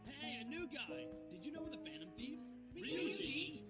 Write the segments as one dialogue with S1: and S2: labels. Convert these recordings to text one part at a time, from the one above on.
S1: Hey, a new guy! Did you know we're the Phantom Thieves?
S2: Ryuji?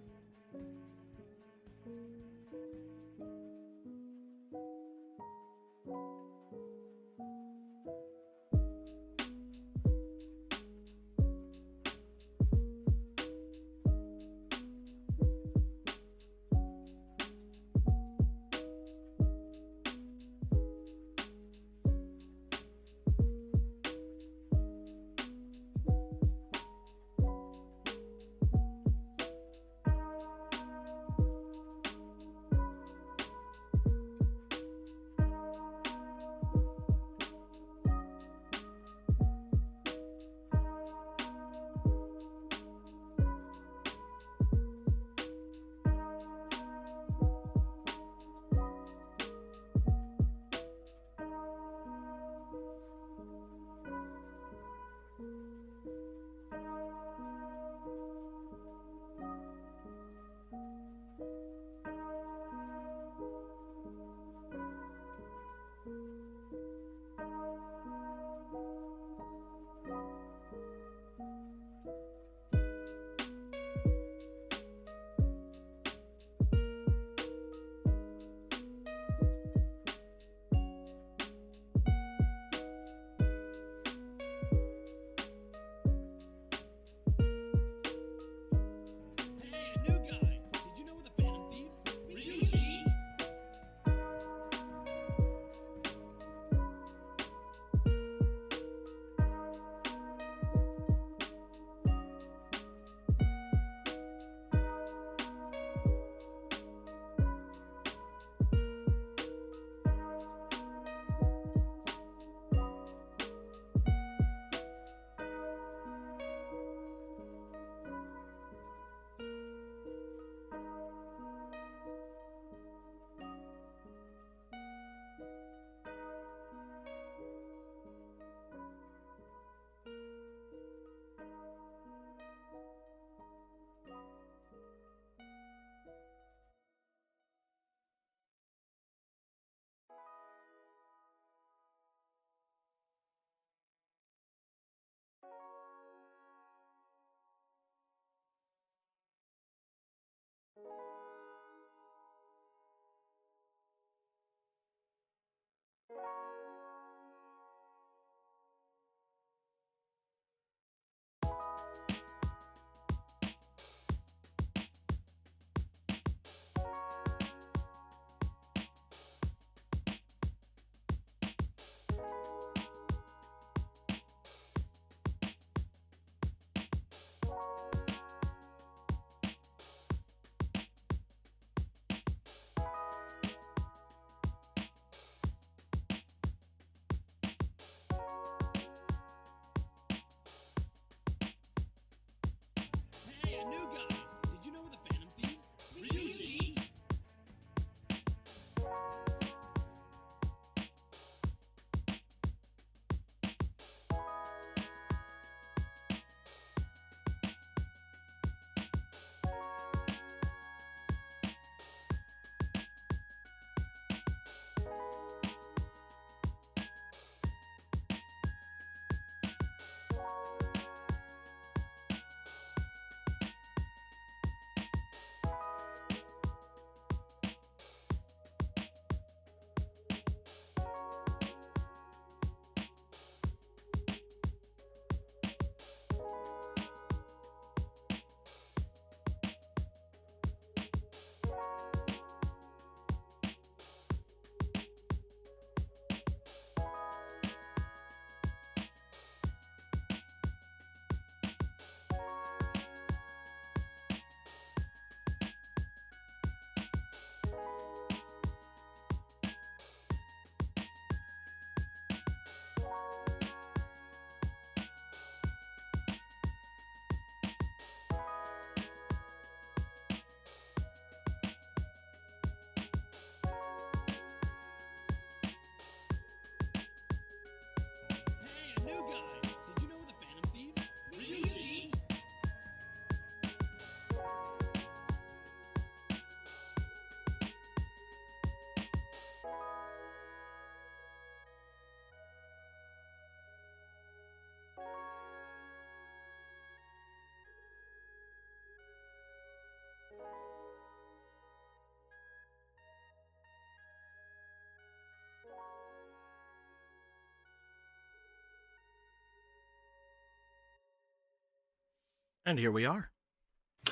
S2: And here we are.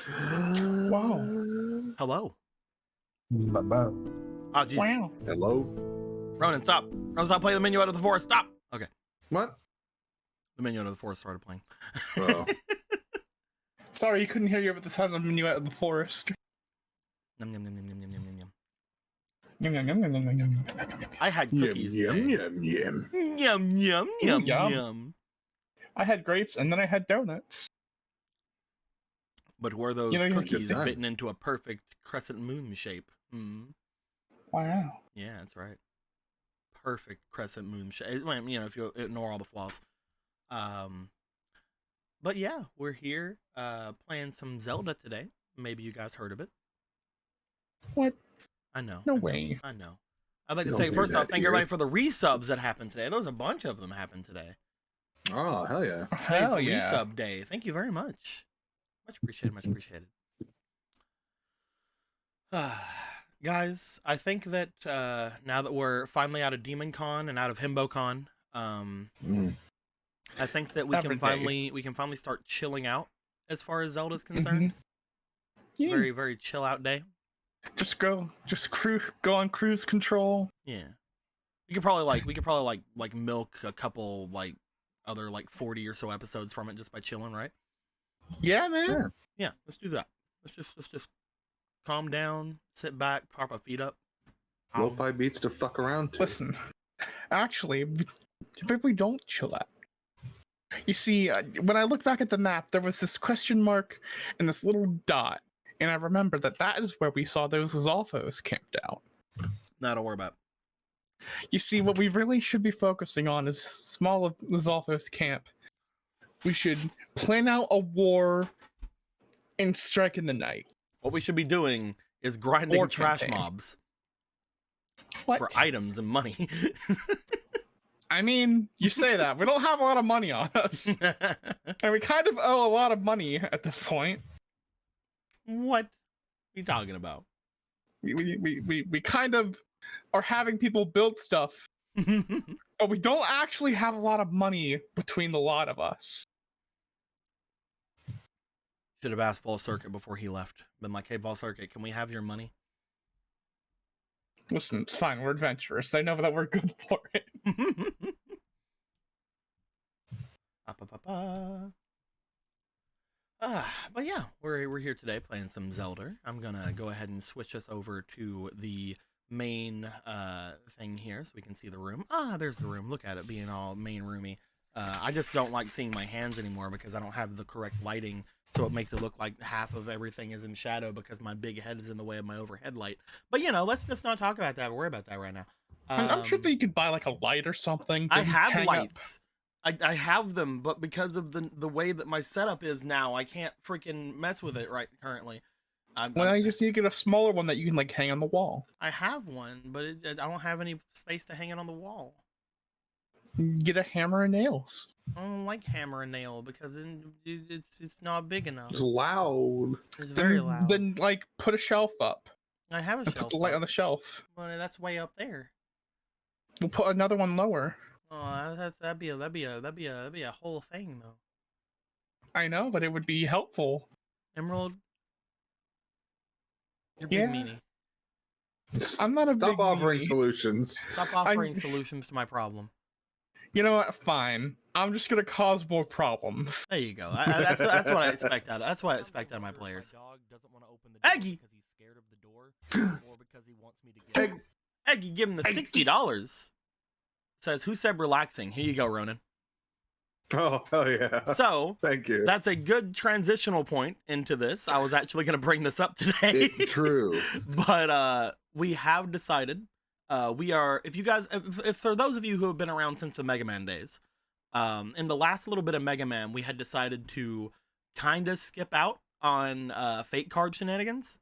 S3: Wow.
S2: Hello.
S3: Wow.
S2: Oh, geez.
S3: Wow.
S4: Hello?
S2: Ronan, stop. Ronan, stop playing the menu out of the forest. Stop. Okay.
S4: What?
S2: The menu out of the forest started playing.
S4: Oh.
S3: Sorry, you couldn't hear you with the sound of menu out of the forest.
S2: Yum, yum, yum, yum, yum, yum, yum, yum.
S3: Yum, yum, yum, yum, yum, yum, yum, yum.
S2: I had cookies
S4: Yum,
S2: today.
S4: yum, yum.
S2: Yum, yum, yum,
S3: yum.
S2: yum.
S3: I had grapes and then I had donuts.
S2: But were those
S3: You know, you had
S2: cookies
S4: good time.
S2: bitten into a perfect crescent moon shape?
S3: Wow.
S2: Yeah, that's right. Perfect crescent moon shape. Well, you know, if you ignore all the flaws. But yeah, we're here playing some Zelda today. Maybe you guys heard of it.
S3: What?
S2: I know.
S3: No
S2: I know,
S3: way.
S2: I know. I'd like to
S4: Don't
S2: say,
S4: hear
S2: first off,
S4: that
S2: thank
S4: here.
S2: everybody for the resubs that happened today. There was a bunch of them happened today.
S4: Oh, hell yeah.
S3: Hell
S2: Today's
S3: yeah.
S2: resub day. Thank you very much. Much appreciated, much appreciated. Guys, I think that now that we're finally out of Demon Con and out of Himbo Con, I think that we
S3: Every
S2: can
S3: day.
S2: finally start chilling out as far as Zelda's concerned.
S3: Yeah.
S2: Very, very chill out day.
S3: Just go on cruise control.
S2: Yeah. We could probably milk a couple other 40 or so episodes from it just by chilling, right?
S3: Yeah, man.
S4: Sure.
S2: Yeah, let's do that. Let's just calm down, sit back, prop our feet up.
S4: Lo-fi beats to fuck around to.
S3: Listen, actually, but we don't chill out. You see, when I look back at the map, there was this question mark and this little dot, and I remember that is where we saw those Zolfos camped out.
S2: No, don't worry about it.
S3: You see, what we really should be focusing on is small of the Zolfos camp. We should plan out a war and strike in the night.
S2: What we should be doing is grinding
S3: Or
S2: trash
S3: campaign.
S2: mobs
S3: What?
S2: for items and money.
S3: I mean, you say that. We don't have a lot of money on us. And we kind of owe a lot of money at this point.
S2: What are you talking about?
S3: We kind of are having people build stuff, but we don't actually have a lot of money between the lot of us.
S2: Should have asked Vol Circuit before he left. Been like, hey, Vol Circuit, can we have your money?
S3: Listen, it's fine. We're adventurous. I know that we're good for it.
S2: But yeah, we're here today playing some Zelda. I'm gonna go ahead and switch us over to the main thing here so we can see the room. There's the room. Look at it being all main roomy. I just don't like seeing my hands anymore because I don't have the correct lighting, so it makes it look like half of everything is in shadow because my big head is in the way of my overhead light. But you know, let's just not talk about that. Worry about that right now.
S3: I'm sure that you could buy like a light or something.
S2: I
S3: to
S2: have
S3: hang
S2: lights. I have them, but because of the way that my setup is now, I can't freaking mess with it right currently.
S3: Well, you just need to get a smaller one that you can like hang on the wall.
S2: I have one, but I don't have any space to hang it on the wall.
S3: Get a hammer and nails.
S2: I don't like hammer and nail because it's not big enough.
S4: It's loud.
S2: It's very loud.
S3: Then like put a shelf up
S2: I have a
S3: and
S2: shelf.
S3: put the light on the shelf.
S2: But that's way up there.
S3: We'll put another one lower.
S2: Oh, that'd be a whole thing though.
S3: I know, but it would be helpful.
S2: Emerald, you're big
S3: Yeah.
S2: meanie.
S3: I'm not a
S4: Stop
S3: big
S4: offering
S3: meanie.
S4: solutions.
S2: Stop offering solutions to my problem.
S3: You know what? Fine. I'm just gonna cause more problems.
S2: There you go. That's what I expect out. That's what I expect out of my players.
S1: My dog doesn't want to open the door
S2: Eggy!
S1: because he's scared of the door, or because he wants me to get.
S4: Egg.
S2: Eggy, give him the $60. Says, who said relaxing? Here you go, Ronan.
S4: Oh, hell yeah.
S2: So,
S4: Thank you.
S2: that's a good transitional point into this. I was actually going to bring this up today.
S4: True.
S2: But we have decided, we are, if for those of you who have been around since the Mega Man days, in the last little bit of Mega Man, we had decided to kind of skip out on fate card shenanigans.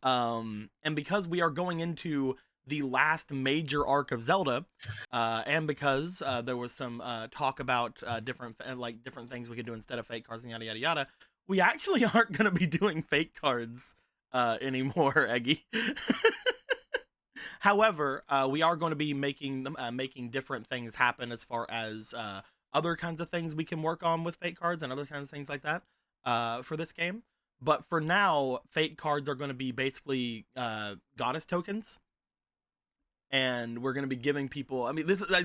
S2: And because we are going into the last major arc of Zelda, and because there was some talk about different things we could do instead of fate cards and yada yada yada, we actually aren't going to be doing fate cards anymore, Eggy. However, we are going to be making different things happen as far as other kinds of things we can work on with fate cards and other kinds of things like that. for this game. But for now, fate cards are going to be basically goddess tokens. And we're going to be giving people. I mean, this is I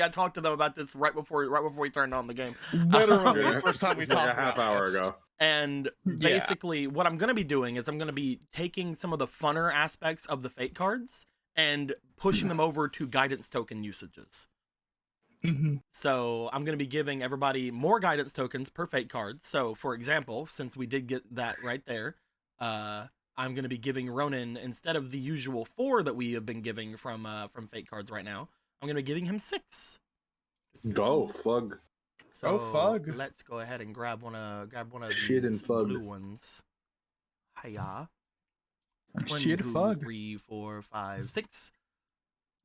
S2: talked to them about this right before we turned on the game.
S3: Literally, the first time we
S4: It's like
S3: talked
S4: a half
S3: about
S4: hour
S3: this.
S4: ago.
S2: And basically, what I'm going to be doing is I'm going to be taking some of the funner aspects of the fate cards and pushing them over to guidance token usages. So I'm going to be giving everybody more guidance tokens per fate card. So, for example, since we did get that right there, I'm going to be giving Ronan, instead of the usual 4 that we have been giving from fate cards right now, I'm going to be giving him 6.
S4: Go, Fug.
S2: So
S3: Fug.
S2: let's go ahead and grab one of
S4: Shit
S2: these
S4: and Fug.
S2: blue ones. Hiya.
S3: Shit,
S2: 1, 2,
S3: Fug.
S2: 3, 4, 5, 6.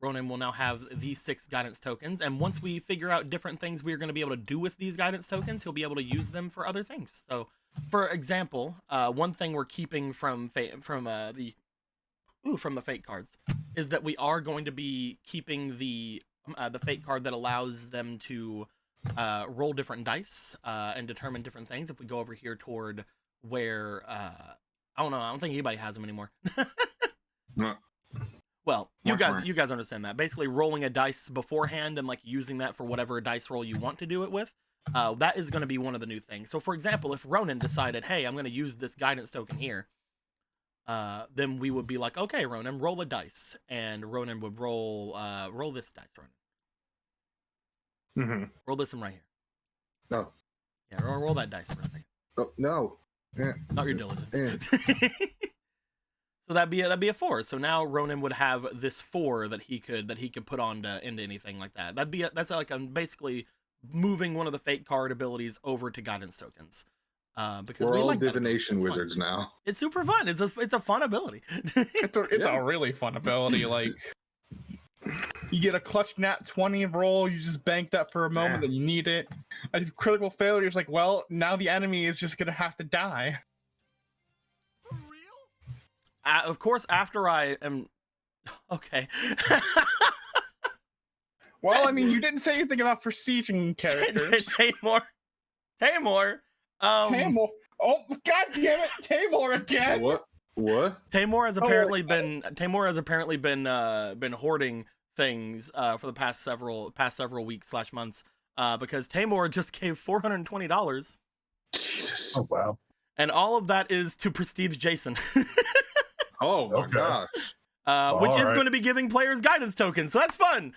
S2: Ronan will now have these 6 guidance tokens, and once we figure out different things we're going to be able to do with these guidance tokens, he'll be able to use them for other things. So, for example, one thing we're keeping from the fate cards is that we are going to be keeping the fate card that allows them to roll different dice and determine different things. If we go over here toward where I don't think anybody has them anymore. Well, you guys understand that. Basically, rolling a dice beforehand and like using that for whatever dice roll you want to do it with. That is going to be one of the new things. So, for example, if Ronan decided, hey, I'm going to use this guidance token here, then we would be like, okay, Ronan, roll a dice, and Ronan would roll this dice, Ronan. Roll this one right here.
S4: No.
S2: Yeah, roll that dice for a second.
S4: Oh, no.
S2: Not your diligence. So that'd be a 4. So now Ronan would have this 4 that he could put on into anything like that. That's like basically moving one of the fate card abilities over to guidance tokens. Because
S4: We're
S2: we
S4: all
S2: like
S4: divination wizards now.
S2: It's super fun. It's a fun ability.
S3: It's a really fun ability. Like, you get a clutch nat 20 roll, you just bank that for a moment that you need it. A critical failure is like, well, now the enemy is just gonna have to die.
S1: For real?
S2: Of course, after I am okay.
S3: Well, I mean, you didn't say anything about prestiging characters.
S2: Tamor.
S3: Tamor. Oh, god damn it, Tamor again.
S4: What?
S2: Tamor has apparently been hoarding things for the past several weeks / months because Tamor just gave $420.
S4: Jesus.
S5: Oh wow.
S2: And all of that is to prestige Jason.
S4: Oh my
S5: Okay.
S4: gosh.
S2: Which is
S5: right.
S2: going to be giving players guidance tokens, so that's fun.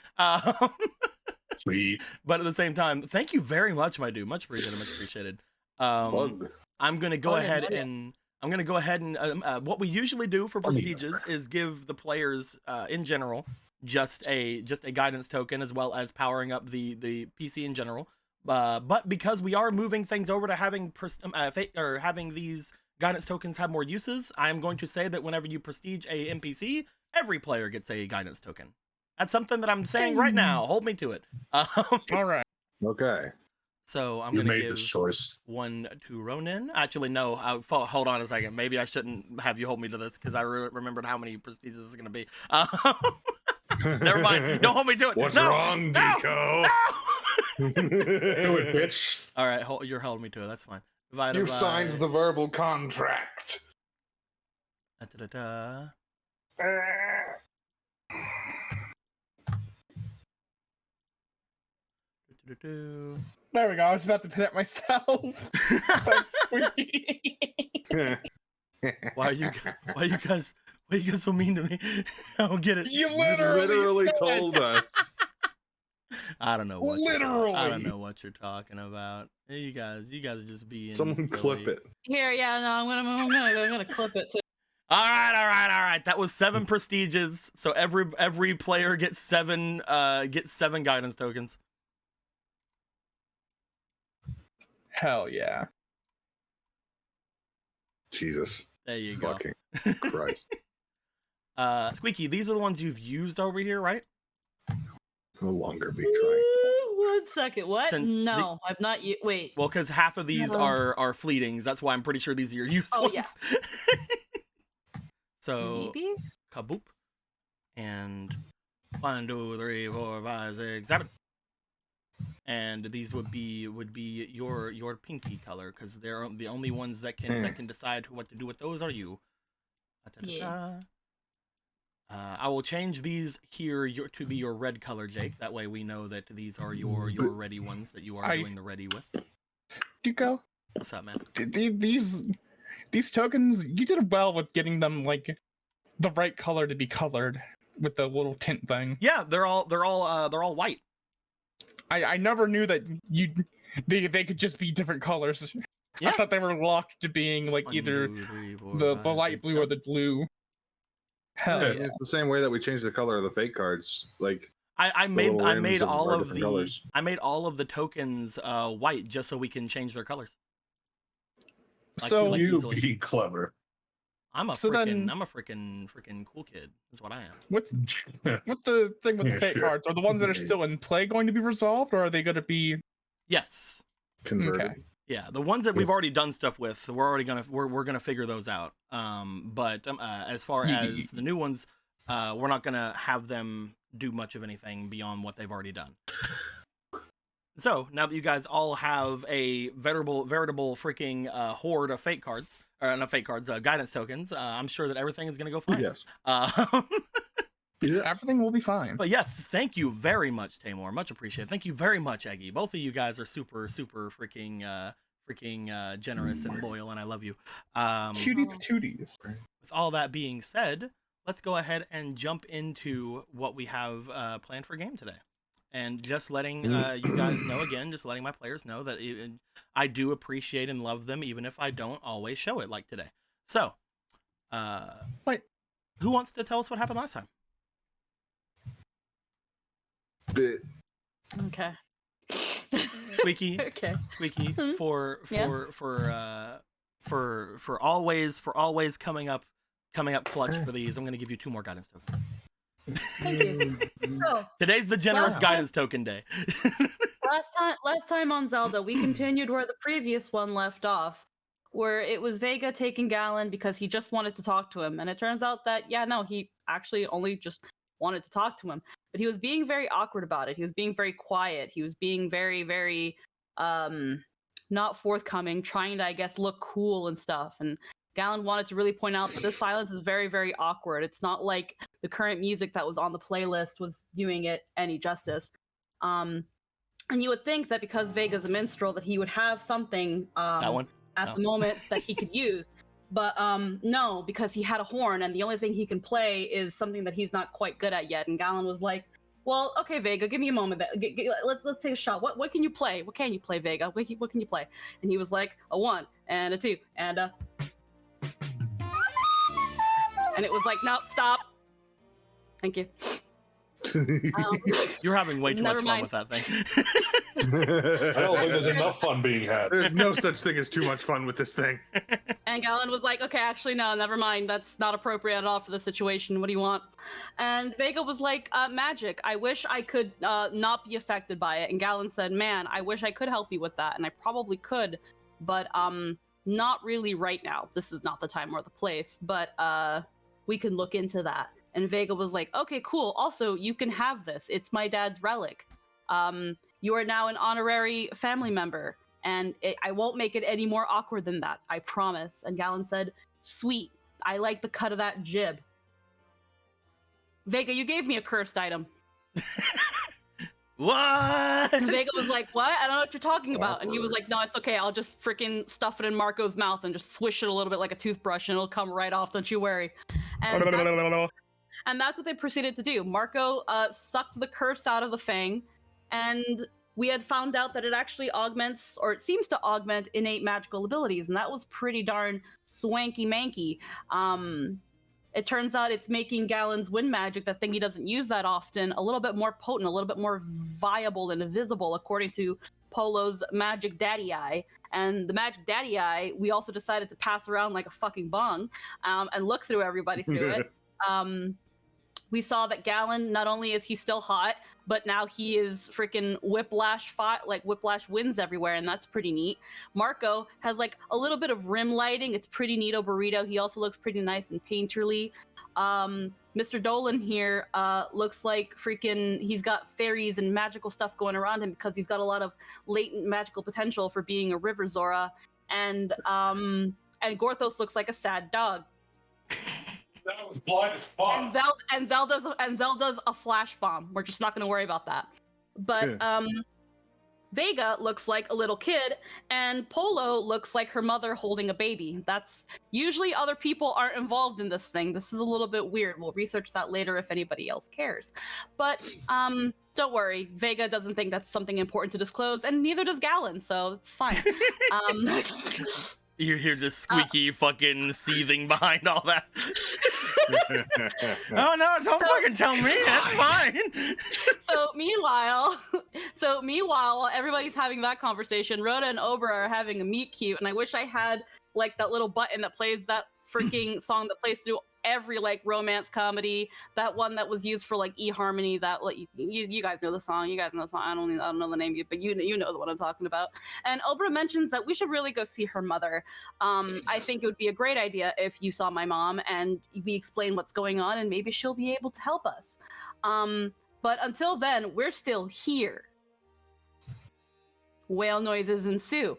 S5: Sweet.
S2: But at the same time, thank you very much, my dude. Much appreciated.
S4: Slug.
S2: I'm gonna go ahead and what we usually do for prestiges is give the players in general just a guidance token as well as powering up the PC in general. But because we are moving things over to having having these guidance tokens have more uses, I'm going to say that whenever you prestige a NPC, every player gets a guidance token. That's something that I'm saying right now. Hold me to it.
S3: All right.
S4: Okay.
S2: So I'm
S5: You
S2: gonna
S5: made
S2: give
S5: this choice.
S2: 1 to Ronan. Actually, no. Hold on a second. Maybe I shouldn't have you hold me to this because I remembered how many prestiges this is gonna be. Never mind. Don't hold me to it.
S5: What's
S2: No!
S5: wrong,
S2: No!
S5: Deco?
S2: No!
S5: Do it, bitch.
S2: All right, you're holding me to it. That's fine.
S4: You signed the verbal contract.
S2: Da-da-da. Do-do-do.
S3: There we go. I was about to pin it myself. That's sweet.
S2: Why you guys so mean to me? I don't get it.
S3: You
S4: You
S3: literally said
S4: told us.
S2: I don't know what
S3: Literally.
S2: I don't know what you're talking about. You guys are just being
S4: Someone
S2: silly.
S4: clip it.
S6: Here, yeah, no, I'm gonna clip it too.
S2: All right. That was 7 prestiges. So every player gets 7 guidance tokens.
S3: Hell yeah.
S4: Jesus.
S2: There you
S4: Fucking Christ.
S2: go. Squeaky, these are the ones you've used over here, right?
S4: No longer be trying.
S6: 1 second, what?
S2: Since
S6: No, I've not. Wait.
S2: Well, because half of these
S6: No.
S2: are fleetings. That's why I'm pretty sure these are your used
S6: Oh,
S2: ones.
S6: yeah.
S2: So
S6: Maybe.
S2: kaboop. And 1, 2, 3, 4, 5, 6, 7. and these would be your pinky color, because they're the only ones that can decide what to do with those are you.
S6: Yeah.
S2: I will change these here to be your red color, Jake. That way we know that these are your ready ones that you are doing the ready with.
S3: Duco,
S2: What's up, man?
S3: these tokens, you did well with getting them like the right color to be colored with the little tint thing.
S2: Yeah, they're all white.
S3: I never knew that they could just be different colors.
S2: Yeah.
S3: I thought they were locked to being like
S2: 1,
S3: either
S2: 2, 3, 4,
S3: the
S2: 5,
S3: light
S2: 6,
S3: blue or the blue. Hell
S4: Yeah,
S3: yeah.
S4: it's the same way that we changed the color of the fake cards. Like
S2: I
S4: the
S2: made
S4: little rims
S2: all
S4: are
S2: of
S4: different
S2: the
S4: colors.
S2: I made all of the tokens white just so we can change their colors.
S3: So
S2: like
S5: You
S2: easily.
S5: be clever.
S2: I'm a
S3: So then-
S2: freaking cool kid. That's what I am.
S3: with the thing with the
S5: Yeah,
S3: fake
S5: sure.
S3: cards, are the ones that are still in play going to be resolved, or are they going to be?
S2: Yes.
S4: Converted.
S3: Okay.
S2: Yeah, the ones that we've
S4: With-
S2: already done stuff with, we're gonna figure those out. But as far as the new ones, we're not gonna have them do much of anything beyond what they've already done. So now that you guys all have a veritable freaking horde of fake cards, or not fake cards, guidance tokens, I'm sure that everything is gonna go fine.
S4: Yes.
S3: Everything will be fine.
S2: But yes, thank you very much, Tamor. Much appreciated. Thank you very much, Eggy. Both of you guys are super freaking generous and loyal, and I love you.
S3: Cutie patooties.
S2: With all that being said, let's go ahead and jump into what we have planned for game today. And just letting you guys know again, just letting my players know that I do appreciate and love them, even if I don't always show it like today. So,
S3: Wait.
S2: Who wants to tell us what happened last time?
S4: Bit.
S6: Okay.
S2: Squeaky.
S6: Okay.
S2: Squeaky
S6: Mhm.
S2: for always coming up clutch for these. I'm gonna give you 2 more guidance tokens.
S6: Thank you. So
S2: Today's the generous
S6: Wow.
S2: guidance token day.
S6: last time on Zelda, we continued where the previous one left off, where it was Vega taking Galen because he just wanted to talk to him, and it turns out that he actually only just wanted to talk to him, but he was being very awkward about it. He was being very quiet. He was being very not forthcoming, trying to, I guess, look cool and stuff. And Galen wanted to really point out that this silence is very awkward. It's not like the current music that was on the playlist was doing it any justice. And you would think that because Vega's a minstrel, that he would have something
S2: That one?
S6: at
S2: Oh.
S6: the moment that he could use. But no, because he had a horn, and the only thing he can play is something that he's not quite good at yet. And Galen was like, "Well, okay, Vega, give me a moment. Let's take a shot. What can you play? What can you play, Vega? What can you play?" And he was like, "A 1 and a 2 and a," and it was like, "Nope, stop. Thank you."
S2: You're having way too much
S6: Never
S2: fun
S6: mind.
S2: with that thing.
S5: I don't think there's enough fun being had.
S4: There's no such thing as too much fun with this thing.
S6: And Galen was like, "Okay, actually, no, never mind. That's not appropriate at all for the situation. What do you want?" And Vega was like, "Magic. I wish I could not be affected by it." And Galen said, "Man, I wish I could help you with that, and I probably could, but not really right now. This is not the time or the place, but we can look into that." And Vega was like, "Okay, cool. Also, you can have this. It's my dad's relic. You are now an honorary family member, and I won't make it any more awkward than that. I promise." And Galen said, "Sweet. I like the cut of that jib." Vega, you gave me a cursed item.
S2: What?
S6: And Vega was like, "What? I don't know what you're talking about." And he was like, "No, it's okay. I'll just freaking stuff it in Marco's mouth and just swish it a little bit like a toothbrush, and it'll come right off. Don't you worry." And that's what they proceeded to do. Marco sucked the curse out of the fang, and we had found out that it actually augments, or it seems to augment, innate magical abilities, and that was pretty darn swanky manky. It turns out it's making Galen's wind magic, that thing he doesn't use that often, a little bit more potent, a little bit more viable and visible, according to Polo's magic daddy eye. And the magic daddy eye, we also decided to pass around like a fucking bong, and look through everybody through it. We saw that Galen, not only is he still hot, but now he is freaking whiplash winds everywhere, and that's pretty neat. Marco has like a little bit of rim lighting. It's pretty neato burrito. He also looks pretty nice and painterly. Mr. Dolan here looks like freaking he's got fairies and magical stuff going around him because he's got a lot of latent magical potential for being a river Zora. And Gorthos looks like a sad dog.
S5: That was blind as fuck.
S6: And Zelda's a flash bomb. We're just not going to worry about that. But Vega looks like a little kid, and Polo looks like her mother holding a baby. That's usually other people aren't involved in this thing. This is a little bit weird. We'll research that later if anybody else cares. But don't worry, Vega doesn't think that's something important to disclose, and neither does Galen, so it's fine.
S2: You hear the squeaky fucking seething behind all that. Oh no, don't fucking tell me, that's fine.
S6: So meanwhile, while everybody's having that conversation, Rhoda and Obra are having a meet cute, and I wish I had like that little button that plays that freaking song that plays through every like romance comedy, that one that was used for like eHarmony, that like you guys know the song, I don't know the name, but you know the one I'm talking about. And Obra mentions that we should really go see her mother. I think it would be a great idea if you saw my mom and we explain what's going on, and maybe she'll be able to help us. But until then, we're still here. Whale noises ensue.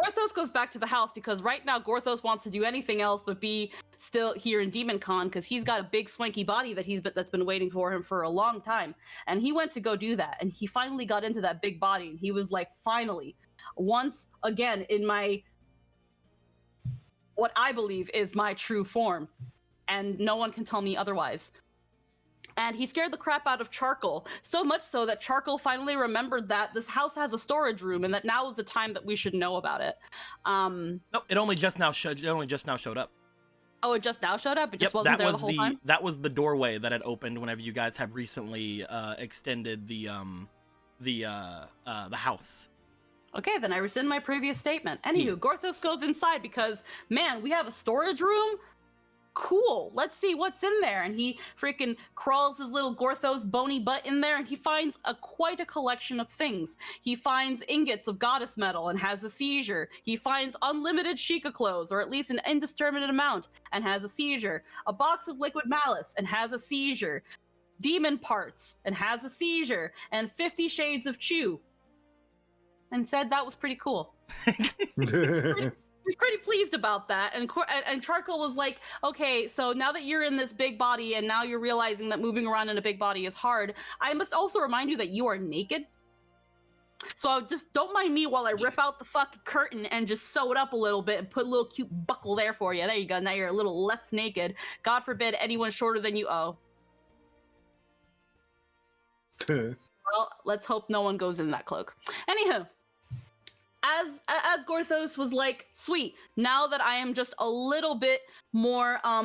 S6: Gorthos goes back to the house because right now Gorthos wants to do anything else but be still here in Demon Con because he's got a big swanky body that's been waiting for him for a long time. And he went to go do that, and he finally got into that big body, and he was like, finally, once again in my what I believe is my true form, and no one can tell me otherwise. And he scared the crap out of Charcoal, so much so that Charcoal finally remembered that this house has a storage room and that now is the time that we should know about it.
S2: No, it only just now showed up.
S6: Oh, it just now showed up? It just wasn't there the whole time?
S2: That was the doorway that had opened whenever you guys have recently extended the house.
S6: Okay, then I rescind my previous statement. Anywho, Gorthos goes inside because, man, we have a storage room? Cool, let's see what's in there. And he freaking crawls his little Gorthos bony butt in there, and he finds quite a collection of things. He finds ingots of goddess metal and has a seizure. He finds unlimited Sheikah clothes, or at least an indiscriminate amount, and has a seizure. A box of liquid malice and has a seizure. Demon parts and has a seizure. And 50 Shades of Chew. And said that was pretty cool. He's pretty pleased about that, and Charcoal was like, okay, so now that you're in this big body and now you're realizing that moving around in a big body is hard, I must also remind you that you are naked. So just don't mind me while I rip out the fucking curtain and just sew it up a little bit and put a little cute buckle there for you. There you go, now you're a little less naked. God forbid anyone shorter than you. Oh. Well, let's hope no one goes in that cloak. Anywho. As Gorthos was like, sweet, now that I am just a little bit more a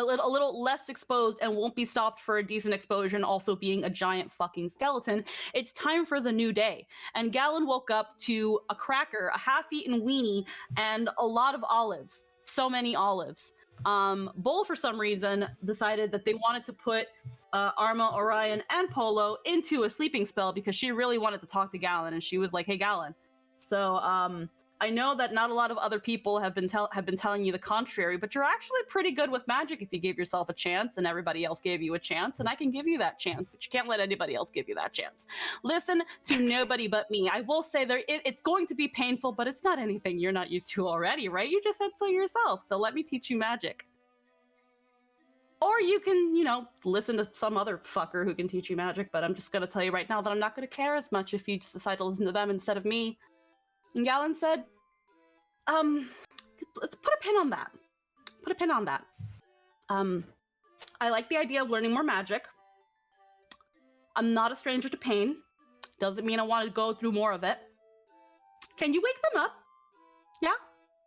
S6: little less exposed and won't be stopped for a decent exposure, and also being a giant fucking skeleton, it's time for the new day. And Galen woke up to a cracker, a half-eaten weenie, and a lot of olives. So many olives. Bull, for some reason, decided that they wanted to put Arma, Orion, and Polo into a sleeping spell because she really wanted to talk to Galen, and she was like, hey, Galen. So I know that not a lot of other people have been telling you the contrary, but you're actually pretty good with magic if you gave yourself a chance and everybody else gave you a chance, and I can give you that chance, but you can't let anybody else give you that chance. Listen to nobody but me. I will say it's going to be painful, but it's not anything you're not used to already, right? You just said so yourself, so let me teach you magic. Or you can, listen to some other fucker who can teach you magic, but I'm just going to tell you right now that I'm not going to care as much if you just decide to listen to them instead of me. And Galen said, let's put a pin on that. Put a pin on that. I like the idea of learning more magic. I'm not a stranger to pain. Doesn't mean I want to go through more of it. Can you wake them up? Yeah?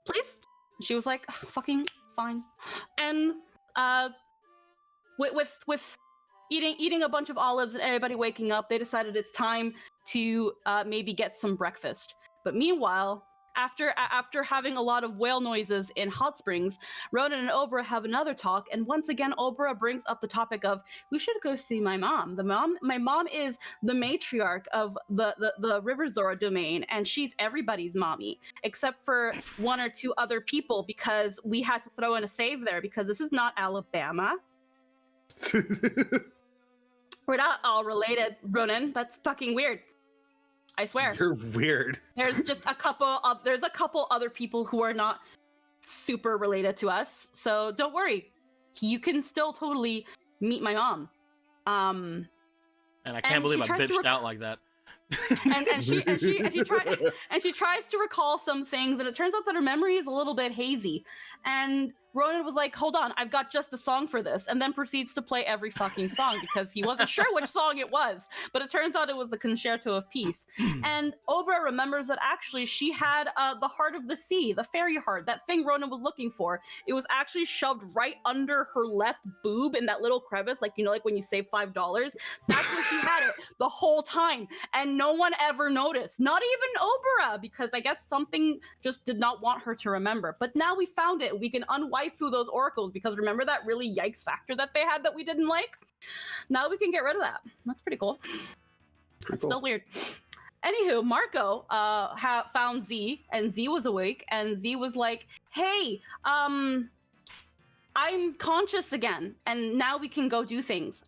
S6: Please? She was like, fucking fine. And, with eating a bunch of olives and everybody waking up, they decided it's time to maybe get some breakfast. But meanwhile, after having a lot of whale noises in hot springs, Ronan and Obra have another talk, and once again Obra brings up the topic of we should go see my mom. My mom is the matriarch of the River Zora domain, and she's everybody's mommy except for one or two other people because we had to throw in a save there because this is not Alabama. We're not all related, Ronan. That's fucking weird. I swear.
S4: You're weird.
S6: There's just a couple other people who are not super related to us. So don't worry. You can still totally meet my mom.
S2: And I can't believe I bitched out like that.
S6: and she tries to recall some things, and it turns out that her memory is a little bit hazy. And Ronan was like, hold on, I've got just a song for this, and then proceeds to play every fucking song because he wasn't sure which song it was, but it turns out it was the Concerto of Peace. And Obra remembers that actually she had the Heart of the Sea, the fairy heart, that thing Ronan was looking for. It was actually shoved right under her left boob in that little crevice, like, you know, like when you save $5. That's where she had it the whole time, and no one ever noticed, not even Obra, because I guess something just did not want her to remember. But now we found it. We can unwaifu those oracles, because remember that really yikes factor that they had that we didn't like? Now we can get rid of that. That's pretty cool. It's still weird. Anywho, Marco found Z, and Z was awake, and Z was like, hey, I'm conscious again, and now we can go do things.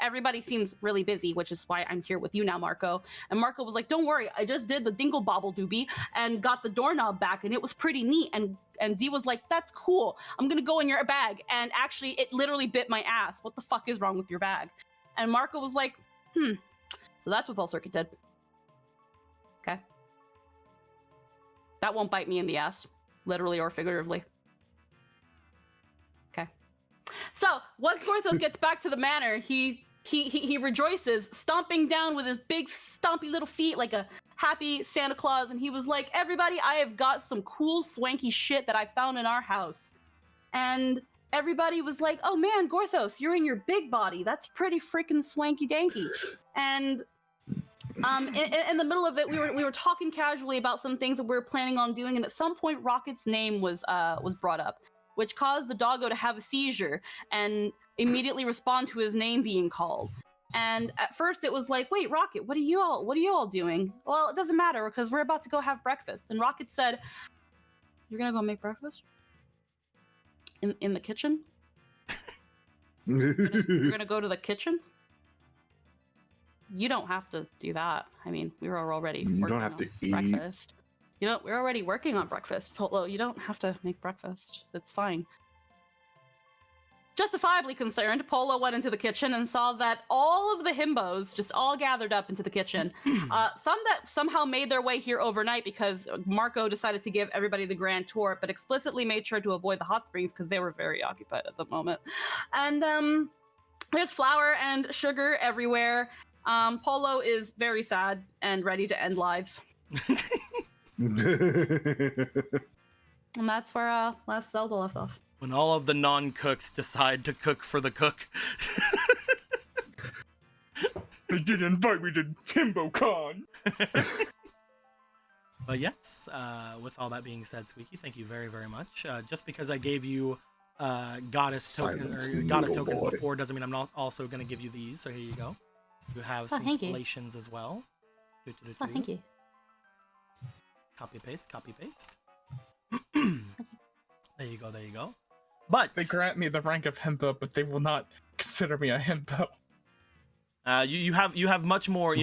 S6: Everybody seems really busy, which is why I'm here with you now, Marco. And Marco was like, don't worry, I just did the dingle bobble doobie and got the doorknob back, and it was pretty neat. And Z was like, that's cool. I'm gonna go in your bag. And actually, it literally bit my ass. What the fuck is wrong with your bag? And Marco was like, so that's what Pulse Circuit did. Okay. That won't bite me in the ass, literally or figuratively. So once Gorthos gets back to the manor, he rejoices, stomping down with his big stompy little feet like a happy Santa Claus, and he was like, everybody, I have got some cool swanky shit that I found in our house. And everybody was like, oh man, Gorthos, you're in your big body. That's pretty freaking swanky danky. And in the middle of it, we were talking casually about some things that we were planning on doing, and at some point Rocket's name was brought up, which caused the doggo to have a seizure and immediately respond to his name being called. And at first it was like, wait, Rocket, what are you all doing? Well, it doesn't matter because we're about to go have breakfast. And Rocket said, you're gonna go make breakfast? In the kitchen? You're gonna go to the kitchen? You don't have to do that. I mean, we were already
S4: You don't have to eat.
S6: Breakfast. You know, we're already working on breakfast. Polo, you don't have to make breakfast. It's fine. Justifiably concerned, Polo went into the kitchen and saw that all of the himbos just all gathered up into the kitchen. Some that somehow made their way here overnight because Marco decided to give everybody the grand tour, but explicitly made sure to avoid the hot springs because they were very occupied at the moment. And there's flour and sugar everywhere. Polo is very sad and ready to end lives. And that's where last Zelda left off.
S2: When all of the non-cooks decide to cook for the cook.
S3: They didn't invite me to HimboCon.
S2: But yes, with all that being said, Squeaky, thank you very, very much. Just because I gave you goddess tokens before doesn't mean I'm not also going to give you these. So here you go. You have some installations as well.
S6: Oh, thank you.
S2: Copy paste, copy paste. There you go, there you go. But
S3: they grant me the rank of himbo, but they will not consider me a himbo.
S2: You have much more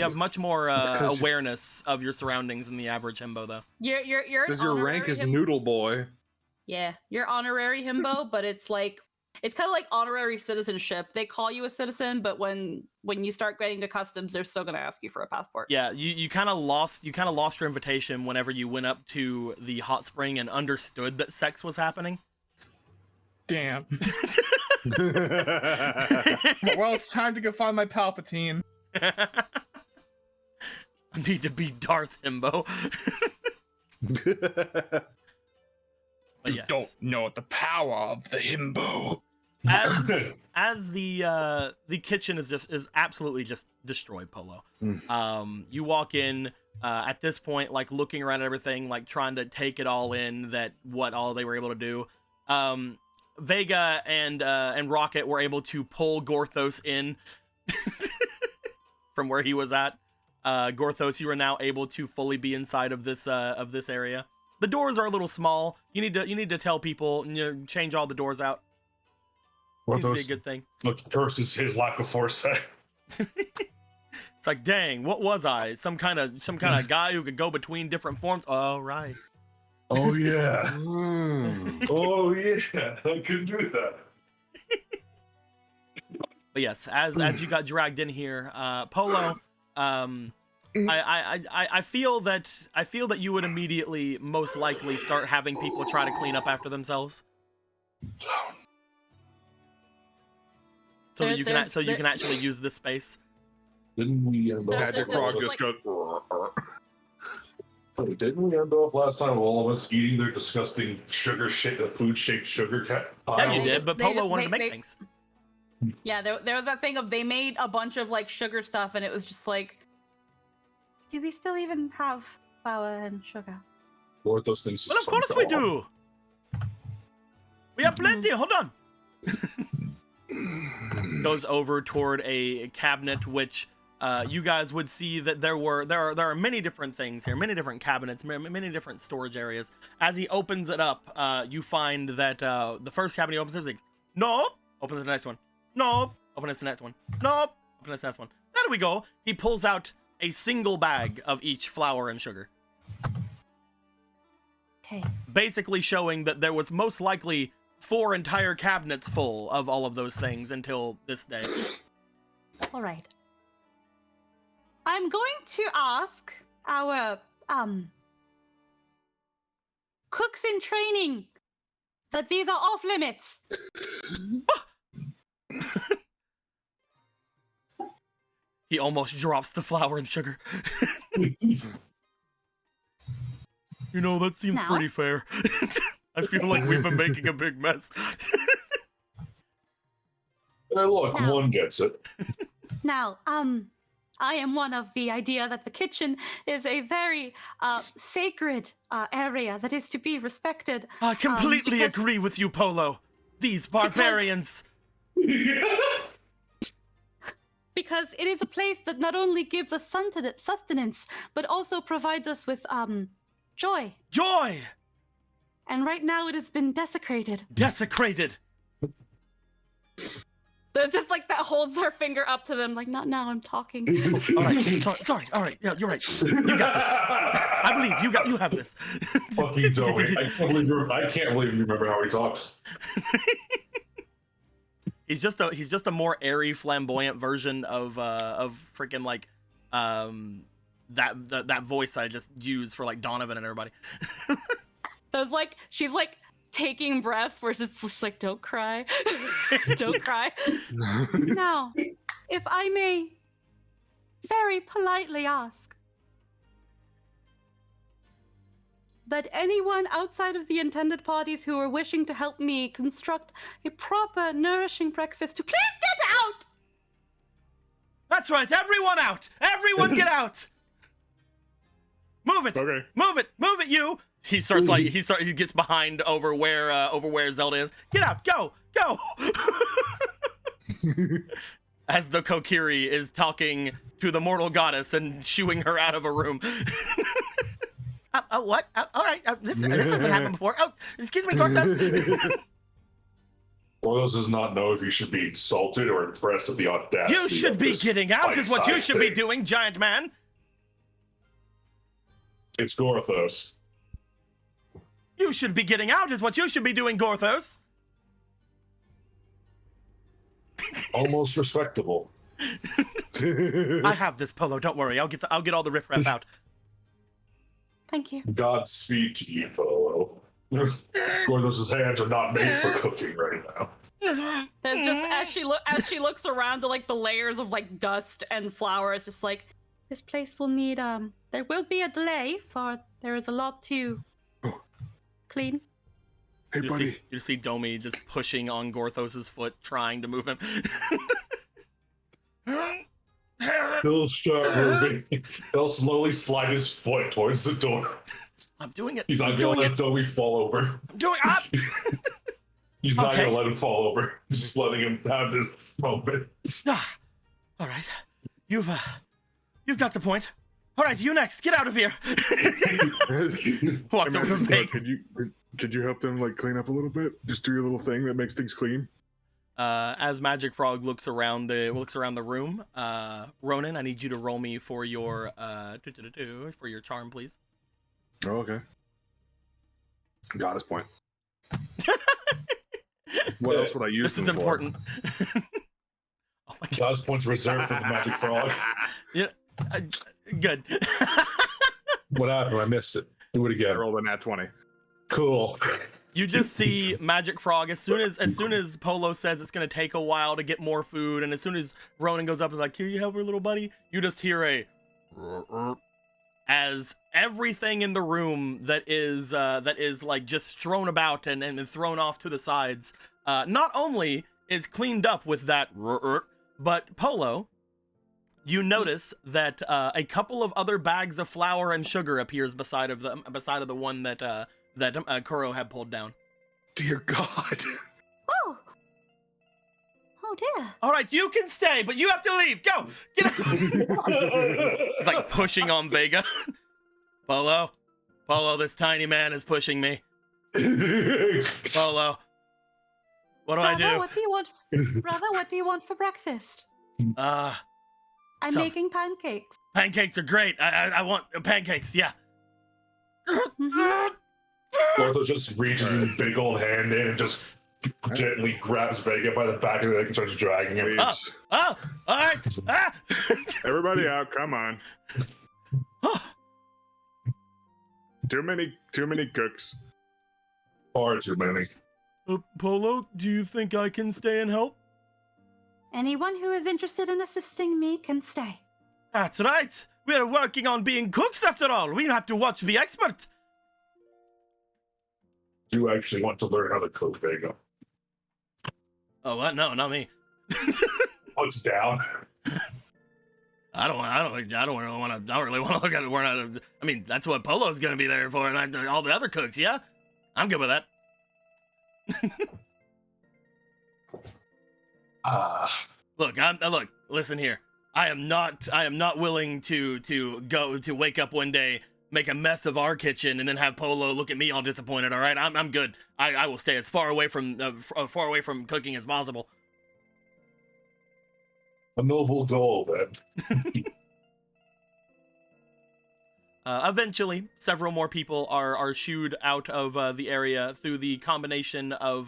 S2: awareness of your surroundings than the average himbo, though.
S6: You're
S4: because your rank is Noodle Boy.
S6: Yeah, you're honorary himbo, but it's like it's kind of like honorary citizenship. They call you a citizen, but when you start getting to customs, they're still gonna ask you for a passport.
S2: Yeah, you kind of lost your invitation whenever you went up to the hot spring and understood that sex was happening.
S3: Damn. Well, it's time to go find my Palpatine.
S2: I need to be Darth Himbo.
S3: You don't know the power of the himbo.
S2: as the kitchen is absolutely just destroyed, Polo. You walk in at this point, like looking around at everything, like trying to take it all in, that what all they were able to do. Vega and Rocket were able to pull Gorthos in from where he was at. Gorthos, you are now able to fully be inside of this area. The doors are a little small. You need to tell people, change all the doors out. Seems to be a good thing.
S5: Look, curses his lack of foresight.
S2: It's like, dang, what was I? Some kind of guy who could go between different forms. Oh, right.
S5: Oh yeah. Oh yeah. I can do that.
S2: But yes, as you got dragged in here, Polo, I feel that you would immediately most likely start having people try to clean up after themselves. So that you can actually use this space.
S5: Didn't we end off?
S4: Magic Frog just goes.
S5: Didn't we end off last time with all of us eating their disgusting food-shaped sugar piles?
S2: Yeah, you did, but
S6: They-
S2: Polo wanted to
S6: they-
S2: make things.
S6: Yeah, there was that thing of they made a bunch of like sugar stuff, and it was just like, do we still even have flour and sugar?
S5: Lord, those things.
S2: Well, of course we do. We have plenty. Hold on. Goes over toward a cabinet, which you guys would see that there are many different things here, many different cabinets, many different storage areas. As he opens it up, you find that the first cabinet he opens is like, no, opens the next one, no, opens the next one, no, opens the next one. There we go. He pulls out a single bag of each flour and sugar.
S6: Okay.
S2: Basically showing that there was most likely 4 entire cabinets full of all of those things until this day.
S6: All right. I'm going to ask our cooks in training that these are off limits.
S2: He almost drops the flour and sugar. That seems
S6: Now?
S2: pretty fair. I feel like we've been making a big mess.
S5: Hey, look,
S6: Now.
S5: one gets it.
S6: Now, I am one of the idea that the kitchen is a very sacred area that is to be respected.
S2: I completely
S6: because-
S2: agree with you, Polo. These barbarians.
S6: Because it is a place that not only gives us sustenance, but also provides us with joy.
S2: Joy!
S6: And right now it has been desecrated.
S2: Desecrated.
S6: There's just like that holds her finger up to them, like, not now, I'm talking.
S2: All right, sorry. All right, yeah, you're right. You got this. I believe you have this.
S5: Fuck you, Joey. I can't believe you remember how he talks.
S2: He's just a more airy, flamboyant version of freaking like that voice I just used for like Donovan and everybody.
S6: There's like, she's like taking breaths where it's just like, don't cry. Don't cry. Now, if I may very politely ask that anyone outside of the intended parties who are wishing to help me construct a proper, nourishing breakfast to please get out!
S2: That's right, everyone out! Everyone get out! Move it!
S4: Okay.
S2: Move it, you! He starts like he gets behind over where Zelda is. Get out, go! As the Kokiri is talking to the mortal goddess and shooing her out of a room. What? All right, this hasn't happened before. Oh, excuse me, Gorthos.
S5: Porthos does not know if he should be insulted or impressed at the audacity.
S2: You should
S5: of
S2: be
S5: this
S2: getting out, is what you
S5: bite-sized
S2: should be
S5: thing.
S2: doing, giant man.
S5: It's Gorthos.
S2: You should be getting out, is what you should be doing, Gorthos.
S5: Almost respectable.
S2: I have this, Polo. Don't worry. I'll get all the riffraff out.
S6: Thank you.
S5: Godspeed to you, Polo. Gorthos's hands are not made for cooking right now.
S6: There's just as she looks around to like the layers of like dust and flour, it's just like, this place will need there will be a delay for there is a lot to clean.
S4: Hey, buddy.
S2: You see Domi just pushing on Gorthos's foot, trying to move him.
S5: He'll start moving. He'll slowly slide his foot towards the door.
S2: I'm doing it.
S5: He's not
S2: I'm
S5: gonna
S2: doing
S5: let
S2: it.
S5: Domi fall over.
S2: I'm doing up.
S5: He's not
S2: Okay.
S5: gonna let him fall over. He's just letting him have this moment.
S2: Ah, all right. You've got the point. All right, you next. Get out of here. Walks over to Vega.
S4: Could you help them like clean up a little bit? Just do your little thing that makes things clean.
S2: As Magic Frog looks around the room, Ronan, I need you to roll me for your for your charm, please.
S4: Oh, okay. Got his point. What else would I use?
S2: This is
S4: them for?
S2: important. Oh my god.
S5: God's points reserved for the magic frog.
S2: Yeah, good.
S5: What happened? I missed it. Do it
S4: I
S5: again.
S4: rolled a nat 20.
S5: Cool.
S2: You just see Magic Frog as soon as Polo says it's gonna take a while to get more food, and as soon as Ronan goes up and is like, "Can you help her, little buddy?" You just hear a as everything in the room that is like just thrown about and thrown off to the sides, not only is cleaned up with that, but Polo, you notice that a couple of other bags of flour and sugar appears beside of the one that Kuro had pulled down.
S4: Dear God.
S6: Oh. Oh dear.
S2: All right, you can stay, but you have to leave. Go, get out. It's like pushing on Vega. Polo, this tiny man is pushing me. Polo, what do I
S6: Brother,
S2: do?
S6: what do you want? Brother, what do you want for breakfast? I'm
S2: So-
S6: making pancakes.
S2: Pancakes are great. I want pancakes. Yeah.
S6: Mhm.
S5: Ortho just reaches his big old hand in and just gently grabs Vega by the back of the neck and starts dragging him.
S4: Please.
S2: Oh, all right. Ah.
S4: Everybody out, come on. Too many cooks.
S5: Far too many.
S2: Polo, do you think I can stay and help?
S6: Anyone who is interested in assisting me can stay.
S2: That's right. We're working on being cooks after all. We have to watch the expert.
S5: You actually want to learn how to cook, Vega.
S2: Oh, what? No, not me.
S5: Puts down.
S2: I don't really want to look at it. I mean, that's what Polo's gonna be there for, and all the other cooks. Yeah, I'm good with that. Look, listen here. I am not willing to wake up one day, make a mess of our kitchen, and then have Polo look at me all disappointed. All right, I'm good. I will stay as far away from cooking as possible.
S5: A noble goal, then.
S2: Eventually, several more people are shooed out of the area through the combination of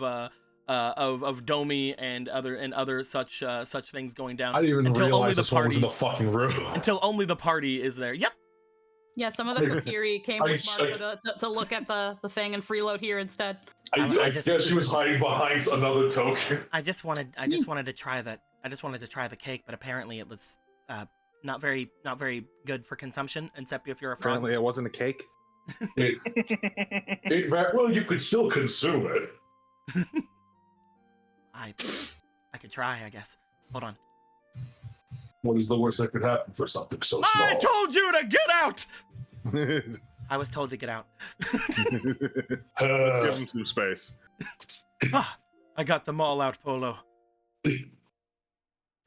S2: Domi and other such things going down.
S5: I didn't even
S2: until only
S5: realize
S2: the
S5: this one was in
S2: party
S5: the fucking room.
S2: until only the party is there. Yep.
S6: Yeah, some of the Kokiri came with
S5: I-
S6: Marco to look at the thing and freeload here instead.
S5: I guess she was hiding behind another token.
S2: I just wanted to try that. I just wanted to try the cake, but apparently it was not very good for consumption, except if you're a frog.
S4: Apparently it wasn't a cake.
S5: In fact, well, you could still consume it.
S2: I could try, I guess. Hold on.
S5: What is the worst that could happen for something so small?
S2: I told you to get out.
S4: Let's
S2: I was told to get out.
S4: give him some space.
S2: I got them all out, Polo.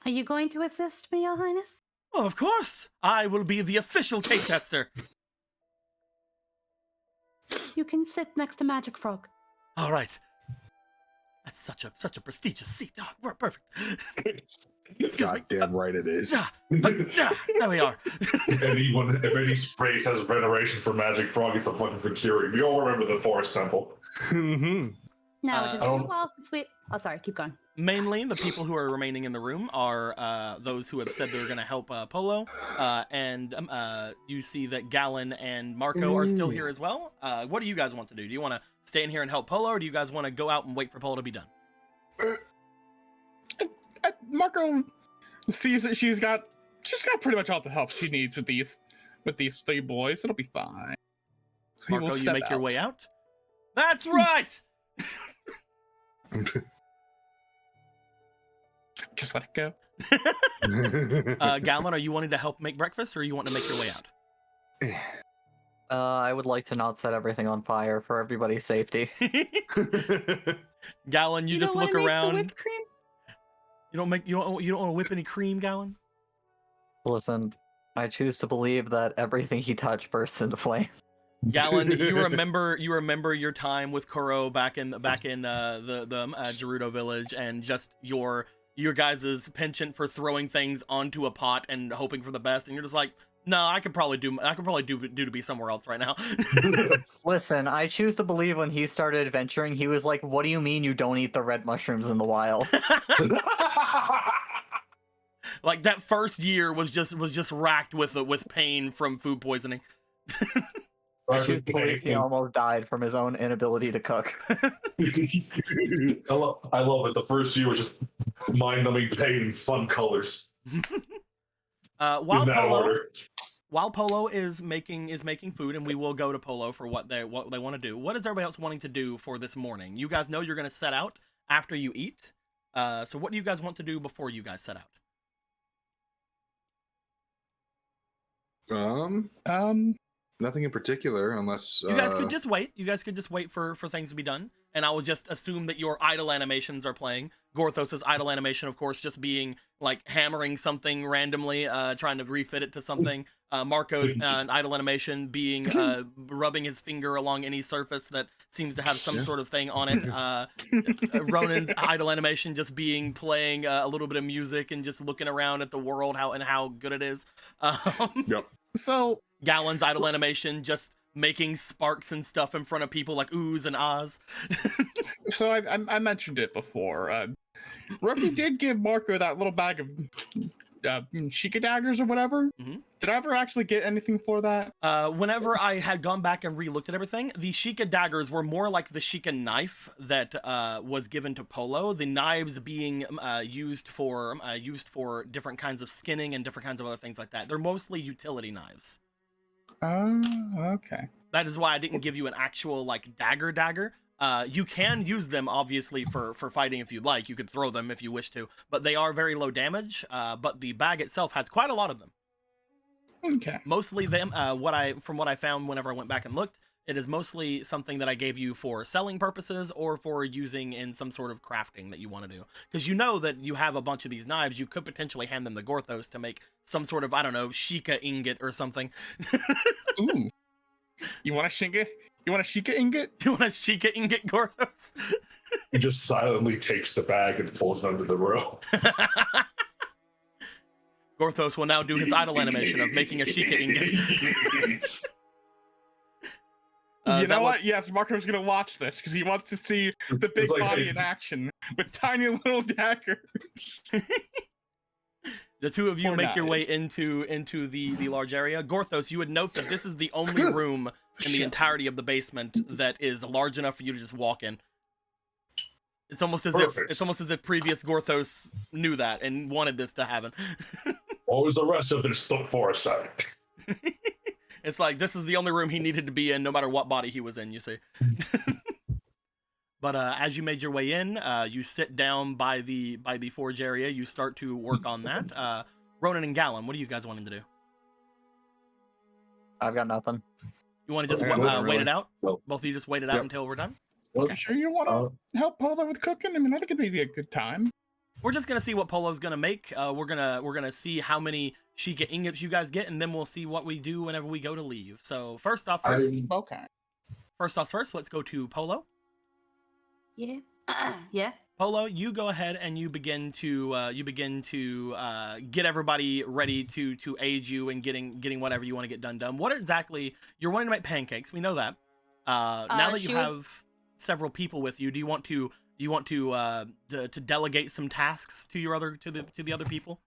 S6: Are you going to assist me, Your Highness?
S2: Well, of course. I will be the official cake tester.
S6: You can sit next to Magic Frog.
S2: All right. That's such a prestigious seat. Oh, we're perfect. Excuse me.
S4: Goddamn right it is.
S2: There we are.
S5: If any race has veneration for Magic Frog, it's the fucking Kokiri. We all remember the Forest Temple.
S4: Mhm.
S6: Now,
S2: I
S6: it is
S5: don't-
S6: a while since we... Oh, sorry, keep going.
S2: Mainly, the people who are remaining in the room are those who have said they're going to help Polo, and you see that Gallon and Marco are still here as well. What do you guys want to do? Do you want to stay in here and help Polo, or do you guys want to go out and wait for Polo to be done?
S3: Marco sees that she's got pretty much all the help she needs with these three boys. It'll be fine. So he will
S2: Marco, you
S3: step
S2: make your
S3: out.
S2: way out? That's right!
S3: Just let it go.
S2: Gallon, are you wanting to help make breakfast, or you want to make your way out?
S7: I would like to not set everything on fire for everybody's safety.
S2: Gallon, you just
S6: don't
S2: look
S6: wanna make the
S2: around.
S6: whipped cream?
S2: You don't want to whip any cream, Gallon.
S7: Listen, I choose to believe that everything he touched bursts into flame.
S2: Gallon, you remember your time with Kuro back in the Gerudo village, and just your guys' penchant for throwing things onto a pot and hoping for the best, and you're just like, no, I could probably do to be somewhere else right now.
S7: Listen, I choose to believe when he started adventuring, he was like, "What do you mean you don't eat the red mushrooms in the wild?"
S2: Like that first year was just racked with pain from food poisoning.
S7: I choose to believe he almost died from his own inability to cook.
S5: I love it. The first year was just mind-numbing pain and fun colors.
S2: While Polo is making food, and we will go to Polo for what they want to do. What is everybody else wanting to do for this morning? You guys know you're going to set out after you eat. So what do you guys want to do before you guys set out?
S4: Nothing in particular, unless
S2: You guys could just wait. You guys could just wait for things to be done, and I will just assume that your idle animations are playing. Gorthos's idle animation, of course, just being like hammering something randomly, trying to refit it to something. Marco's idle animation being rubbing his finger along any surface that seems to have some sort of thing on it. Ronan's idle animation just being playing a little bit of music and just looking around at the world, how good it is.
S4: Yep.
S3: So
S2: Gallon's idle animation just making sparks and stuff in front of people like oohs and ahs.
S3: So I mentioned it before. Rookie did give Marco that little bag of Sheikah daggers or whatever.
S2: Mhm.
S3: Did I ever actually get anything for that?
S2: Whenever I had gone back and re-looked at everything, the Sheikah daggers were more like the Sheikah knife that was given to Polo. The knives being used for different kinds of skinning and different kinds of other things like that. They're mostly utility knives.
S3: Oh, okay.
S2: That is why I didn't give you an actual like dagger. You can use them obviously for fighting if you'd like. You could throw them if you wish to, but they are very low damage. But the bag itself has quite a lot of them.
S3: Okay.
S2: Mostly them. From what I found whenever I went back and looked, it is mostly something that I gave you for selling purposes or for using in some sort of crafting that you want to do. Because you know that you have a bunch of these knives, you could potentially hand them to Gorthos to make some sort of, I don't know, Sheikah ingot or something.
S3: Ooh. You want a Sheikah? You want a Sheikah ingot?
S2: You want a Sheikah ingot, Gorthos?
S5: He just silently takes the bag and pulls it under the row.
S2: Gorthos will now do his idle animation of making a Sheikah ingot.
S3: You know what? Yes, Marco's gonna watch this because he wants to see the big
S5: like,
S3: body
S5: hey.
S3: in action with tiny little daggers.
S2: The two of you
S3: Poor
S2: make your way
S3: knives.
S2: into the large area. Gorthos, you would note that this is the only room in the entirety of the basement that is large enough for you to just walk in. It's almost as if previous Gorthos knew that and wanted this to happen.
S5: What was the rest of this stuff for a second?
S2: It's like this is the only room he needed to be in, no matter what body he was in. You see. But as you made your way in, you sit down by the forge area. You start to work on that. Ronan and Gallon, what are you guys wanting to do?
S7: I've got nothing.
S2: You want to just wait it out?
S5: Well,
S2: Both of you just wait it out until we're done?
S3: You sure you want to help Polo with cooking? I mean, I think it'd be a good time.
S2: We're just gonna see what Polo's gonna make. We're gonna see how many Sheikah ingots you guys get, and then we'll see what we do whenever we go to leave. So first,
S3: Okay.
S2: let's go to Polo.
S6: Yeah. Yeah.
S2: Polo, you go ahead and you begin to get everybody ready to aid you in getting whatever you want to get done. What exactly you're wanting to make pancakes? We know that. Now that you have several people with you, do you want to delegate some tasks to the other people?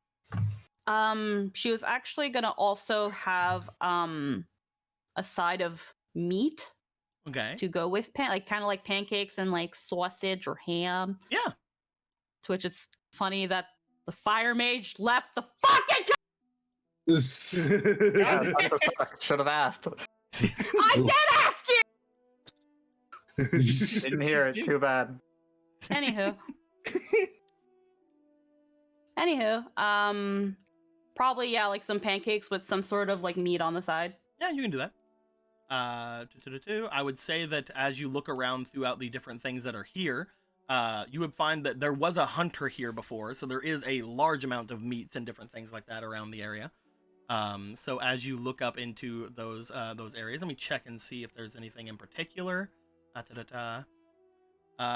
S6: She was actually gonna also have a side of meat.
S2: Okay.
S6: To go with kind of like pancakes and like sausage or ham.
S2: Yeah.
S6: To which it's funny that the fire mage left the fucking.
S7: Should have asked.
S6: I did ask you.
S7: Didn't hear it. Too bad.
S6: Anywho. Probably, yeah, like some pancakes with some sort of like meat on the side.
S2: Yeah, you can do that. I would say that as you look around throughout the different things that are here, you would find that there was a hunter here before, so there is a large amount of meats and different things like that around the area. So as you look up into those areas, let me check and see if there's anything in particular.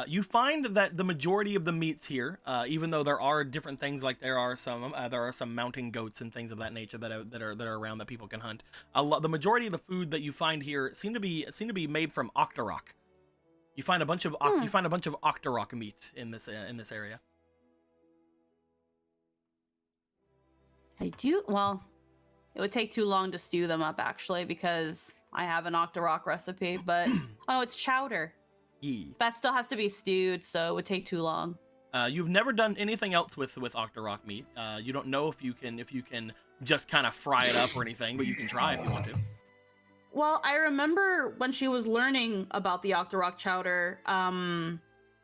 S2: You find that the majority of the meats here, even though there are different things, like there are some mountain goats and things of that nature that are around that people can hunt. The majority of the food that you find here seem to be made from Octorok. You find a bunch of Octorok meat in this area.
S6: Well, it would take too long to stew them up actually, because I have an Octorok recipe, but oh, it's chowder. That still has to be stewed, so it would take too long.
S2: You've never done anything else with Octorok meat. You don't know if you can just kind of fry it up or anything, but you can try if you want to.
S6: Well, I remember when she was learning about the Octorok chowder, I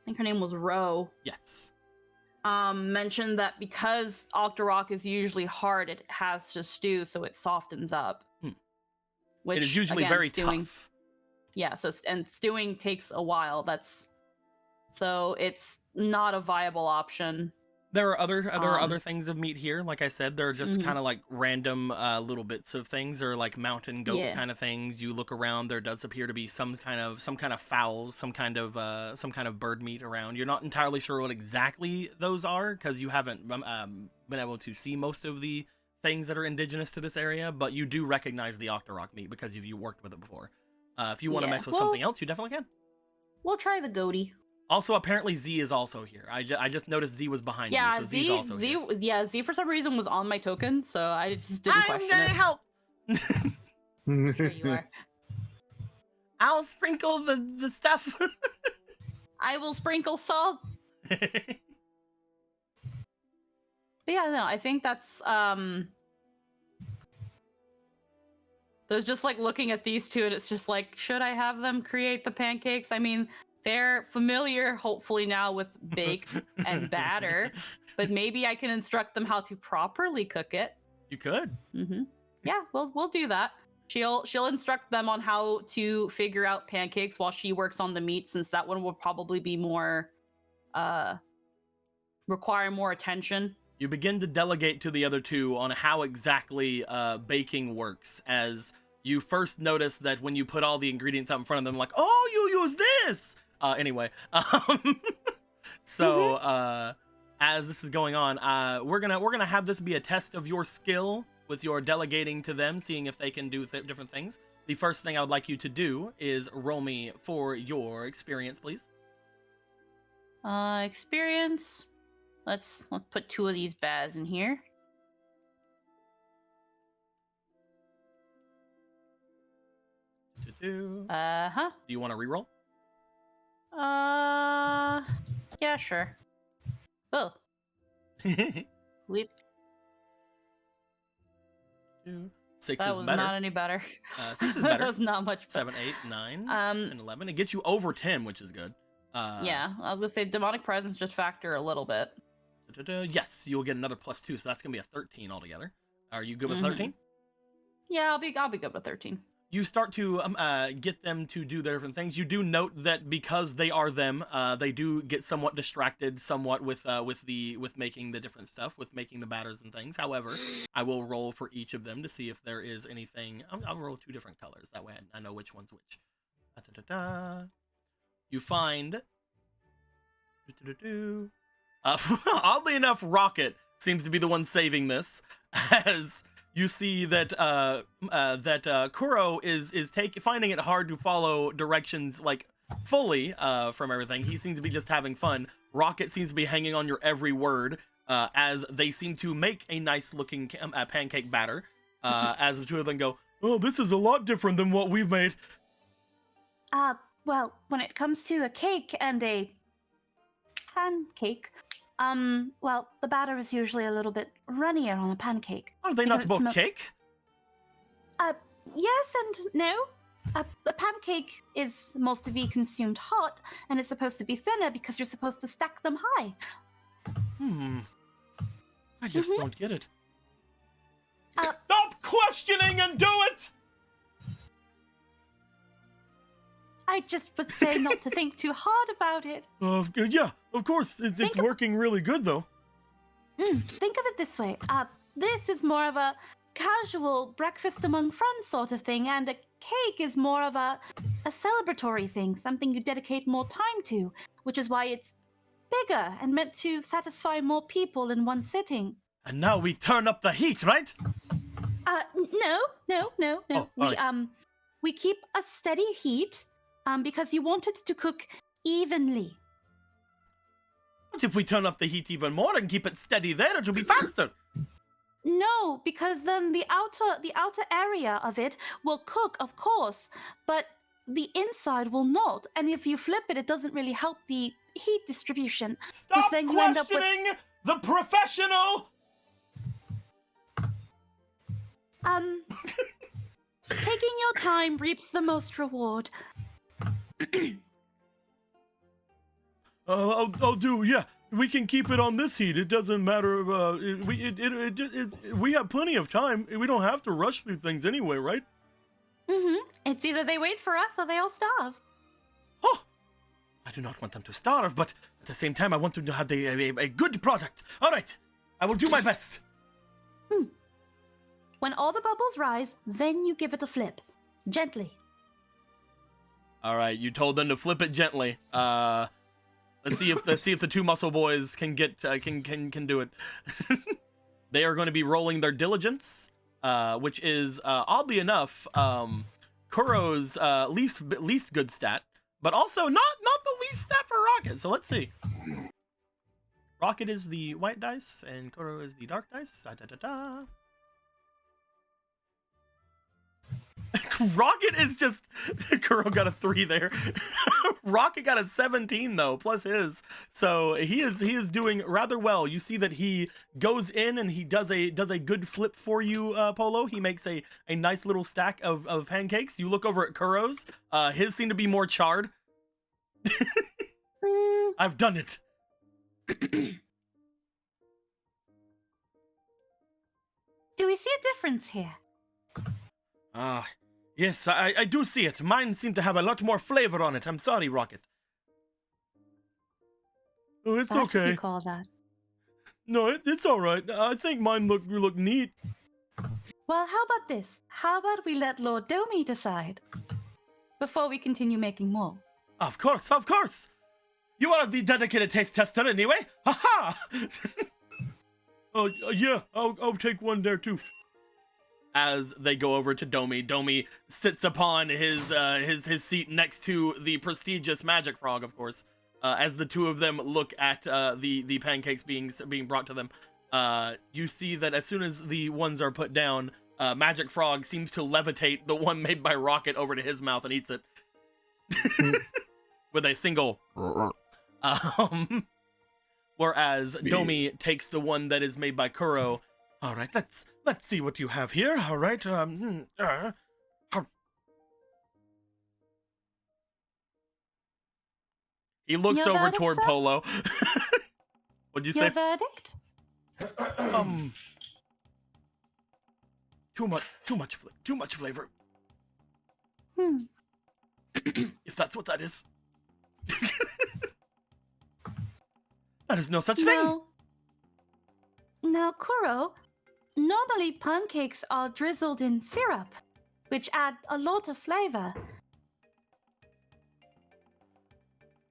S6: think her name was Ro.
S2: Yes.
S6: Mentioned that because Octorok is usually hard, it has to stew, so it softens up. Which,
S2: it is usually
S6: again,
S2: very
S6: stewing,
S2: tough.
S6: Yeah, and stewing takes a while. So it's not a viable option.
S2: There are other things of meat here. Like I said, they're just kind of like random little bits of things, or like mountain goat kind of things. You look around, there does appear to be some kind of fowls, some kind of bird meat around. You're not entirely sure what exactly those are because you haven't been able to see most of the things that are indigenous to this area, but you do recognize the Octorok meat because you worked with it before. If you want to mess with something else, you definitely can.
S6: We'll try the goaty.
S2: Also, apparently Z is also here. I just noticed Z was behind you, so Z's also here.
S6: Yeah, Z for some reason was on my token, so I just didn't question it.
S2: I'm gonna help.
S6: Here you are.
S2: I'll sprinkle the stuff.
S6: I will sprinkle salt. But yeah, no, I think that's there's just like looking at these two, and it's just like, should I have them create the pancakes? I mean, they're familiar, hopefully now, with bake and batter, but maybe I can instruct them how to properly cook it.
S2: You could.
S6: Yeah, we'll do that. She'll instruct them on how to figure out pancakes while she works on the meat, since that one will probably be more require more attention.
S2: You begin to delegate to the other two on how exactly baking works, as you first notice that when you put all the ingredients out in front of them, like, oh, you use this! Anyway, so as this is going on, we're gonna have this be a test of your skill with your delegating to them, seeing if they can do different things. The first thing I would like you to do is roll me for your experience, please.
S6: Experience. Let's put 2 of these bads in here.
S2: Do you want to reroll?
S6: Yeah, sure. Oh. Leap.
S2: 6
S6: that
S2: is
S6: was
S2: better.
S6: not any better.
S2: 6 is better.
S6: That was not much better.
S2: 7, 8, 9, and 11. It gets you over 10, which is good.
S6: Yeah, I was gonna say demonic presence just factor a little bit.
S2: Yes, you'll get another +2, so that's gonna be a 13 altogether. Are you good with 13?
S6: Yeah, I'll be good with 13.
S2: You start to get them to do their different things. You do note that because they are them, they do get somewhat distracted, somewhat with making the different stuff, with making the batters and things. However, I will roll for each of them to see if there is anything. I'll roll 2 different colors. That way I know which one's which. You find. Oddly enough, Rocket seems to be the one saving this, as you see that Kuro is finding it hard to follow directions like fully from everything. He seems to be just having fun. Rocket seems to be hanging on your every word, as they seem to make a nice looking pancake batter. As the two of them go, oh, this is a lot different than what we've made.
S6: Well, when it comes to a cake and a pancake, well, the batter is usually a little bit runnier on a pancake.
S2: Are they not both cake?
S6: Yes and no. The pancake is supposed to be consumed hot, and it's supposed to be thinner because you're supposed to stack them high.
S2: I just
S6: Mhm.
S2: don't get it.
S6: Uh,
S2: Stop questioning and do it!
S6: I just would say not to think too hard about it.
S2: Yeah, of course. It's
S6: Think of-
S2: working really good, though.
S6: Think of it this way. This is more of a casual breakfast among friends sort of thing, and a cake is more of a celebratory thing, something you dedicate more time to, which is why it's bigger and meant to satisfy more people in one sitting.
S2: And now we turn up the heat, right?
S6: No.
S2: Oh,
S6: We keep a steady heat, because you want it to cook evenly.
S2: What if we turn up the heat even more and keep it steady there? It'll be faster.
S6: No, because then the outer area of it will cook, of course, but the inside will not. And if you flip it, it doesn't really help the heat distribution.
S2: Stop
S6: then you end up with-
S2: questioning the professional!
S6: Taking your time reaps the most reward.
S2: I'll do, yeah. We can keep it on this heat. It doesn't matter. We have plenty of time. We don't have to rush through things anyway, right?
S6: It's either they wait for us or they all starve.
S2: Oh, I do not want them to starve, but at the same time, I want them to have a good product. All right, I will do my best.
S6: When all the bubbles rise, then you give it a flip. Gently.
S2: All right, you told them to flip it gently. Let's see if the two muscle boys can get can do it. They are going to be rolling their diligence, which is oddly enough Kuro's least good stat, but also not the least stat for Rocket. So let's see. Rocket is the white dice and Kuro is the dark dice. Da-da-da-da. Rocket is just Kuro got a 3 there. Rocket got a 17 though, plus his. So he is doing rather well. You see that he goes in and he does a good flip for you, Polo. He makes a nice little stack of pancakes. You look over at Kuro's. His seem to be more charred. I've done it.
S6: Do we see a difference here?
S2: Yes, I do see it. Mine seem to have a lot more flavor on it. I'm sorry, Rocket. Oh, it's
S6: That's what
S2: okay.
S6: you call that.
S2: No, it's all right. I think mine look neat.
S6: Well, how about this? How about we let Lord Domi decide before we continue making more?
S2: Of course, of course. You are the dedicated taste tester anyway. Ha-ha! Oh, yeah, I'll take one there too. As they go over to Domi, Domi sits upon his seat next to the prestigious magic frog, of course. As the two of them look at the pancakes being brought to them, you see that as soon as the ones are put down, Magic Frog seems to levitate the one made by Rocket over to his mouth and eats it with a single. Whereas Domi takes the one that is made by Kuro. All right, let's see what you have here. All right. He looks
S6: Your
S2: over
S6: verdict,
S2: toward
S6: sir?
S2: Polo. What'd you
S6: Your
S2: say?
S6: verdict?
S2: Too much flavor. If that's what that is. That is no such thing.
S6: Now, Kuro, normally pancakes are drizzled in syrup, which add a lot of flavor.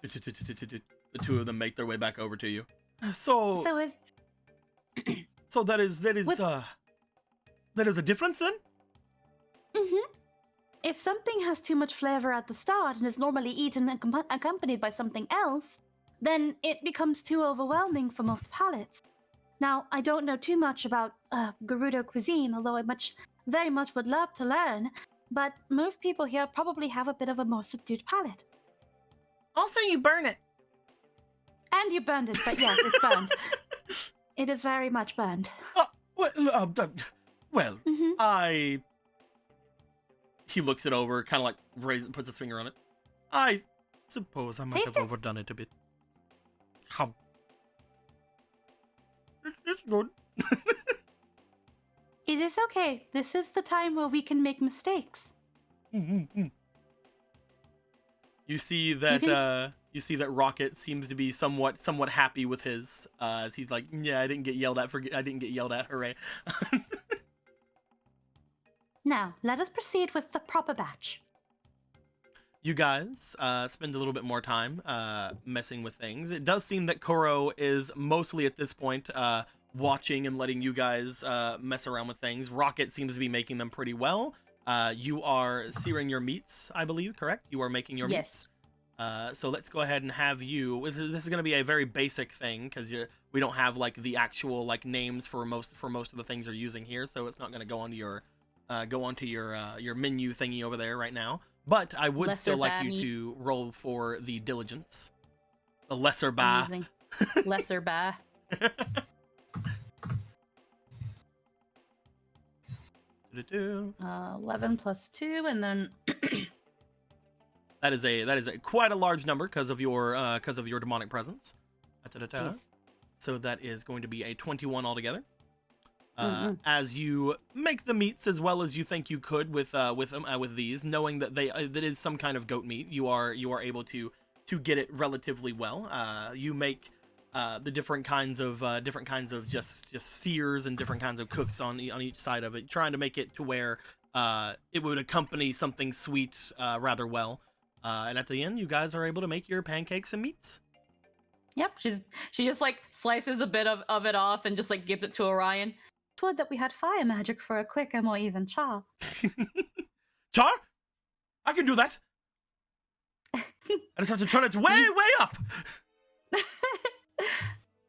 S2: The two of them make their way back over to you. So that is a difference then?
S6: If something has too much flavor at the start and is normally eaten and accompanied by something else, then it becomes too overwhelming for most palates. Now, I don't know too much about Gerudo cuisine, although I very much would love to learn, but most people here probably have a bit of a more subdued palate.
S2: Also, you burn it.
S6: And you burned it, but yes, it's burned. It is very much burned.
S2: Well, he looks it over, kind of like puts his finger on it. I suppose I might
S8: Taste
S2: have
S8: it.
S2: overdone it a bit. Hum. It's good.
S8: It is okay. This is the time where we can make mistakes.
S2: You see that you see that Rocket seems to be somewhat happy with his as he's like, yeah, I didn't get yelled at. Hooray.
S8: Now, let us proceed with the proper batch.
S2: You guys spend a little bit more time messing with things. It does seem that Koro is mostly at this point watching and letting you guys mess around with things. Rocket seems to be making them pretty well. You are searing your meats, I believe, correct? You are making your meats?
S6: Yes.
S2: So let's go ahead and have you. This is going to be a very basic thing because we don't have like the actual like names for most of the things you're using here, so it's not going to go onto your menu thingy over there right now. But I would
S6: Lesser
S2: still like
S6: ba
S2: you
S6: meat.
S2: to roll for the diligence, the lesser ba.
S6: Using lesser ba. 11 plus 2, and then
S2: That is a quite a large number because of your demonic presence.
S6: yes.
S2: So that is going to be a 21 altogether.
S6: Mhm.
S2: As you make the meats as well as you think you could with these, knowing that that is some kind of goat meat, you are able to get it relatively well. You make the different kinds of just sears and different kinds of cooks on each side of it, trying to make it to where it would accompany something sweet rather well. And at the end, you guys are able to make your pancakes and meats.
S6: Yep, she just like slices a bit of it off and just like gives it to Orion.
S8: Would that we had fire magic for a quicker, more even char.
S2: Char? I can do that. I just have to turn it way up.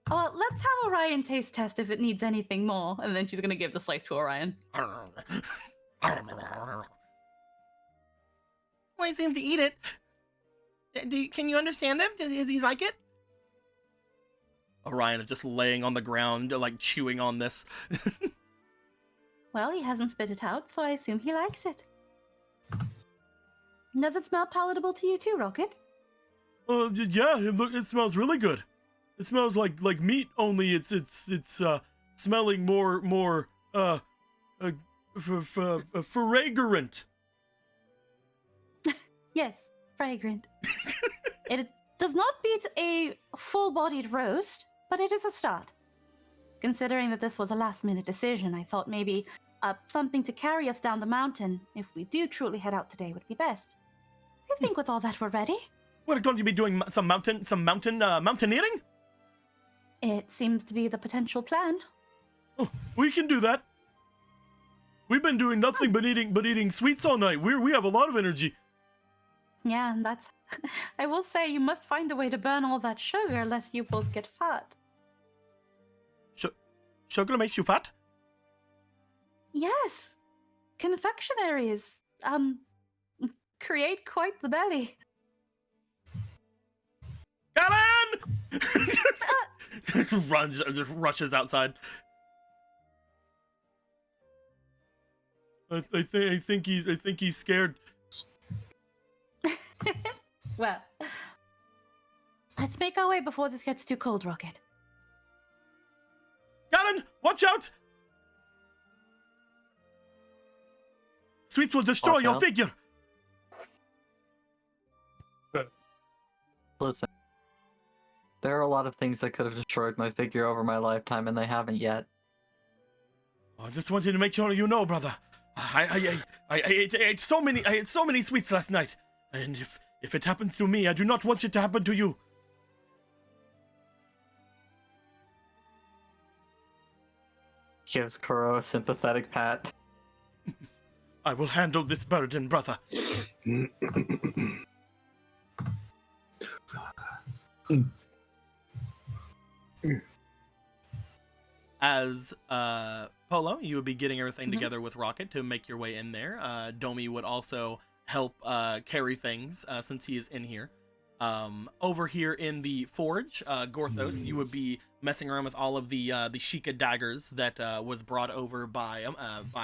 S8: Oh, let's have Orion taste test if it needs anything more.
S6: And then she's gonna give the slice to Orion.
S2: Well, he seems to eat it. Can you understand him? Does he like it? Orion is just laying on the ground, like chewing on this.
S8: Well, he hasn't spit it out, so I assume he likes it. Does it smell palatable to you too, Rocket?
S2: Yeah, it smells really good. It smells like meat, only it's smelling more fragrant.
S8: Yes, fragrant. It does not beat a full-bodied roast, but it is a start. Considering that this was a last-minute decision, I thought maybe something to carry us down the mountain, if we do truly head out today, would be best. I think with all that we're ready.
S2: We're going to be doing some mountaineering?
S8: It seems to be the potential plan.
S2: Oh, we can do that. We've been doing nothing but eating sweets all night. We have a lot of energy.
S8: Yeah, and that's... I will say you must find a way to burn all that sugar, lest you both get fat.
S2: Sugar makes you fat?
S8: Yes. Confectionaries, create quite the belly.
S2: Alan! Just rushes outside. I think he's scared.
S8: Well, let's make our way before this gets too cold, Rocket.
S2: Alan, watch out! Sweets will destroy
S7: Watch
S2: your
S7: out.
S2: figure.
S7: Listen, there are a lot of things that could have destroyed my figure over my lifetime, and they haven't yet.
S2: I just wanted to make sure you know, brother. I ate so many sweets last night, and if it happens to me, I do not want it to happen to you.
S7: Gives Kuro a sympathetic pat.
S2: I will handle this burden, brother. As Polo, you would be getting everything together with Rocket to make your way in there. Domi would also help carry things since he is in here. Over here in the forge, Gorthos, you would be messing around with all of the Sheikah daggers that was brought over by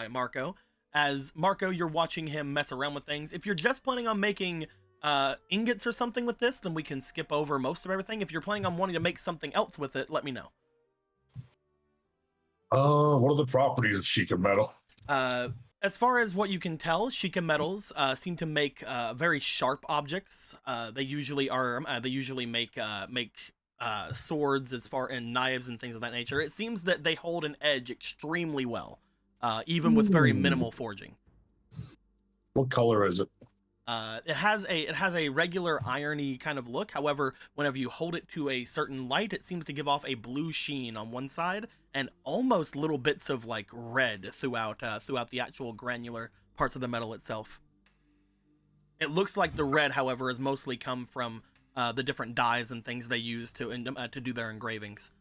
S2: Marco, as Marco, you're watching him mess around with things. If you're just planning on making ingots or something with this, then we can skip over most of everything. If you're planning on wanting to make something else with it, let me know.
S5: What are the properties of Sheikah metal?
S2: As far as what you can tell, Sheikah metals seem to make very sharp objects. They usually make swords and knives and things of that nature. It seems that they hold an edge extremely well, even with very minimal forging.
S5: What color is it?
S2: It has a regular irony kind of look. However, whenever you hold it to a certain light, it seems to give off a blue sheen on one side and almost little bits of like red throughout the actual granular parts of the metal itself. It looks like the red, however, has mostly come from the different dyes and things they use to do their engravings.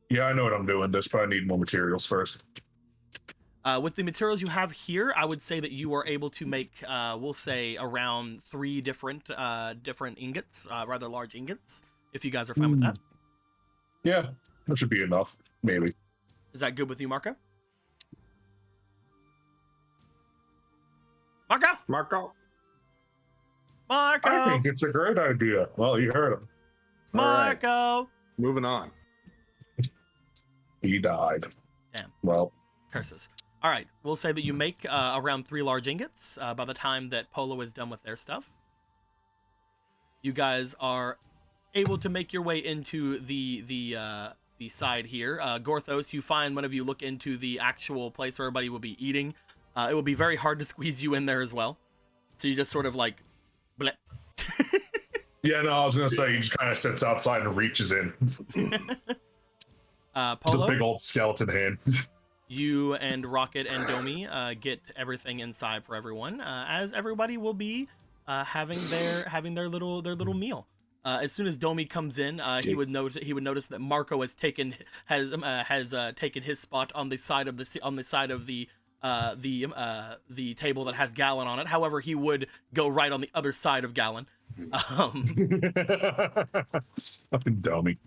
S5: Yeah, I know what I'm doing. This, but I need more materials first.
S2: With the materials you have here, I would say that you are able to make, we'll say, around 3 different ingots, rather large ingots, if you guys are fine with that.
S5: Yeah, that should be enough, maybe.
S2: Is that good with you, Marco? Marco?
S5: I think it's a great idea. Well, you heard him.
S2: Marco!
S4: Right. Moving on.
S5: He died.
S2: Damn.
S5: Well.
S2: Curses. All right, we'll say that you make around 3 large ingots by the time that Polo is done with their stuff. You guys are able to make your way into the side here. Gorthos, you find whenever you look into the actual place where everybody will be eating, it will be very hard to squeeze you in there as well. So you just sort of like, bleh.
S5: Yeah, no, I was gonna say he just kind of sits outside and reaches in.
S2: Polo,
S5: the big old skeleton hand.
S2: You and Rocket and Domi get everything inside for everyone, as everybody will be having their little meal. As soon as Domi comes in, he would notice that Marco has taken his spot on the side of the table that has Gallon on it. However, he would go right on the other side of Gallon.
S5: Fucking Domi.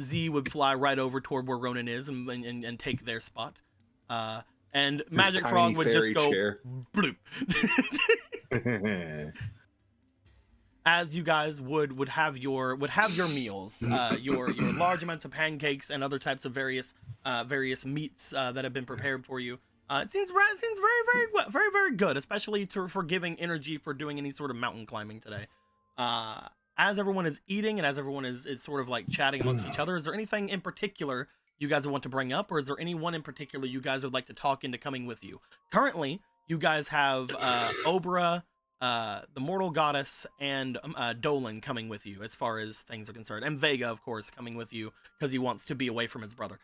S2: Z would fly right over toward where Ronan is and take their spot. And Magic Frog would just go bloop. As you guys would have your meals, your large amounts of pancakes and other types of various meats that have been prepared for you. It seems very good, especially for giving energy for doing any sort of mountain climbing today. As everyone is eating and as everyone is sort of like chatting amongst each other, is there anything in particular you guys would want to bring up, or is there anyone in particular you guys would like to talk into coming with you? Currently, you guys have Obra, the Mortal Goddess, and Dolan coming with you as far as things are concerned, and Vega, of course, coming with you because he wants to be away from his brother.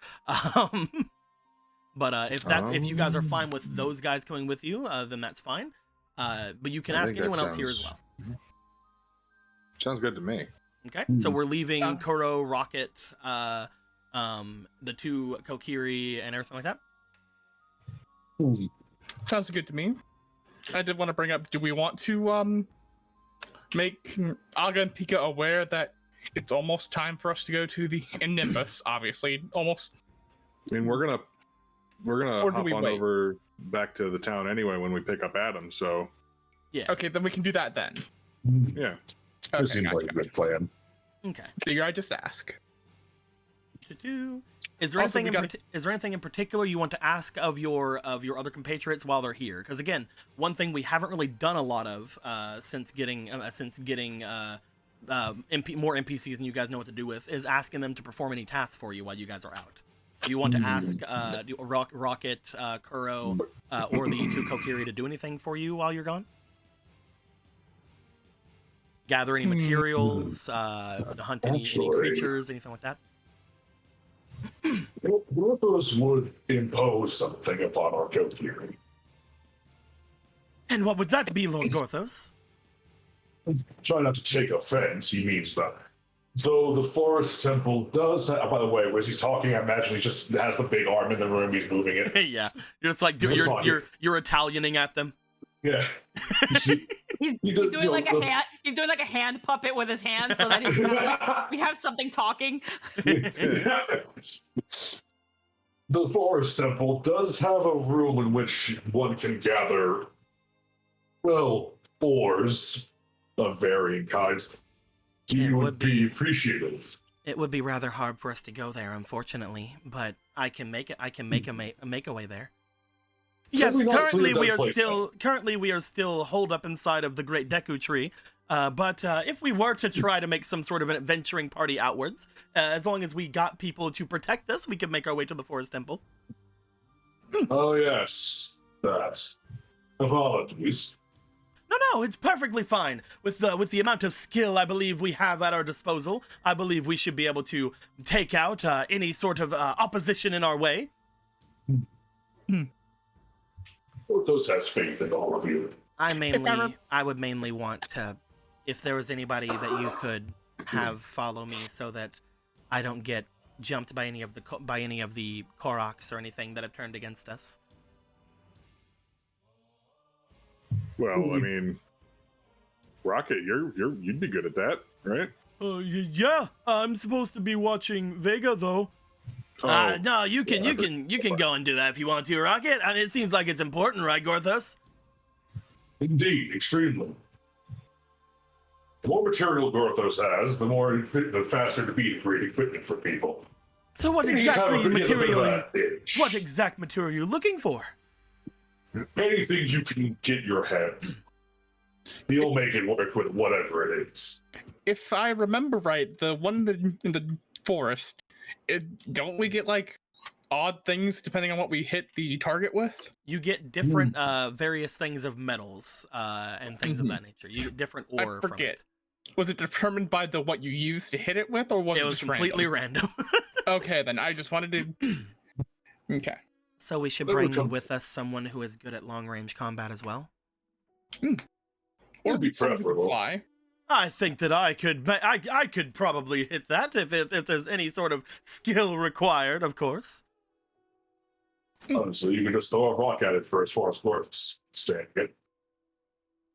S2: But if you guys are fine with those guys coming with you, then that's fine. But you can ask anyone else here as well.
S4: Sounds good to me.
S2: Okay, so we're leaving Kuro, Rocket, the 2 Kokiri, and everything like that.
S3: Sounds good to me. I did want to bring up, do we want to make Aga and Pika aware that it's almost time for us to go to the Nimbus, obviously, almost.
S4: I mean, we're gonna
S3: Or do
S4: hop
S3: we
S4: on
S3: wait?
S4: over back to the town anyway when we pick up Adam, so
S2: Yeah.
S3: Okay, then we can do that then.
S4: yeah.
S3: Okay,
S5: This seems like a good plan.
S2: Okay.
S3: Figure I just ask.
S2: Is there
S3: Also,
S2: anything is there anything in particular you want to ask of your other compatriots while they're here? Because again, one thing we haven't really done a lot of since getting more NPCs than you guys know what to do with is asking them to perform any tasks for you while you guys are out. Do you want to ask Rocket, Kuro, or the 2 Kokiri to do anything for you while you're gone? Gather any materials, hunt any creatures, anything like that?
S5: Those would impose something upon our Kokiri.
S2: And what would that be, Lord Gorthos?
S5: Try not to take offense, he means that. Though the forest temple does have, by the way, as he's talking, I imagine he just has the big arm in the room, he's moving it.
S2: Yeah, you're just like you're Italianing at them.
S5: Yeah.
S6: He's doing like a hand. He's doing like a hand puppet with his hand, so that we have something talking.
S5: The Forest Temple does have a room in which one can gather, well, ores of varying kinds. You would be appreciative.
S2: It would be rather hard for us to go there, unfortunately, but I can make it. I can make a way there. Yes, currently we are still holed up inside of the Great Deku Tree. But if we were to try to make some sort of an adventuring party outwards, as long as we got people to protect us, we could make our way to the Forest Temple.
S5: Oh yes, that. Apologies.
S2: No, it's perfectly fine. With the amount of skill I believe we have at our disposal, I believe we should be able to take out any sort of opposition in our way.
S5: Porthos has faith in all of you.
S2: I would mainly want to, if there was anybody that you could have follow me, so that I don't get jumped by any of the Koroks or anything that have turned against us.
S4: Well, I mean, Rocket, you'd be good at that, right?
S2: Yeah. I'm supposed to be watching Vega though. No, you can go and do that if you want to, Rocket. I mean, it seems like it's important, right, Gorthos?
S5: Indeed, extremely. The more material Gorthos has, the faster to beat great equipment for people.
S2: So what exact material are you looking for?
S5: Anything you can get your hands. You'll make it work with whatever it is.
S3: If I remember right, the one in the forest, don't we get like odd things depending on what we hit the target with?
S2: You get different various things of metals and things of that nature. You get different ore.
S3: I forget. Was it determined by what you used to hit it with, or was it
S2: was completely random?
S3: Okay, then I just wanted to. Okay.
S2: So we should bring with us someone who is good at long-range combat as well.
S3: Or be preferable. Fly.
S2: I think that I could probably hit that if there's any sort of skill required, of course.
S5: Honestly, you can just throw a rock at it for as far as worth staying it.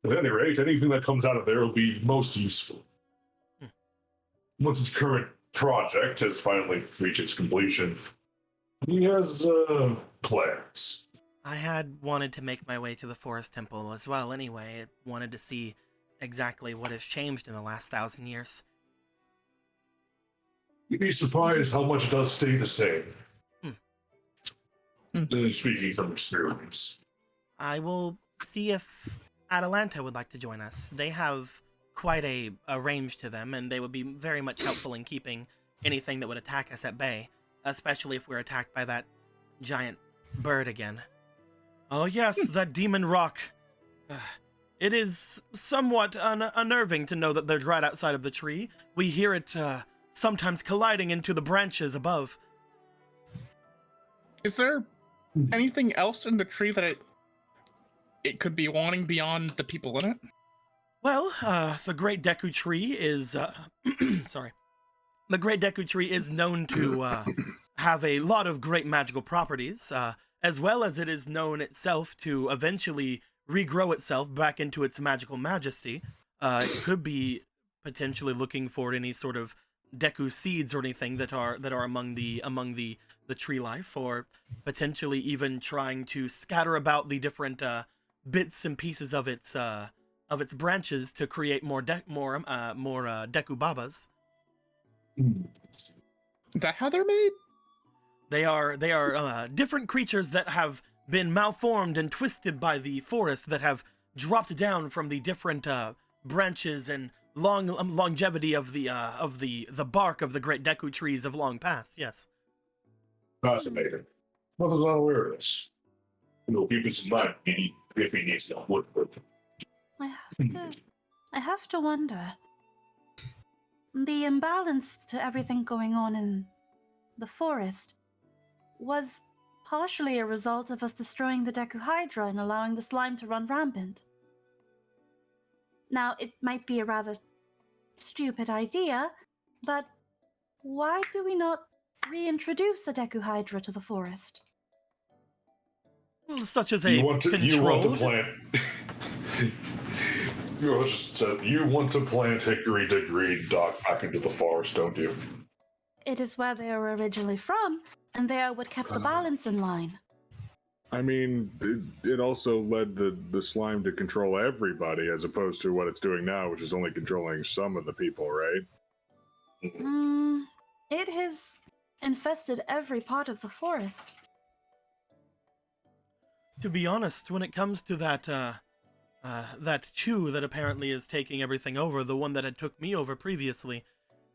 S5: At any rate, anything that comes out of there will be most useful. Once his current project has finally reached its completion, he has plans.
S2: I had wanted to make my way to the Forest Temple as well anyway. I wanted to see exactly what has changed in the last 1,000 years.
S5: You'd be surprised how much does stay the same. Speaking from experience.
S2: I will see if Atalanta would like to join us. They have quite a range to them, and they would be very much helpful in keeping anything that would attack us at bay, especially if we're attacked by that giant bird again. Oh yes, that demon rock. It is somewhat unnerving to know that they're right outside of the tree. We hear it sometimes colliding into the branches above.
S3: Is there anything else in the tree that it could be wanting beyond the people in it?
S2: Well, the Great Deku Tree is sorry. The Great Deku Tree is known to have a lot of great magical properties, as well as it is known itself to eventually regrow itself back into its magical majesty. It could be potentially looking for any sort of Deku seeds or anything that are among the tree life, or potentially even trying to scatter about the different bits and pieces of its branches to create more Deku Babas.
S3: Is that how they're made?
S2: They are different creatures that have been malformed and twisted by the forest, that have dropped down from the different branches and longevity of the bark of the great Deku trees of long past. Yes.
S5: Fascinating. I was unaware of this. We'll keep this in mind if he needs to wood.
S8: I have to wonder. The imbalance to everything going on in the forest was partially a result of us destroying the Deku Hydra and allowing the slime to run rampant. Now, it might be a rather stupid idea, but why do we not reintroduce the Deku Hydra to the forest?
S2: Such as a
S5: You want to plant. You want to plant Hickory Dickory Dock back into the forest, don't you?
S8: It is where they were originally from, And they are what kept the balance in line.
S4: I mean, it also led the slime to control everybody, as opposed to what it's doing now, which is only controlling some of the people, right?
S8: It has infested every part of the forest.
S2: To be honest, when it comes to that Chew that apparently is taking everything over, the one that had took me over previously,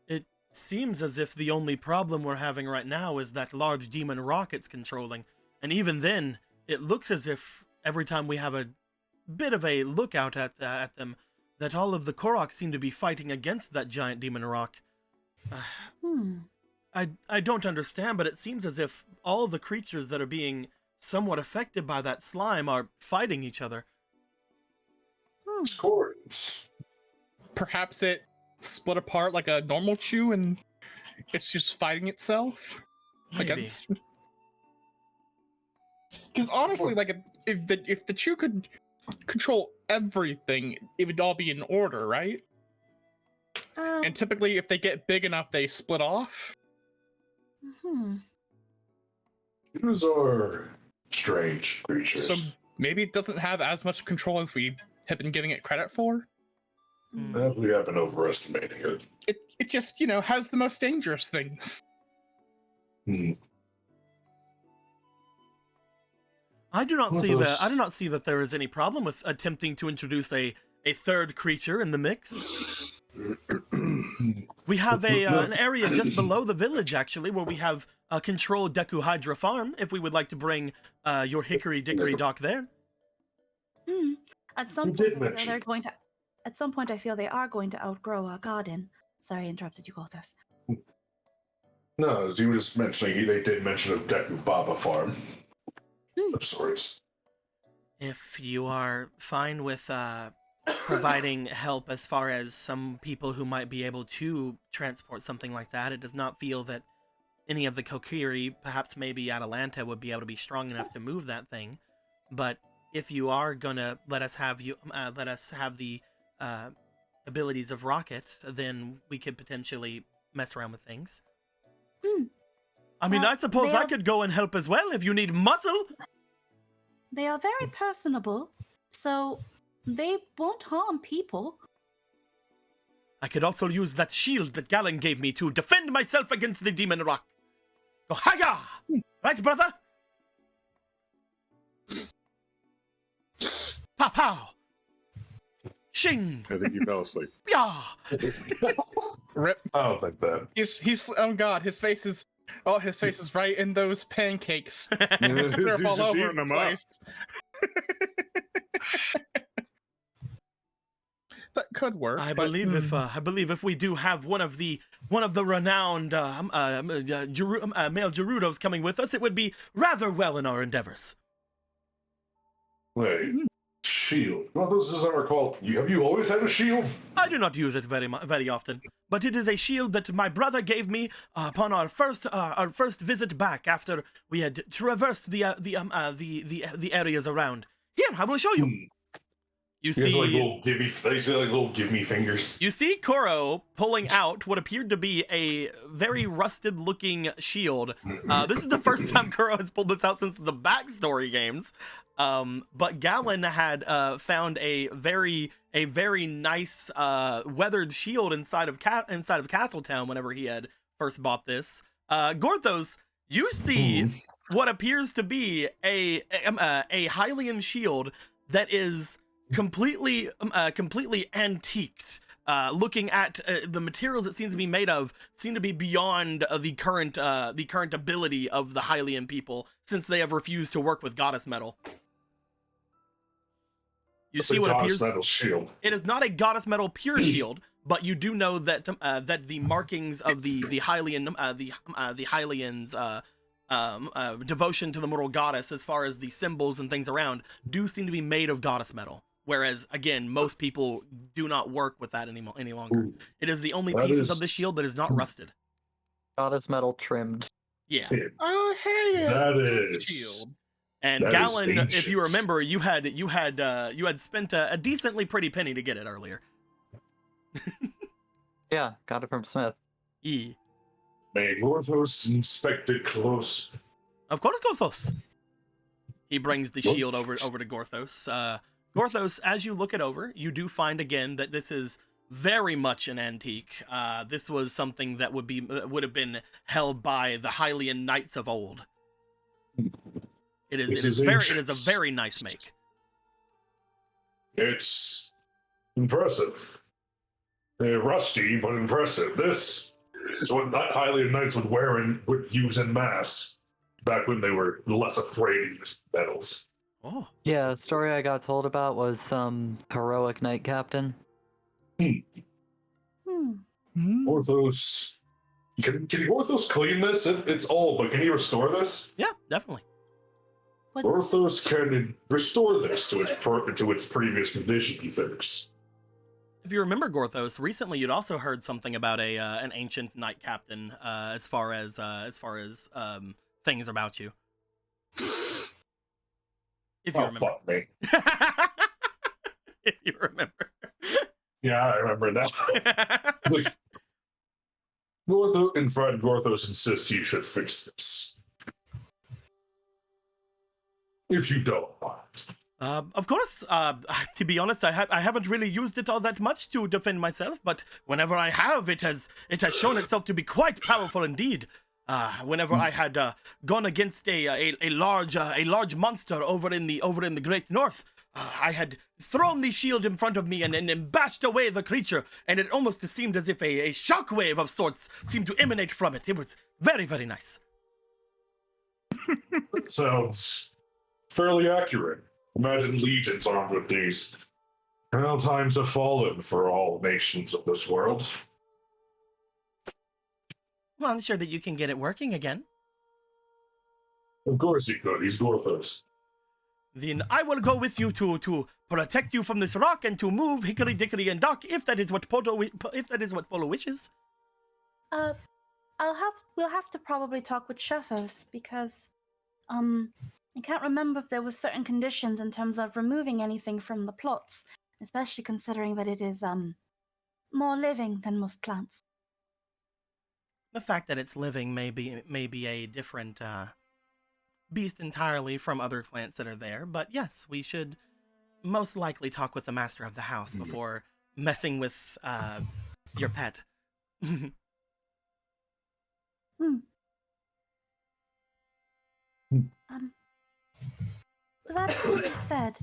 S2: it seems as if the only problem we're having right now is that large demon rock it's controlling. And even then, it looks as if every time we have a bit of a lookout at them, that all of the Korok seem to be fighting against that giant demon rock. I don't understand, but it seems as if all the creatures that are being somewhat affected by that slime are fighting each other.
S5: Discords.
S3: Perhaps it split apart like a normal chew and it's just fighting itself
S2: Maybe.
S3: against. Because honestly, like if the chew could control everything, it would all be in order, right? And typically, if they get big enough, they split off.
S5: Chews are strange creatures.
S3: So maybe it doesn't have as much control as we have been giving it credit for.
S5: We have been overestimating it.
S3: It just, has the most dangerous things.
S2: I do not see that there is any problem with attempting to introduce a third creature in the mix. We have an area just below the village, actually, where we have a controlled Deku Hydra farm, if we would like to bring your Hickory Dickory Dock there.
S8: At some point, I feel they are going to outgrow our garden. Sorry, I interrupted you, Gothos.
S5: No, as you were just mentioning, they did mention a Deku Baba farm of sorts.
S2: If you are fine with providing help as far as some people who might be able to transport something like that, it does not feel that any of the Kokiri, perhaps maybe Atalanta, would be able to be strong enough to move that thing. But if you are gonna let us have the abilities of Rocket, then we could potentially mess around with things. I mean, I suppose I could go and help as well if you need muscle.
S8: They are very personable, so they won't harm people.
S2: I could also use that shield that Galen gave me to defend myself against the demon rock. Go hiya! Right, brother? Pow pow! Shing!
S4: I think you fell asleep.
S2: Yeah!
S3: Rip.
S5: I don't think that.
S3: He's oh god, his face is right in those pancakes.
S4: He's
S3: Syrup all
S4: just
S3: over
S4: eating
S3: the
S4: them up.
S3: place. That could work.
S2: I believe if we do have one of the renowned male Gerudos coming with us, it would be rather well in our endeavors.
S5: Wait, shield. Well, those as I recall, have you always had a shield?
S2: I do not use it very often, but it is a shield that my brother gave me upon our first visit back after we had traversed the areas around. Here, I will show you. You see,
S5: little give me fingers.
S2: You see Koro pulling out what appeared to be a very rusted-looking shield. This is the first time Koro has pulled this out since the backstory games. But Galen had found a very nice weathered shield inside of Castletown whenever he had first bought this. Gorthos, you see what appears to be a Hylian shield that is completely antiqued. Looking at the materials it seems to be made of, seem to be beyond the current ability of the Hylian people, since they have refused to work with goddess metal. You see what appears?
S5: Metal shield.
S2: It is not a goddess metal pure shield, but you do know that that the markings of the Hylian the Hylians devotion to the mortal goddess, as far as the symbols and things around, do seem to be made of goddess metal. Whereas, again, most people do not work with that any longer. It is the only pieces of the shield that is not rusted.
S7: Goddess metal trimmed.
S2: Yeah.
S3: Oh hey,
S5: That is
S3: shield.
S2: And
S5: that
S2: Galen,
S5: is
S2: if you
S5: ancient.
S2: remember, you had spent a decently pretty penny to get it earlier.
S7: Yeah, got it from Smith.
S2: Yeah.
S5: May Gorthos inspect it close.
S2: Of course, Gorthos. He brings the shield over to Gorthos. Gorthos, as you look it over, you do find again that this is very much an antique. This was something that would have been held by the Hylian knights of old. It is a very nice make.
S5: It's impressive. Rusty, but impressive. This is what Hylian knights would wear and would use en masse back when they were less afraid to use metals.
S2: Oh.
S9: Yeah, a story I got told about was some heroic knight captain.
S5: Gorthos. Can Gorthos clean this? It's old, but can he restore this?
S2: Yeah, definitely.
S5: Gorthos can restore this to its previous condition, he thinks.
S2: If you remember, Gorthos, recently you'd also heard something about an ancient knight captain as far as things about you. If you remember.
S5: Fuck me.
S2: If you remember.
S5: Yeah, I remember now. Like, Gorthos insists you should fix this. If you don't mind.
S2: Of course, to be honest, I haven't really used it all that much to defend myself, but whenever I have, it has shown itself to be quite powerful indeed. Whenever I had gone against a large monster over in the Great North, I had thrown the shield in front of me and bashed away the creature, and it almost seemed as if a shockwave of sorts seemed to emanate from it. It was very, very nice.
S5: That sounds fairly accurate. Imagine legions armed with these. Well, times have fallen for all nations of this world.
S2: Well, I'm sure that you can get it working again.
S5: Of course he could. He's Gorthos.
S2: Then I will go with you to protect you from this rock and to move Hickory Dickory and Dock if that is what Polo wishes.
S8: We'll have to probably talk with Shefos because I can't remember if there was certain conditions in terms of removing anything from the plots, especially considering that it is more living than most plants.
S2: The fact that it's living may be a different beast entirely from other plants that are there, but yes, we should most likely talk with the master of the house before messing with your pet.
S8: That being said,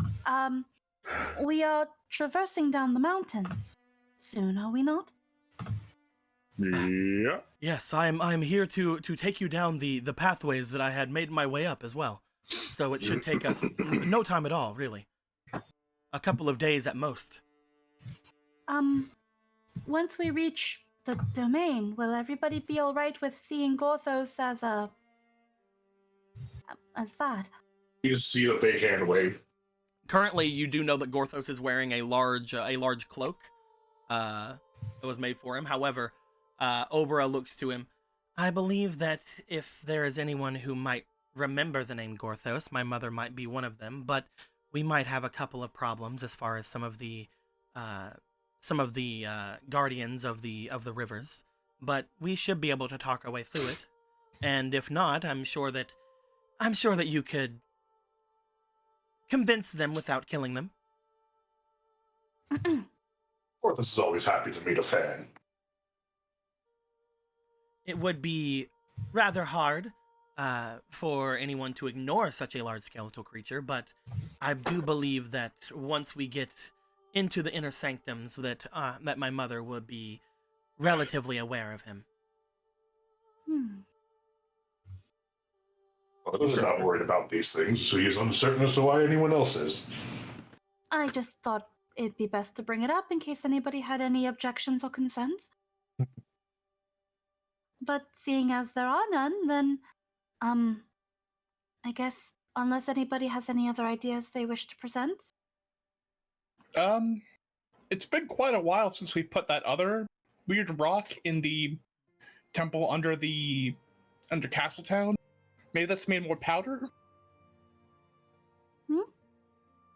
S8: we are traversing down the mountain soon, are we not?
S4: Yeah.
S2: Yes, I'm here to take you down the pathways that I had made my way up as well. So it should take us no time at all, really. A couple of days at most.
S8: Once we reach the domain, will everybody be all right with seeing Gorthos as that?
S5: You see a big hand wave.
S2: Currently, you do know that Gorthos is wearing a large cloak that was made for him. However, Obra looks to him. I believe that if there is anyone who might remember the name Gorthos, my mother might be one of them, but we might have a couple of problems as far as some of the guardians of the rivers. But we should be able to talk our way through it. And if not, I'm sure that you could convince them without killing them.
S5: Gorthos is always happy to meet a fan.
S2: It would be rather hard for anyone to ignore such a large skeletal creature, but I do believe that once we get into the inner sanctums, that my mother would be relatively aware of him.
S5: Well, we're not worried about these things, so he's uncertain as to why anyone else is.
S8: I just thought it'd be best to bring it up in case anybody had any objections or concerns. But seeing as there are none, then, I guess, unless anybody has any other ideas they wish to present?
S3: It's been quite a while since we put that other weird rock in the temple under Castletown. Maybe that's made more powder?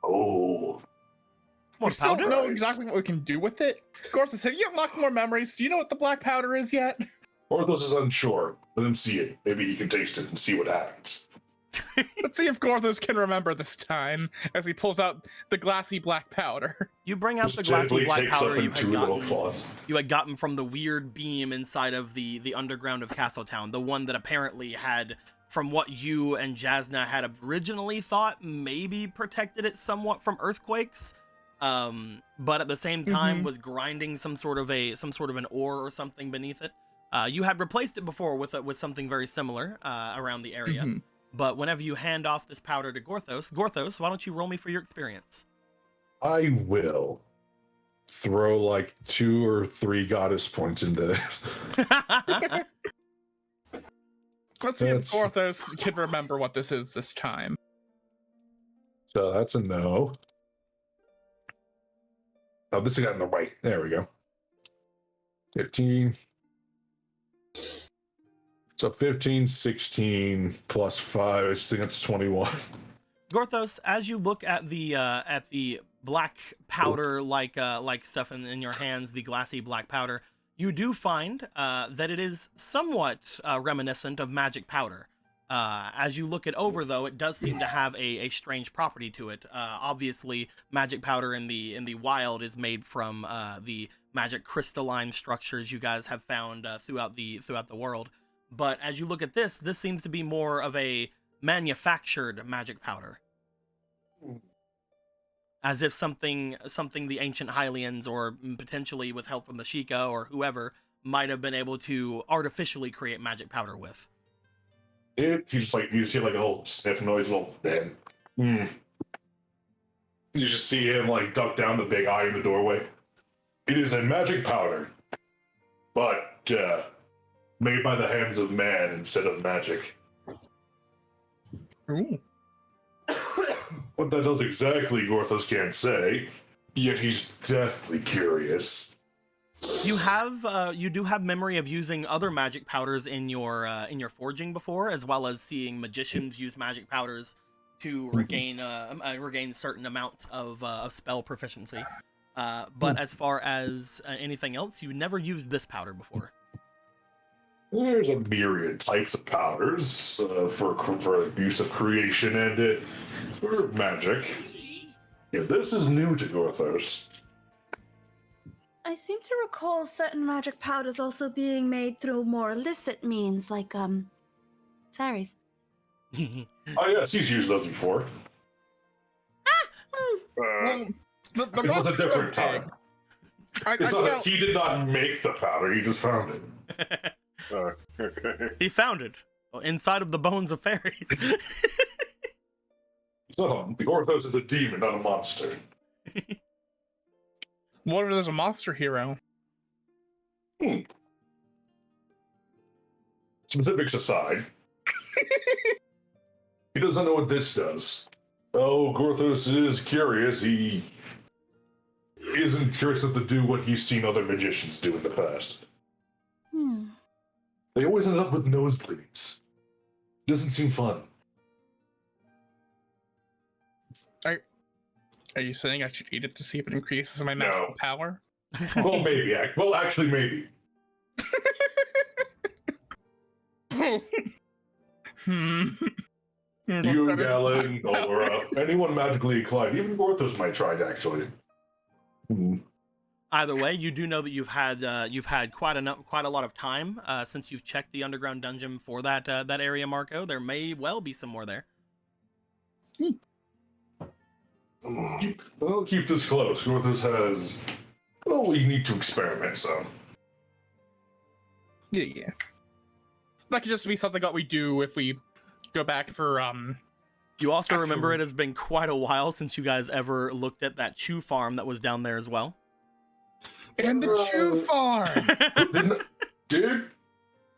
S5: Oh.
S2: More
S3: We still
S2: powder?
S3: don't know exactly what we can do with it. Of course, I said, you unlock more memories. Do you know what the black powder is yet?
S5: Orthos is unsure. Let him see it. Maybe he can taste it and see what happens.
S3: Let's see if Gorthos can remember this time as he pulls out the glassy black powder.
S2: You bring out
S5: Just
S2: the glassy
S5: gently
S2: black
S5: takes
S2: powder
S5: up in
S2: you had
S5: two little
S2: gotten.
S5: claws.
S2: You had gotten from the weird beam inside of the underground of Castletown, the one that apparently had, from what you and Jasna had originally thought, maybe protected it somewhat from earthquakes, but at the same time was grinding some sort of an ore or something beneath it. You had replaced it before with something very similar around the area, but whenever you hand off this powder to Gorthos, why don't you roll me for your experience?
S5: I will throw like 2 or 3 goddess points into this.
S3: Let's see if Gorthos can remember what this is this time.
S5: So that's a no. Oh, this got in the right. There we go. 15. So 15, 16 plus 5. I think that's 21.
S2: Gorthos, as you look at the black powder like stuff in your hands, the glassy black powder, you do find that it is somewhat reminiscent of magic powder. As you look it over, though, it does seem to have a strange property to it. Obviously, magic powder in the wild is made from the magic crystalline structures you guys have found throughout the world. But as you look at this seems to be more of a manufactured magic powder. As if something the ancient Hylians, or potentially with help from the Sheikah or whoever, might have been able to artificially create magic powder with.
S5: You just hear like a little sniff noise, a little bang. You just see him like duck down the big eye in the doorway. It is a magic powder, but made by the hands of man instead of magic.
S3: Ooh.
S5: What that does exactly, Gorthos can't say, yet he's deathly curious.
S2: You do have memory of using other magic powders in your forging before, as well as seeing magicians use magic powders to regain certain amounts of spell proficiency. But as far as anything else, you never used this powder before.
S5: There's a myriad types of powders for use of creation and for magic. Yeah, this is new to Gorthos.
S8: I seem to recall certain magic powders also being made through more illicit means, like, fairies.
S5: Oh yes, he's used those before.
S3: The
S5: It was a different time. It's not that he did not make the powder, he just found it.
S4: Okay.
S2: He found it inside of the bones of fairies.
S5: Gorthos is a demon, not a monster.
S3: What if there's a monster hero?
S5: Specifics aside, he doesn't know what this does. Oh, Gorthos is curious. He isn't curious enough to do what he's seen other magicians do in the past. They always end up with nosebleeds. Doesn't seem fun.
S3: Are you saying I should eat it to see if it increases my magical power?
S5: Well, maybe. Well, actually, maybe. You, Galen, Nora, anyone magically inclined, even Gorthos might try it, actually.
S2: Either way, you do know that you've had quite a lot of time since you've checked the underground dungeon for that area, Marco. There may well be some more there.
S5: We'll keep this close. Gorthos has. Well, we need to experiment some.
S3: Yeah. That could just be something that we do if we go back for
S2: You also remember it has been quite a while since you guys ever looked at that Chew farm that was down there as well.
S3: And the Chew farm!
S5: Did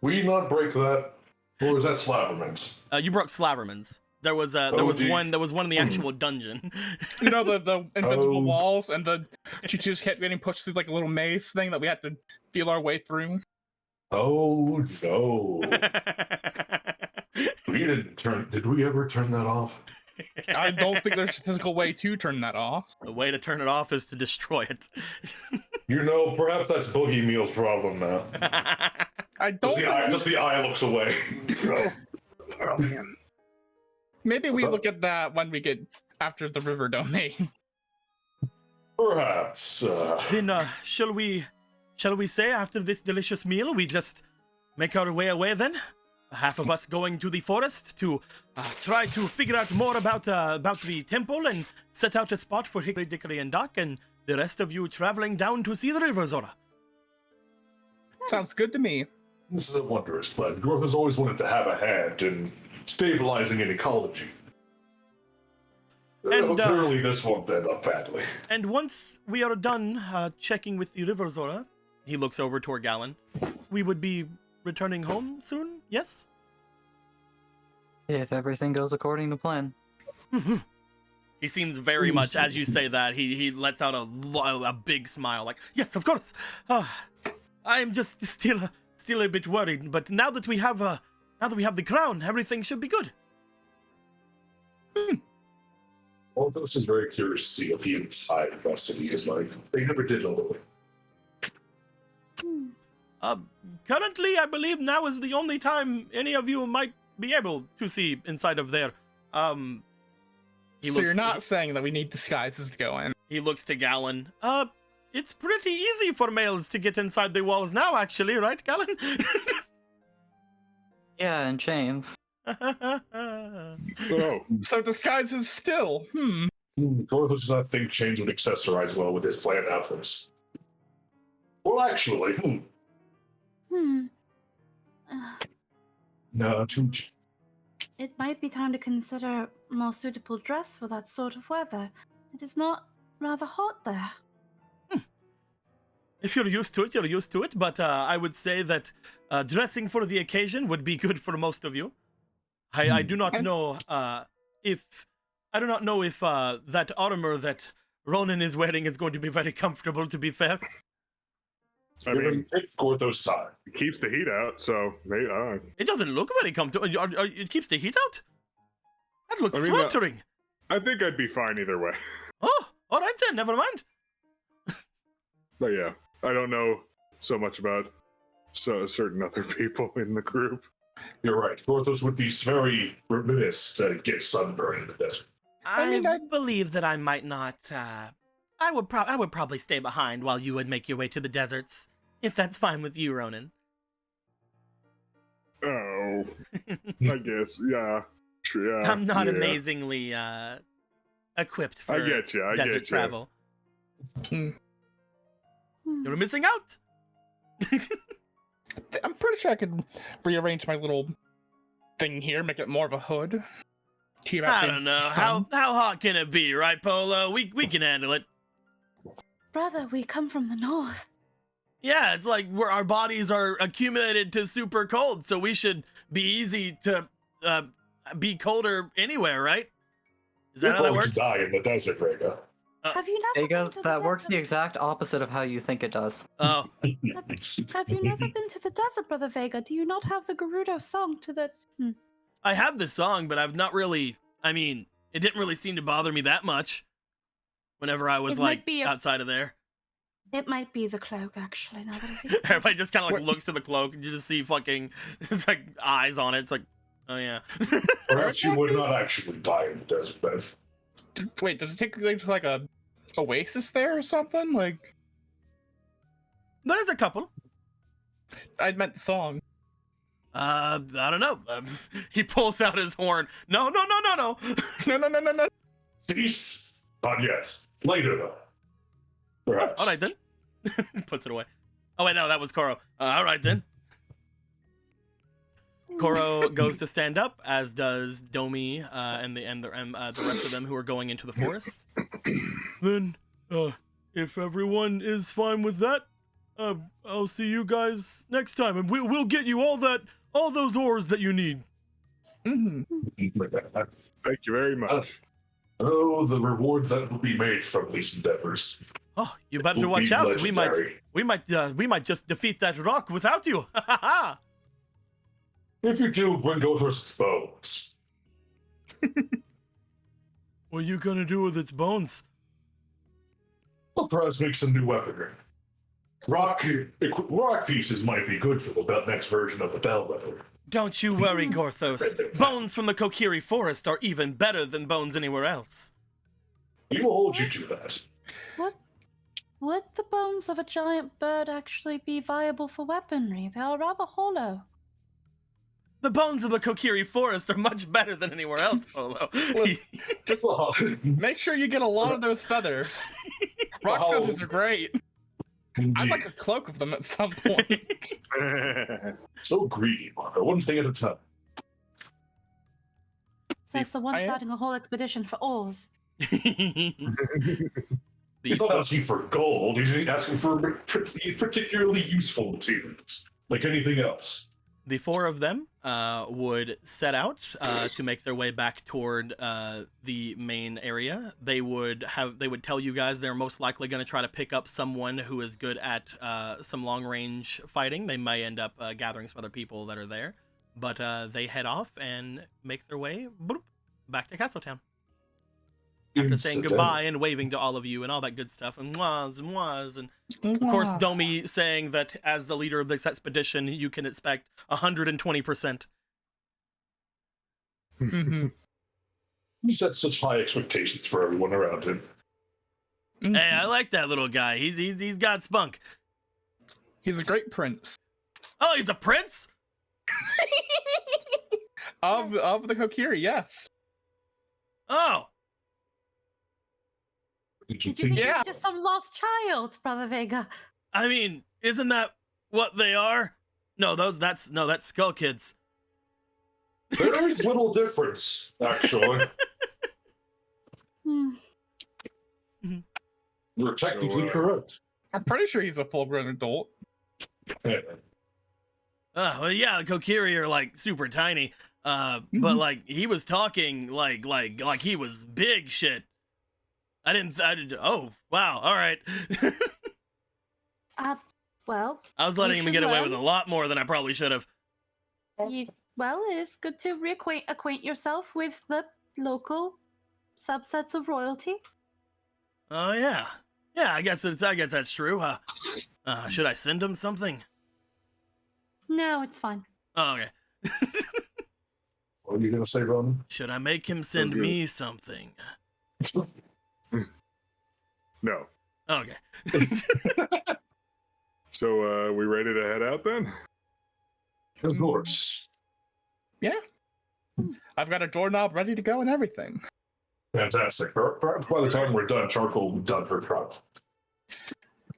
S5: we not break that? Or was that Slaverman's?
S2: You broke Slaverman's. There was one in the actual dungeon.
S3: You know, the invisible walls, and the Choo-Choos kept getting pushed through like a little maze thing that we had to feel our way through.
S5: Oh no. Did we ever turn that off?
S3: I don't think there's a physical way to turn that off.
S2: The way to turn it off is to destroy it.
S5: Perhaps that's Boogie Meal's problem now.
S3: I don't.
S5: Just the eye looks away.
S3: Oh man. Maybe we look at that when we get after the river domain.
S5: Perhaps.
S2: Then, shall we say after this delicious meal, we just make our way away then? Half of us going to the forest to try to figure out more about the temple and set out a spot for Hickory Dickory and Dock, and the rest of you traveling down to see the river, Zora.
S3: Sounds good to me.
S5: This is a wondrous plan. Growth has always wanted to have a hand in stabilizing an ecology.
S2: And,
S5: clearly this won't end up badly.
S2: And once we are done checking with the river, Zora, he looks over toward Galen, we would be returning home soon, yes?
S9: If everything goes according to plan.
S2: He seems very much, as you say that, he lets out a big smile, like, yes, of course. I'm just still a bit worried, but now that we have the crown, everything should be good.
S5: Orthos is very curious to see what the inside of the city is like. They never did all the way.
S2: Currently, I believe now is the only time any of you might be able to see inside of there.
S3: So you're not saying that we need disguises to go in?
S2: He looks to Galen. It's pretty easy for males to get inside the walls now, actually, right, Galen?
S7: Yeah, and chains.
S4: Oh,
S3: So disguises still.
S5: Orthos does not think chains would accessorize well with his planned outfits. Well, actually, no, too.
S8: It might be time to consider a more suitable dress for that sort of weather. It is not rather hot there.
S2: If you're used to it, you're used to it, but I would say that dressing for the occasion would be good for most of you. I do not know if that armor that Ronan is wearing is going to be very comfortable, to be fair.
S4: I mean,
S5: take Gorthos time.
S4: it keeps the heat out, so maybe.
S2: It doesn't look very comfortable. It keeps the heat out? That looks
S4: I mean,
S2: sweltering.
S4: I think I'd be fine either way.
S2: Oh, all right then, never mind.
S4: But yeah, I don't know so much about certain other people in the group.
S5: You're right. Gorthos would be very remiss to get sunburned in the desert.
S2: I believe that I might not. I would probably stay behind while you would make your way to the deserts, if that's fine with you, Ronan.
S4: Oh, I guess, yeah. Yeah,
S2: I'm not
S4: yeah.
S2: amazingly equipped for
S4: I get you.
S2: desert travel. You're missing out.
S3: I'm pretty sure I could rearrange my little thing here, make it more of a hood.
S2: I don't know. How hot can it be, right, Polo? We can handle it.
S8: Brother, we come from the north.
S2: Yeah, it's like our bodies are accumulated to super cold, so we should be easy to be colder anywhere, right? Is that
S5: You're
S2: how that
S5: going
S2: works?
S5: to die in the desert, Vega.
S8: Have you never
S7: Vega,
S8: been to
S7: that
S8: the
S7: works the
S8: desert?
S7: exact opposite of how you think it does.
S2: Oh,
S8: Have you never been to the desert, Brother Vega? Do you not have the Gerudo song to the...
S2: I have the song, but I've not really. I mean, it didn't really seem to bother me that much. Whenever I was
S8: It might
S2: like
S8: be a-
S2: outside of there,
S8: It might be the cloak, actually, now that I think.
S2: everybody just kind of like looks to the cloak, and you just see fucking it's like eyes on it. It's like, oh yeah.
S5: Perhaps you would not actually die in the desert, then.
S3: Wait, does it take like a oasis there or something? Like,
S2: There's a couple.
S3: I meant the song.
S2: I don't know. He pulls out his horn. No.
S3: No.
S5: Cease? Not yet. Later, though. Perhaps.
S2: All right then. Puts it away. Oh wait, no, that was Koro. All right then. Koro goes to stand up, as does Domi and the rest of them who are going into the forest. Then, if everyone is fine with that, I'll see you guys next time, and we'll get you all those ores that you need.
S3: Mhm.
S4: Thank you very much.
S5: Oh, the rewards that will be made from these endeavors.
S2: Oh, you better
S5: will
S2: watch
S5: be
S2: out.
S5: legendary.
S2: We might just defeat that rock without you. Ha ha ha!
S5: If you do, bring Gothor's bones.
S2: What are you gonna do with its bones?
S5: We'll perhaps make some new weaponry. rock pieces might be good for the next version of the bellwether.
S2: Don't you worry, Gorthos. Bones from the Kokiri forest are even better than bones anywhere else.
S5: We will hold you to that.
S8: What? Would the bones of a giant bird actually be viable for weaponry? They are rather hollow.
S2: The bones of the Kokiri forest are much better than anywhere else, Polo.
S3: Just make sure you get a lot of those feathers. Rock feathers are great. I'd like a cloak of them at some point.
S5: So greedy, Marco. One thing at a time.
S8: Says the one starting a whole expedition for ores.
S5: He's not asking for gold. He's asking for particularly useful materials, like anything else.
S2: The four of them would set out to make their way back toward the main area. They would tell you guys they're most likely going to try to pick up someone who is good at some long range fighting. They may end up gathering some other people that are there, but they head off and make their way back to Castletown. After saying goodbye and waving to all of you and all that good stuff, and mwahs and mwahs, and of course Domi saying that as the leader of this expedition, you can expect 120%.
S5: He set such high expectations for everyone around him.
S2: Hey, I like that little guy. He's got spunk.
S3: He's a great prince.
S2: Oh, he's a prince?
S3: of the Kokiri, yes.
S2: Oh.
S8: Did you think you're just some lost child, Brother Vega?
S2: I mean, isn't that what they are? No, that's Skull Kids.
S5: There is little difference, actually. You're technically correct.
S3: I'm pretty sure he's a full-grown adult.
S2: Well, yeah, Kokiri are like super tiny. But like he was talking like he was big shit. I didn't. Oh, wow. All right.
S8: Well.
S2: I was letting him get away with a lot more than I probably should have.
S8: Well, it's good to acquaint yourself with the local subsets of royalty.
S2: Oh yeah, I guess that's true. Should I send him something?
S8: No, it's fine.
S2: Oh, okay.
S5: What are you gonna say, Ronan?
S2: Should I make him send me something?
S4: No.
S2: Okay.
S4: So, we ready to head out then?
S5: Of course.
S3: Yeah. I've got a doorknob ready to go and everything.
S5: Fantastic. Perhaps by the time we're done, Charcoal will be done her project.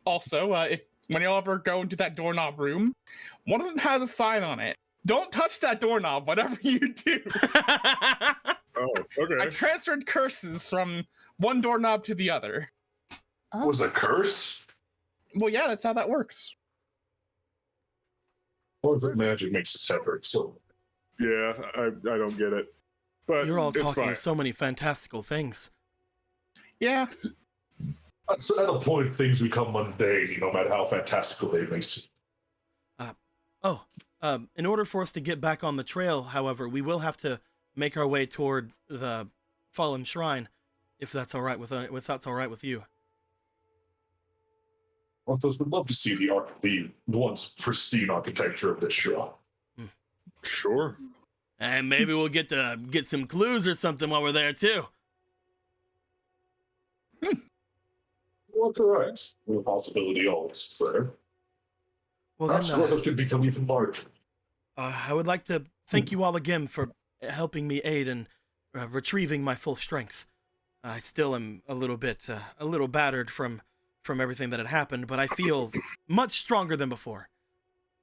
S3: Also, when you ever go into that doorknob room, one of them has a sign on it. Don't touch that doorknob, whatever you do.
S4: Oh, okay.
S3: I transferred curses from one doorknob to the other.
S5: Was a curse?
S3: Well, yeah, that's how that works.
S5: Or if magic makes its head hurt, so.
S4: Yeah, I don't get it. But
S2: you're all
S4: it's
S2: talking
S4: fine.
S2: of so many fantastical things.
S3: Yeah.
S5: So at a point, things become mundane, no matter how fantastical they may seem.
S2: In order for us to get back on the trail, however, we will have to make our way toward the fallen shrine, if that's all right with you.
S5: Orthos would love to see the once pristine architecture of this shop.
S4: Sure.
S2: And maybe we'll get some clues or something while we're there too.
S5: Well, correct. The possibility always is there.
S2: Well,
S5: perhaps Orthos could become even larger.
S2: I would like to thank you all again for helping me aid in retrieving my full strength. I still am a little battered from everything that had happened, but I feel much stronger than before.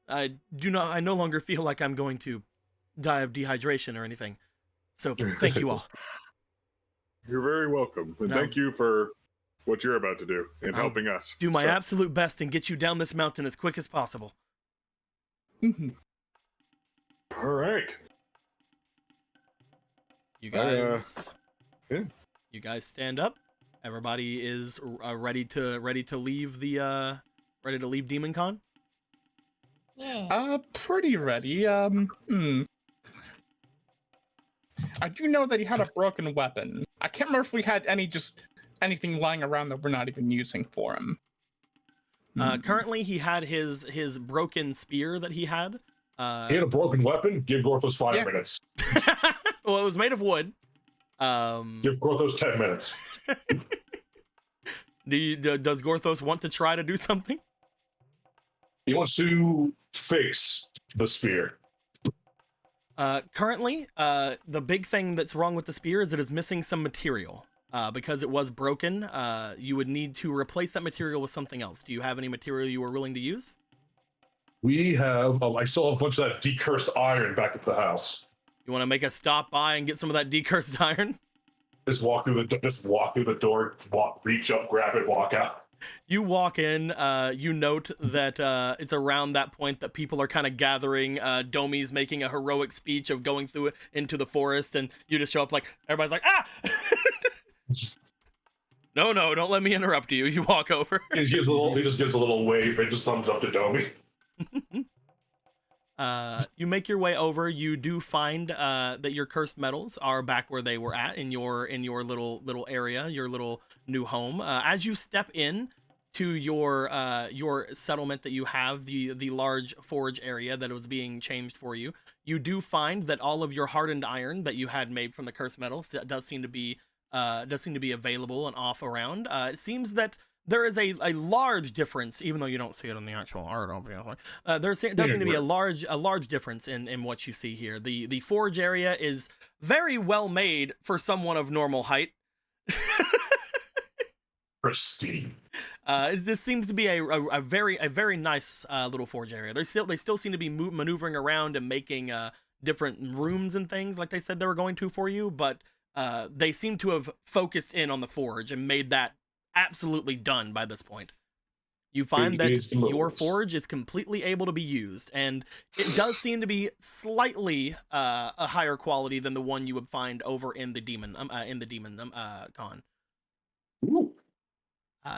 S2: I no longer feel like I'm going to die of dehydration or anything. So thank you all.
S4: You're very welcome. And thank you for what you're about to do in helping us.
S2: Do my absolute best and get you down this mountain as quick as possible.
S4: All right.
S2: You guys You guys stand up. Everybody is ready to leave Demon Con?
S8: Yeah.
S3: Pretty ready. I do know that he had a broken weapon. I can't remember if we had anything lying around that we're not even using for him.
S2: Currently, he had his broken spear that he had.
S5: He had a broken weapon. Give Gorthos 5 minutes.
S2: Well, it was made of wood.
S5: Give Gorthos 10 minutes.
S2: Does Gorthos want to try to do something?
S5: He wants to fix the spear.
S2: Currently, the big thing that's wrong with the spear is it is missing some material. Because it was broken, you would need to replace that material with something else. Do you have any material you were willing to use?
S5: We have. I still have a bunch of that decursed iron back at the house.
S2: You want to make a stop by and get some of that decursed iron?
S5: Just walk through the door, reach up, grab it, walk out.
S2: You walk in, you note that it's around that point that people are kind of gathering. Domi's making a heroic speech of going through it into the forest, and you just show up like, everybody's like, ah! No, don't let me interrupt you. You walk over.
S5: He just gives a little wave and just thumbs up to Domi.
S2: You make your way over. You do find that your cursed metals are back where they were at in your little area, your little new home. As you step in to your settlement that you have, the large forge area that was being changed for you, you do find that all of your hardened iron that you had made from the cursed metals does seem to be available and off around. It seems that there is a large difference, even though you don't see it in the actual art, obviously. There does seem to be a large difference in what you see here. The forge area is very well made for someone of normal height.
S5: Pristine.
S2: This seems to be a very nice little forge area. They still seem to be maneuvering around and making different rooms and things like they said they were going to for you, but they seem to have focused in on the forge and made that absolutely done by this point. You find that your forge is completely able to be used, and it does seem to be slightly a higher quality than the one you would find over in the demon con.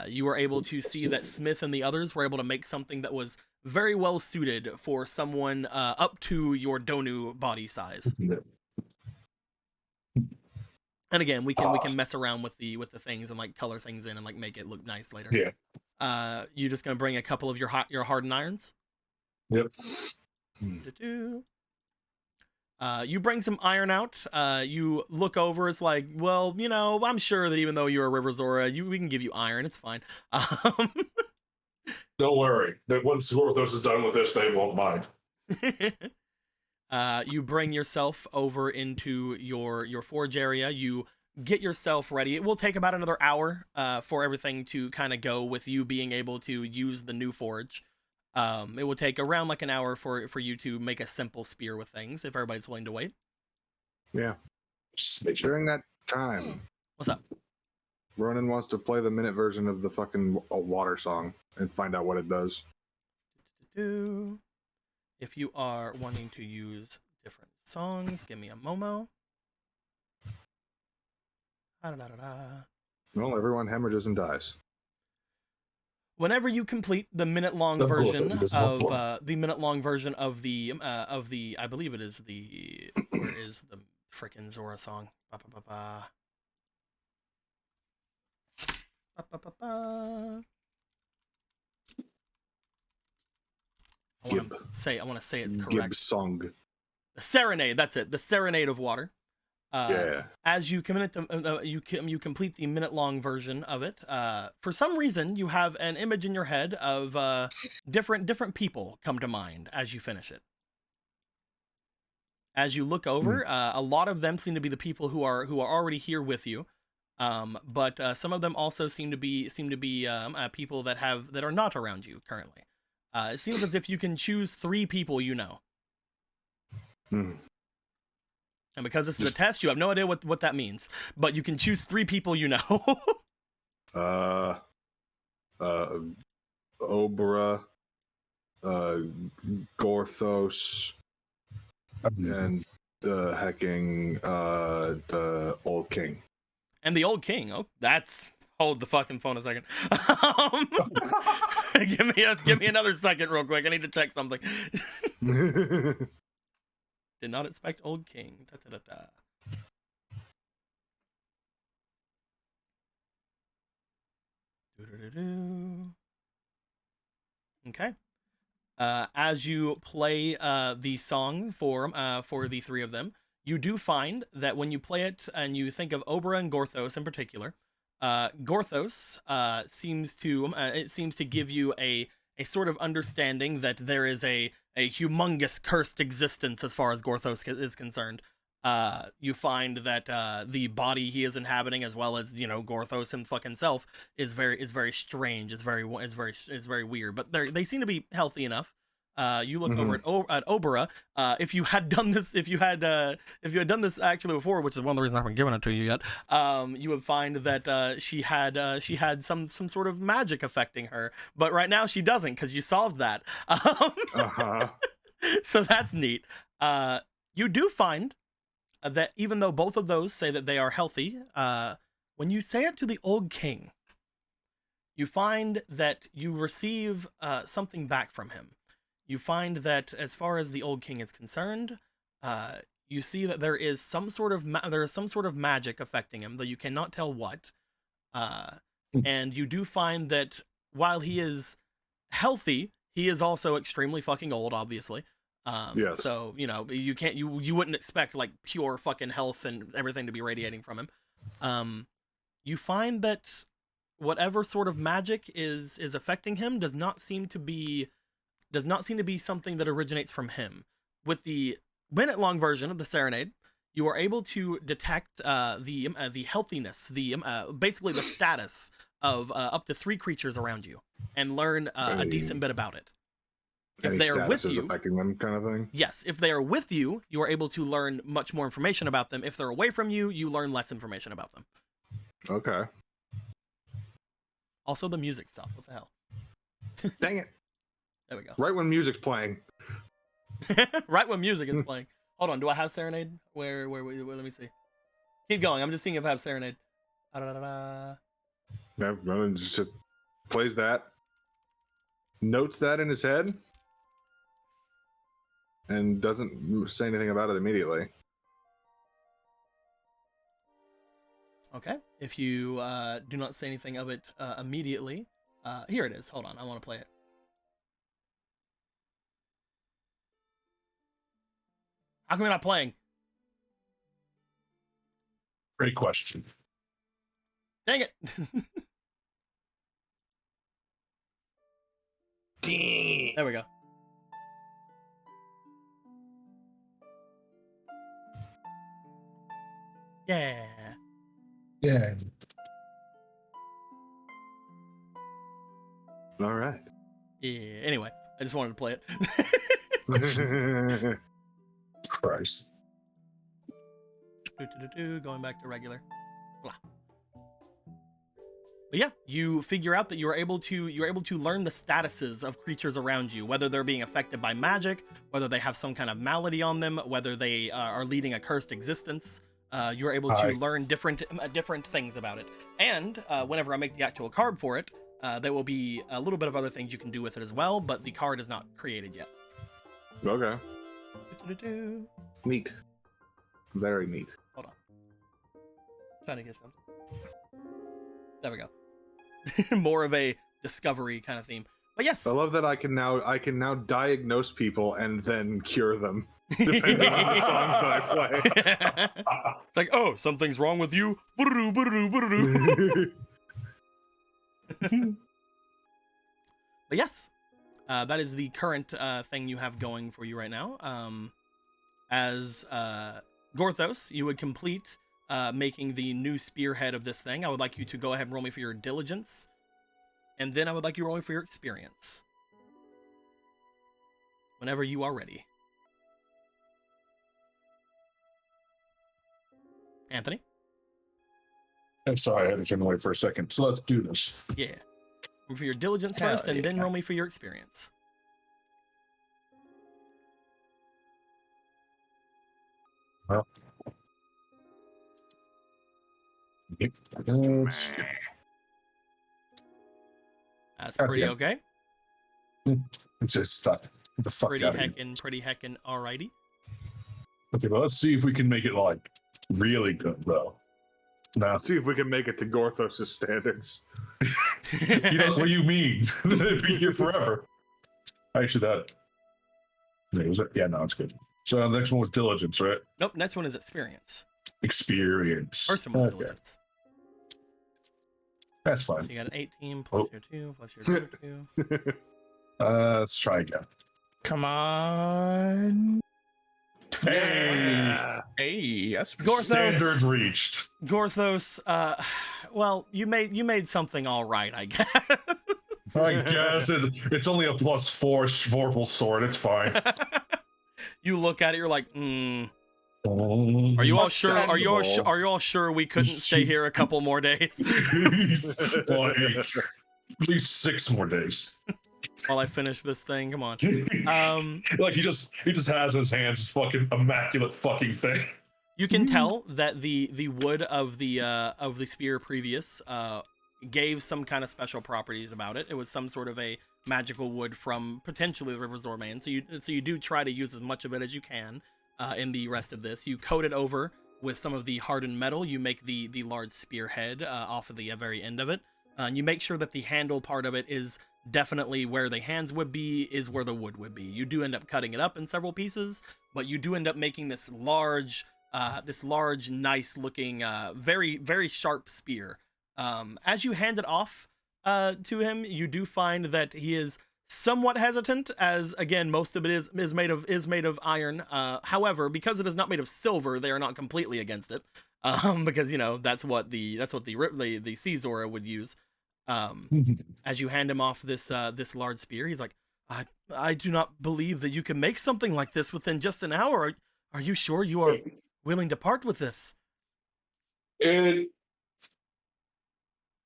S2: You were able to see that Smith and the others were able to make something that was very well suited for someone up to your Donu body size. And again, we can mess around with the things and like color things in and like make it look nice later.
S5: Yeah.
S2: You just gonna bring a couple of your hardened irons?
S5: Yep.
S2: You bring some iron out. You look over. It's like, well, I'm sure that even though you're a River Zora, we can give you iron. It's fine.
S5: Don't worry. That once Gorthos is done with this, they won't mind.
S2: You bring yourself over into your forge area. You get yourself ready. It will take about another hour for everything to kind of go with you being able to use the new forge. It will take around like an hour for you to make a simple spear with things, if everybody's willing to wait.
S4: Yeah. During that time.
S2: What's up?
S4: Ronan wants to play the minute version of the fucking water song and find out what it does.
S2: If you are wanting to use different songs, give me a momo.
S4: Well, everyone hemorrhages and dies.
S2: Whenever you complete the minute-long version of the I believe it is the where is the frickin' Zora song? I want to say it's correct.
S4: Gib song.
S2: The Serenade, that's it. The Serenade of Water.
S4: Yeah.
S2: As you complete the minute-long version of it, for some reason you have an image in your head of different people come to mind as you finish it. As you look over, a lot of them seem to be the people who are already here with you, but some of them also seem to be people that are not around you currently. It seems as if you can choose 3 people you know. And because this is a test, you have no idea what that means. But you can choose 3 people you know.
S4: Obra, Gorthos, and the Old King.
S2: And the Old King. Oh, that's... Hold the fucking phone a second. Give me another second real quick. I need to check something. Did not expect Old King. Okay. As you play the song for the three of them, you do find that when you play it and you think of Obra and Gorthos in particular, Gorthos seems to give you a sort of understanding that there is a humongous cursed existence as far as Gorthos is concerned. You find that the body he is inhabiting, as well as Gorthos himself, is very strange. Is very weird. But they seem to be healthy enough. You look over at Obra. If you had done this, if you had done this actually before, which is one of the reasons I haven't given it to you yet, you would find that she had some sort of magic affecting her, but right now she doesn't because you solved that. So that's neat. You do find that even though both of those say that they are healthy, when you say it to the old king, you find that you receive something back from him. You find that as far as the old king is concerned, you see that there is some sort of magic affecting him, though you cannot tell what. And you do find that while he is healthy, he is also extremely fucking old, obviously.
S4: Yes.
S2: So you wouldn't expect like pure fucking health and everything to be radiating from him. You find that whatever sort of magic is affecting him does not seem to be something that originates from him. With the minute-long version of the Serenade, you are able to detect the healthiness, basically the status of up to 3 creatures around you, and learn a decent bit about it. If they are with you,
S4: affecting them, kind of thing.
S2: Yes, if they are with you, you are able to learn much more information about them. If they're away from you, you learn less information about them.
S4: Okay.
S2: Also, the music stopped. What the hell?
S4: Dang it!
S2: There we go.
S4: Right when music's playing.
S2: Right when music is playing. Hold on. Do I have Serenade? Where? Let me see. Keep going. I'm just seeing if I have Serenade.
S4: No, just plays that. Notes that in his head. And doesn't say anything about it immediately.
S2: Okay. If you do not say anything of it immediately, here it is. Hold on. I want to play it. How come you're not playing?
S5: Great question.
S2: Dang it. There we go. Yeah.
S5: Yeah.
S4: All right.
S2: Yeah. Anyway, I just wanted to play it.
S5: Christ.
S2: Going back to regular. Blah. But yeah, you figure out that you're able to learn the statuses of creatures around you, whether they're being affected by magic, whether they have some kind of malady on them, whether they are leading a cursed existence. You're able to learn different things about it. And whenever I make the actual card for it, there will be a little bit of other things you can do with it as well, but the card is not created yet.
S4: Okay. Neat. Very neat.
S2: Hold on. Trying to get something. There we go. More of a discovery kind of theme. But yes.
S4: I love that I can now diagnose people and then cure them, depending on the songs that I play.
S2: It's like, oh, something's wrong with you. But yes, that is the current thing you have going for you right now. As Gorthos, you would complete making the new spearhead of this thing. I would like you to go ahead and roll me for your diligence. And then I would like you to roll me for your experience. Whenever you are ready. Anthony?
S5: I'm sorry, I had to turn away for a second. So let's do this.
S2: Yeah. Roll me for your diligence first, and then roll me for your experience.
S5: Well.
S2: That's pretty okay.
S5: It's just stuck. Get the fuck
S2: Pretty
S5: out of here.
S2: pretty heckin' alrighty.
S5: Okay, well, let's see if we can make it like really good, though. Now,
S4: Let's see if we can make it to Gorthos' standards.
S5: you know what do you mean? Be here forever. Actually, that. Was it? Yeah, no, it's good. So the next one was diligence, right?
S2: Nope. Next one is experience.
S5: Experience.
S2: First one was
S5: Okay.
S2: diligence.
S5: That's fine.
S2: So you got an 18 plus your 2 plus your other 2.
S5: Let's try again.
S3: Come on.
S5: Hey,
S3: Hey, that's
S2: Gorthos.
S5: standard reached.
S2: Gorthos, well, you made something all right, I guess.
S5: I guess it's only a +4 Vorpal sword. It's fine.
S2: You look at it, you're like, Are you all sure? Are you all sure we couldn't stay here a couple more days?
S5: Like, at least 6 more days.
S2: While I finish this thing, come on.
S5: Like he just has in his hands this fucking immaculate fucking thing.
S2: You can tell that the wood of the spear previous gave some kind of special properties about it. It was some sort of a magical wood from potentially the River's Domain. So you do try to use as much of it as you can in the rest of this. You coat it over with some of the hardened metal. You make the large spearhead off of the very end of it. And you make sure that the handle part of it is definitely where the hands would be, is where the wood would be. You do end up cutting it up in several pieces, but you do end up making this large, nice looking, very, very sharp spear. As you hand it off to him, you do find that he is somewhat hesitant, as again most of it is made of iron. However, because it is not made of silver, they are not completely against it. Because that's what the Sea Zora would use. As you hand him off this large spear, he's like, I do not believe that you can make something like this within just an hour. Are you sure you are willing to part with this?
S5: He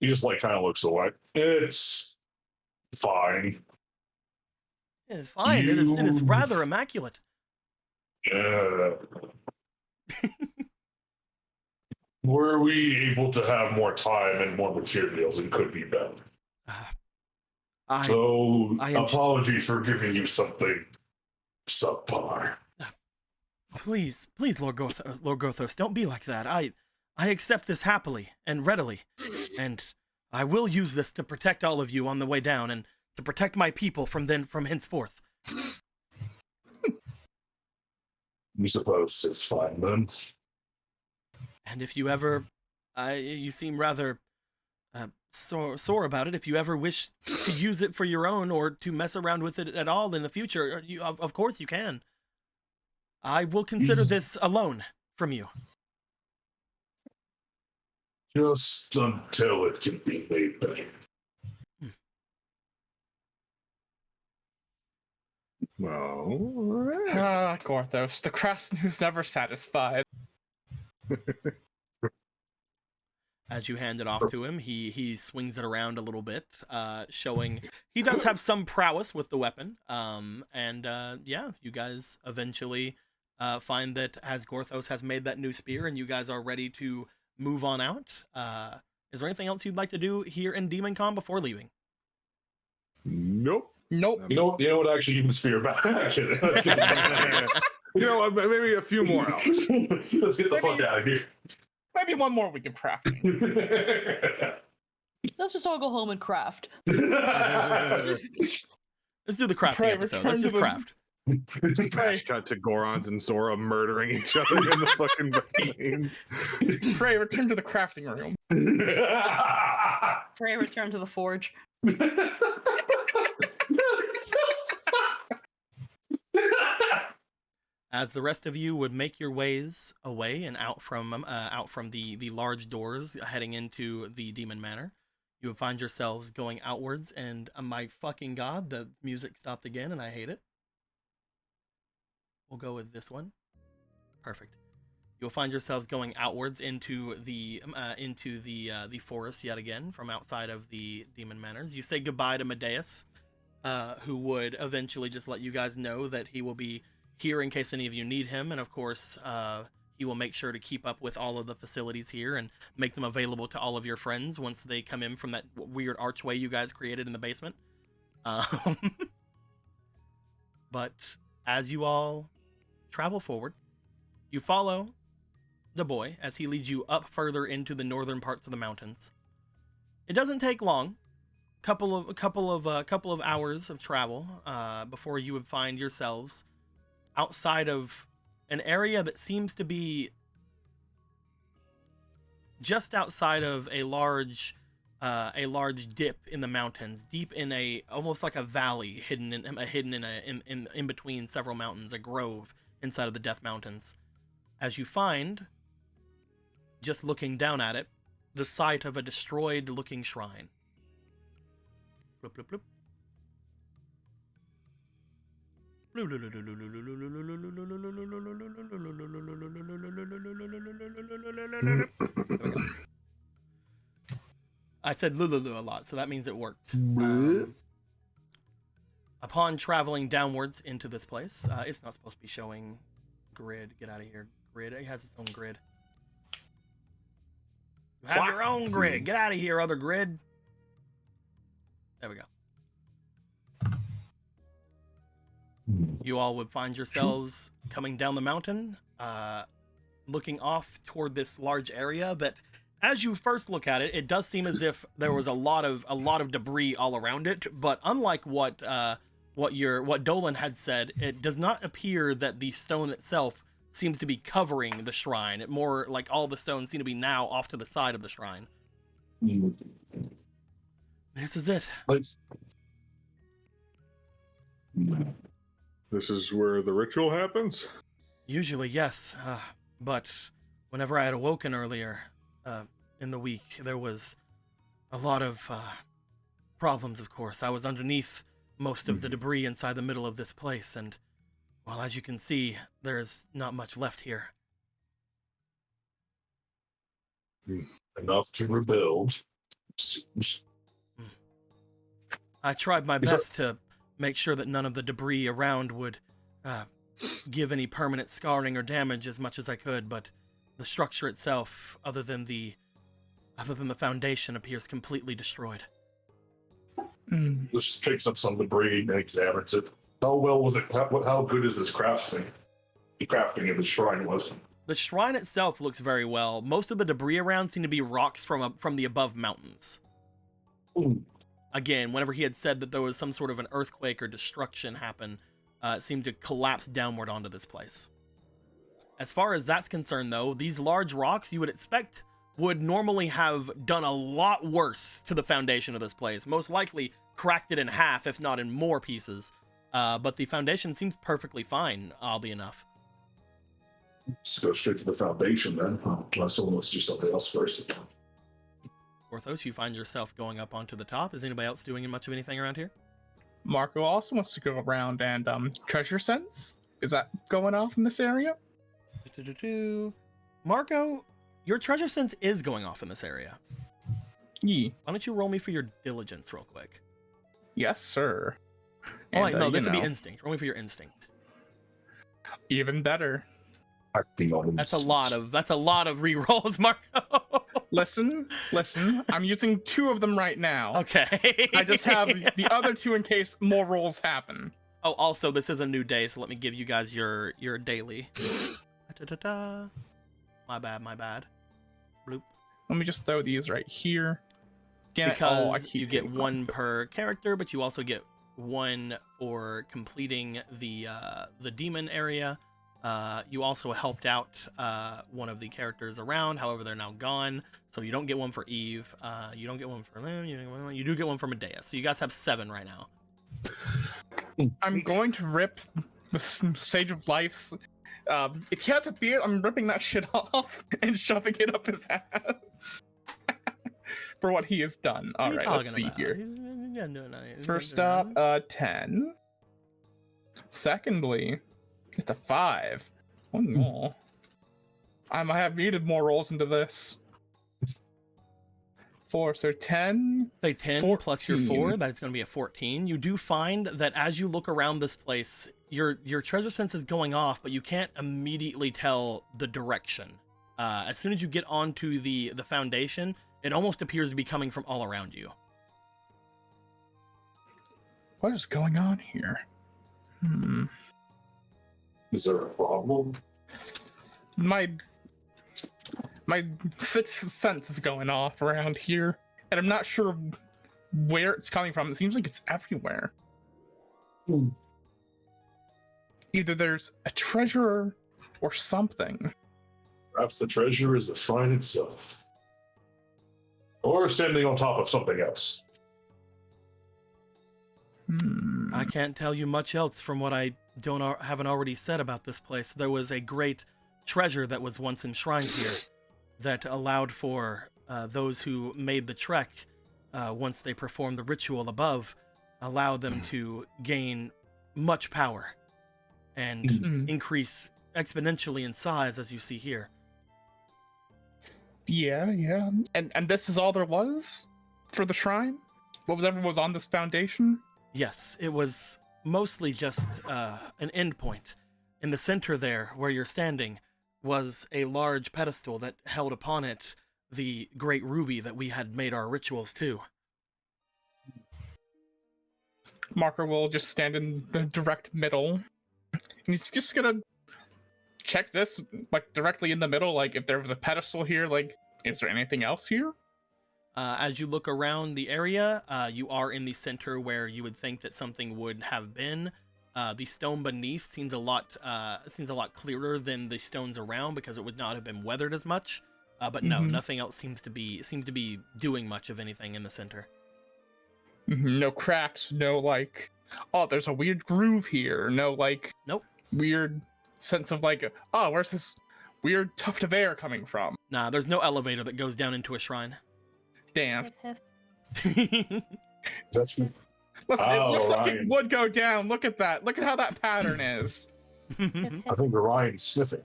S5: just like kind of looks away. It's fine.
S2: It's fine. It is rather immaculate.
S5: Yeah. Were we able to have more time and more materials, it could be better. Apologies for giving you something subpar.
S2: Please, Lord Gothos, don't be like that. I accept this happily and readily, and I will use this to protect all of you on the way down, and to protect my people from henceforth.
S5: You suppose it's fine then?
S2: And if you ever, you seem rather sore about it. If you ever wish to use it for your own or to mess around with it at all in the future, of course you can. I will consider this a loan from you.
S5: Just until it can be made better.
S4: Well,
S3: Gorthos, the craftsman who's never satisfied.
S2: As you hand it off to him, he swings it around a little bit, showing he does have some prowess with the weapon. Yeah, you guys eventually find that as Gorthos has made that new spear and you guys are ready to move on out. Is there anything else you'd like to do here in DemonCon before leaving?
S4: nope.
S5: You know what? Actually, give the spear back. Let's get
S4: Maybe a few more hours.
S5: Let's get the fuck out of here.
S3: Maybe one more we can craft.
S6: Let's just all go home and craft.
S2: Let's do the crafting
S3: Pray,
S2: episode.
S3: return
S2: Let's
S3: to
S2: just
S3: the-
S2: craft.
S4: Smash cut to Gorons and Sora murdering each other in the fucking veins.
S3: Pray, return to the crafting room.
S6: Pray return to the forge.
S2: As the rest of you would make your ways away and out from the large doors heading into the Demon Manor, you would find yourselves going outwards, and my fucking god, the music stopped again, and I hate it. We'll go with this one. Perfect. You'll find yourselves going outwards into the forest yet again from outside of the Demon Manors. You say goodbye to Medeus, who would eventually just let you guys know that he will be here in case any of you need him, and of course he will make sure to keep up with all of the facilities here and make them available to all of your friends once they come in from that weird archway you guys created in the basement. But as you all travel forward, you follow the boy as he leads you up further into the northern parts of the mountains. It doesn't take long couple of hours of travel before you would find yourselves outside of an area that seems to be just outside of a large dip in the mountains, deep in a almost like a valley hidden in between several mountains, a grove inside of the Death Mountains. As you find, just looking down at it, the site of a destroyed looking shrine. Bloop, bloop, bloop. I said lululu a lot, so that means it worked. Upon traveling downwards into this place, it's not supposed to be showing grid. Get out of here. Grid. It has its own grid. You have your own grid. Get out of here, other grid. There we go. You all would find yourselves coming down the mountain, looking off toward this large area. But as you first look at it, it does seem as if there was a lot of debris all around it. But unlike what Dolan had said, it does not appear that the stone itself seems to be covering the shrine. It more like all the stones seem to be now off to the side of the shrine. This is it.
S4: This is where the ritual happens?
S2: Usually, yes. But whenever I had awoken earlier in the week, there was a lot of problems, of course. I was underneath most of the debris inside the middle of this place, and, well, as you can see, there's not much left here.
S5: Enough to rebuild.
S2: I tried my best to make sure that none of the debris around would give any permanent scarring or damage as much as I could, but the structure itself, other than the foundation, appears completely destroyed.
S5: Let's just picks up some debris and examines it. How well was it? How good is this crafting? The crafting of the shrine was.
S2: The shrine itself looks very well. Most of the debris around seem to be rocks from the above mountains.
S5: Ooh.
S2: Again, whenever he had said that there was some sort of an earthquake or destruction happen, it seemed to collapse downward onto this place. As far as that's concerned, though, these large rocks you would expect would normally have done a lot worse to the foundation of this place. Most likely cracked it in half, if not in more pieces. But the foundation seems perfectly fine, oddly enough.
S5: Let's go straight to the foundation then. Unless someone wants to do something else first.
S2: Porthos, you find yourself going up onto the top. Is anybody else doing much of anything around here?
S3: Marco also wants to go around and treasure sense. Is that going off in this area?
S2: Marco, your treasure sense is going off in this area.
S3: Yee.
S2: Why don't you roll me for your diligence real quick?
S3: Yes, sir.
S2: Oh, wait, no, this would be instinct. Roll me for your instinct.
S3: Even better.
S2: That's a lot of rerolls, Marco.
S3: Listen. I'm using 2 of them right now.
S2: Okay.
S3: I just have the other 2 in case more rolls happen.
S2: Oh, also, this is a new day, so let me give you guys your daily. My bad. Bloop.
S3: Let me just throw these right here.
S2: Because you get 1 per character, but you also get 1 for completing the demon area. You also helped out one of the characters around, however they're now gone, so you don't get 1 for Eve, you don't get 1 for Lim, you do get 1 for Medea, so you guys have 7 right now.
S3: I'm going to rip the Sage of Life's, if he has a beard, I'm ripping that shit off and shoving it up his ass. For what he has done. Alright, let's see here. First up, 10. Secondly, it's a 5. Oh no. I might have needed more rolls into this. 4, so 10.
S2: Say 10
S3: 14.
S2: plus your 4, that's going to be a 14. You do find that as you look around this place, your treasure sense is going off, but you can't immediately tell the direction. As soon as you get onto the foundation, it almost appears to be coming from all around you.
S3: What is going on here?
S5: Is there a problem?
S3: My 6th sense is going off around here, and I'm not sure where it's coming from. It seems like it's everywhere. Either there's a treasure or something.
S5: Perhaps the treasure is the shrine itself. Or standing on top of something else.
S2: I can't tell you much else from what I haven't already said about this place. There was a great treasure that was once enshrined here that allowed for those who made the trek, once they performed the ritual above, allow them to gain much power and increase exponentially in size, as you see here.
S3: Yeah. And this is all there was for the shrine? Whatever was on this foundation?
S2: Yes, it was mostly just an endpoint. In the center there, where you're standing, was a large pedestal that held upon it the great ruby that we had made our rituals to.
S3: Marker will just stand in the direct middle. And he's just gonna check this, like, directly in the middle. Like, if there was a pedestal here, like, is there anything else here?
S2: As you look around the area, you are in the center where you would think that something would have been. The stone beneath seems a lot clearer than the stones around because it would not have been weathered as much. But no, nothing else seems to be doing much of anything in the center.
S3: No cracks, no, like, oh, there's a weird groove here. No, like,
S2: nope,
S3: weird sense of, like, oh, where's this weird tuft of air coming from?
S2: Nah, there's no elevator that goes down into a shrine.
S3: Damn.
S5: That's
S3: It looks like it would go down. Look at that. Look at how that pattern is.
S5: I think Orion's sniffing.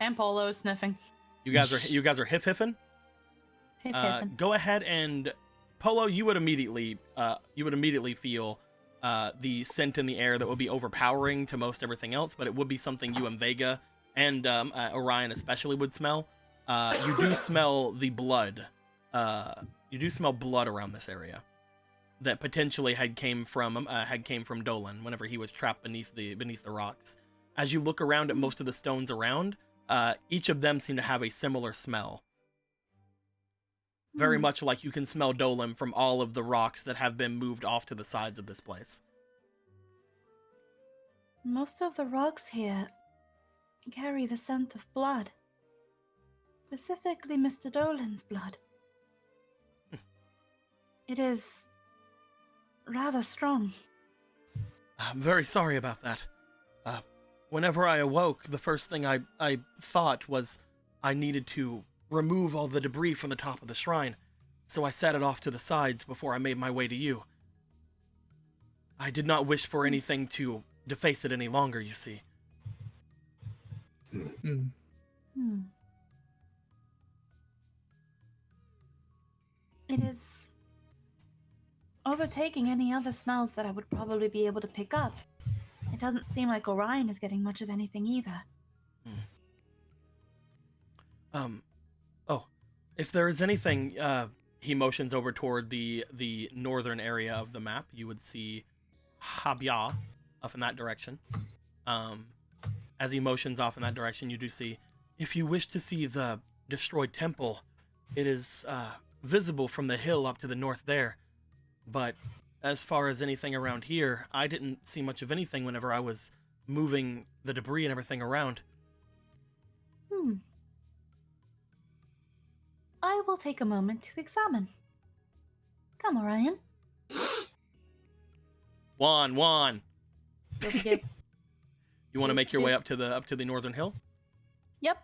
S6: And Polo is sniffing.
S2: You guys are hiffing. Go ahead and Polo. You would immediately feel the scent in the air that would be overpowering to most everything else, but it would be something you and Vega and Orion especially would smell. You do smell the blood. You do smell blood around this area that potentially had came from Dolan whenever he was trapped beneath the rocks. As you look around at most of the stones around, each of them seem to have a similar smell. Very much like you can smell Dolan from all of the rocks that have been moved off to the sides of this place.
S8: Most of the rocks here carry the scent of blood. Specifically Mr. Dolan's blood. It is rather strong.
S2: I'm very sorry about that. Whenever I awoke, the first thing I thought was I needed to remove all the debris from the top of the shrine, so I set it off to the sides before I made my way to you. I did not wish for anything to deface it any longer, you see.
S8: It is overtaking any other smells that I would probably be able to pick up. It doesn't seem like Orion is getting much of anything either.
S2: If there is anything, he motions over toward the northern area of the map. You would see Habya off in that direction. As he motions off in that direction, you do see, if you wish to see the destroyed temple, it is visible from the hill up to the north there. But as far as anything around here, I didn't see much of anything whenever I was moving the debris and everything around.
S8: I will take a moment to examine. Come, Orion.
S2: Juan.
S8: Yep.
S2: You want to make your way up to the northern hill?
S8: Yep.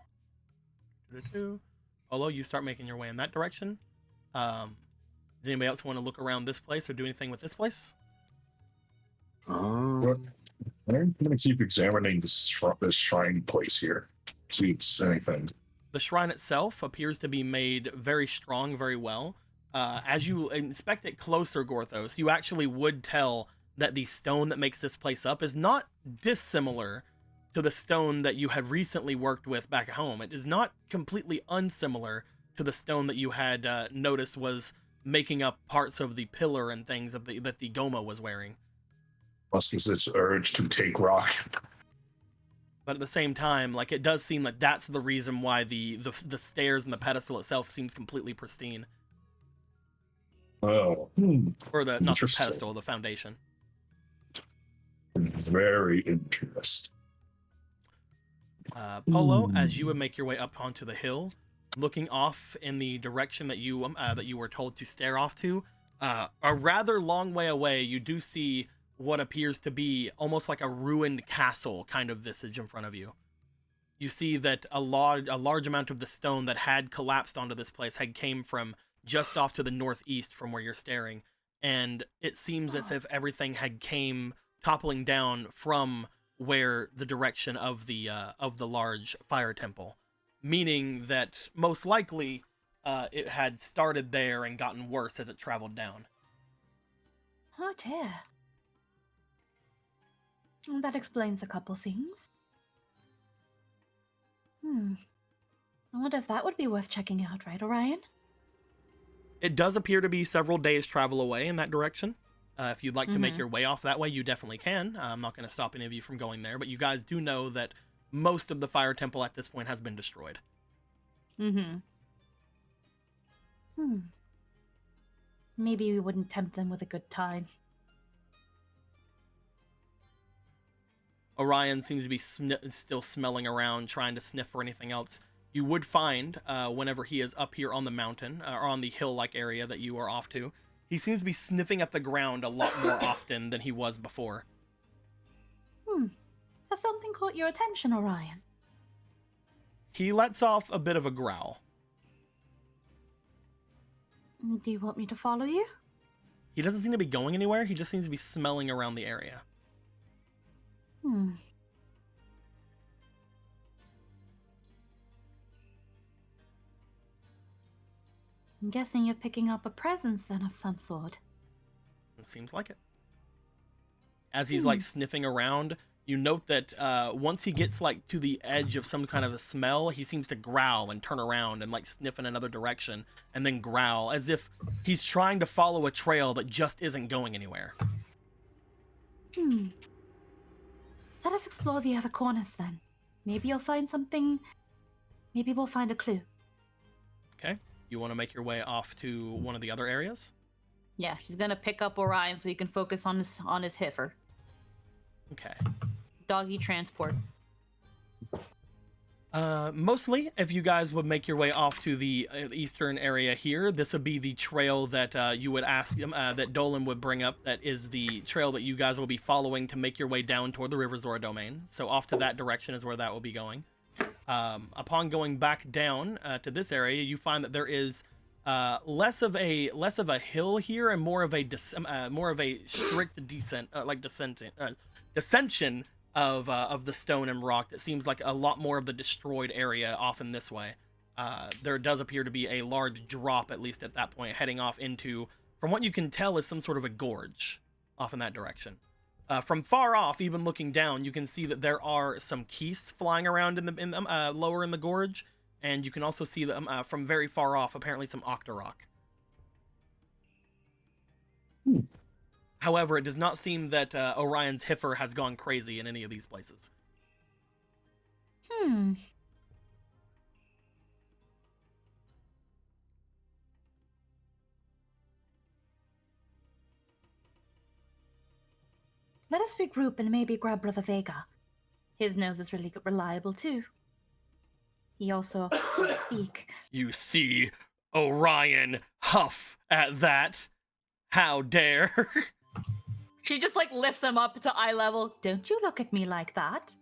S2: Olo, you start making your way in that direction. Does anybody else want to look around this place or do anything with this place?
S5: I'm going to keep examining this shrine place here. See if it's anything.
S2: The shrine itself appears to be made very strong, very well. As you inspect it closer, Gorthos, you actually would tell that the stone that makes this place up is not dissimilar to the stone that you had recently worked with back at home. It is not completely unsimilar to the stone that you had noticed was making up parts of the pillar and things that the Goma was wearing.
S5: Must was its urge to take rock.
S2: But at the same time, like, it does seem like that's the reason why the stairs and the pedestal itself seems completely pristine.
S5: Oh,
S2: Or the not the
S5: Interesting.
S2: pedestal, the foundation.
S5: Very interesting.
S2: Polo, as you would make your way up onto the hill, looking off in the direction that you were told to stare off to, a rather long way away, you do see what appears to be almost like a ruined castle kind of visage in front of you. You see that a large amount of the stone that had collapsed onto this place had came from just off to the northeast from where you're staring, and it seems as if everything had came toppling down from where the direction of the large fire temple, meaning that most likely it had started there and gotten worse as it traveled down.
S8: Oh dear. Well, that explains a couple things. I wonder if that would be worth checking out, right, Orion?
S2: It does appear to be several days travel away in that direction. If you'd like to make your way off that way, you definitely can. I'm not going to stop any of you from going there, but you guys do know that most of the fire temple at this point has been destroyed.
S8: Maybe we wouldn't tempt them with a good time.
S2: Orion seems to be still smelling around, trying to sniff for anything else. You would find, whenever he is up here on the mountain, or on the hill-like area that you are off to, he seems to be sniffing at the ground a lot more often than he was before.
S8: Has something caught your attention, Orion?
S2: He lets off a bit of a growl.
S8: Do you want me to follow you?
S2: He doesn't seem to be going anywhere, he just seems to be smelling around the area.
S8: I'm guessing you're picking up a presence then of some sort.
S2: It seems like it. As he's like sniffing around, you note that once he gets like to the edge of some kind of a smell, he seems to growl and turn around and like sniff in another direction and then growl as if he's trying to follow a trail that just isn't going anywhere.
S8: Let us explore the other corners then. Maybe you'll find something. Maybe we'll find a clue.
S2: Okay. You want to make your way off to one of the other areas?
S6: Yeah, she's gonna pick up Orion so he can focus on his heifer.
S2: Okay.
S6: Doggy transport.
S2: Mostly, if you guys would make your way off to the eastern area here, this would be the trail that you would ask that Dolan would bring up. That is the trail that you guys will be following to make your way down toward the River Zora domain. So off to that direction is where that will be going. Upon going back down to this area, you find that there is less of a hill here and more of a strict descension of the stone and rock that seems like a lot more of the destroyed area off in this way. There does appear to be a large drop, at least at that point, heading off into, from what you can tell, is some sort of a gorge off in that direction. From far off, even looking down, you can see that there are some keys flying around lower in the gorge, and you can also see them from very far off, apparently some octorok. However, it does not seem that Orion's heifer has gone crazy in any of these places.
S8: Let us regroup and maybe grab Brother Vega. His nose is really reliable too. He also can speak.
S2: You see Orion huff at that. How dare.
S6: She just like lifts him up to eye level.
S8: Don't you look at me like that.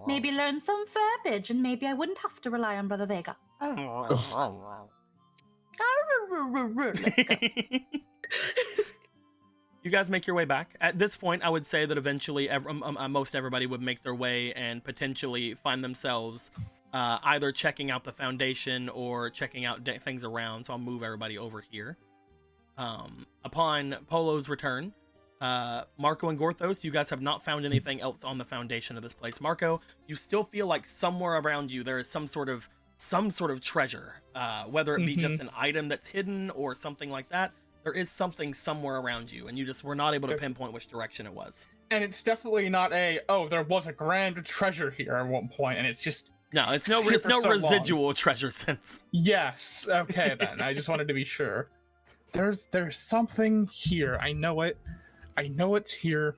S8: Maybe learn some verbiage and maybe I wouldn't have to rely on Brother Vega. Let's go.
S2: You guys make your way back. At this point, I would say that eventually most everybody would make their way and potentially find themselves either checking out the foundation or checking out things around. So I'll move everybody over here. Upon Polo's return, Marco and Gorthos, you guys have not found anything else on the foundation of this place. Marco, you still feel like somewhere around you there is some sort of treasure, whether it be just an item that's hidden or something like that. There is something somewhere around you, and you just were not able to pinpoint which direction it was.
S3: And it's definitely not there was a grand treasure here at one point, and it's just...
S2: No, it's no residual treasure sense.
S3: Yes, okay then. I just wanted to be sure. There's something here. I know it. I know it's here.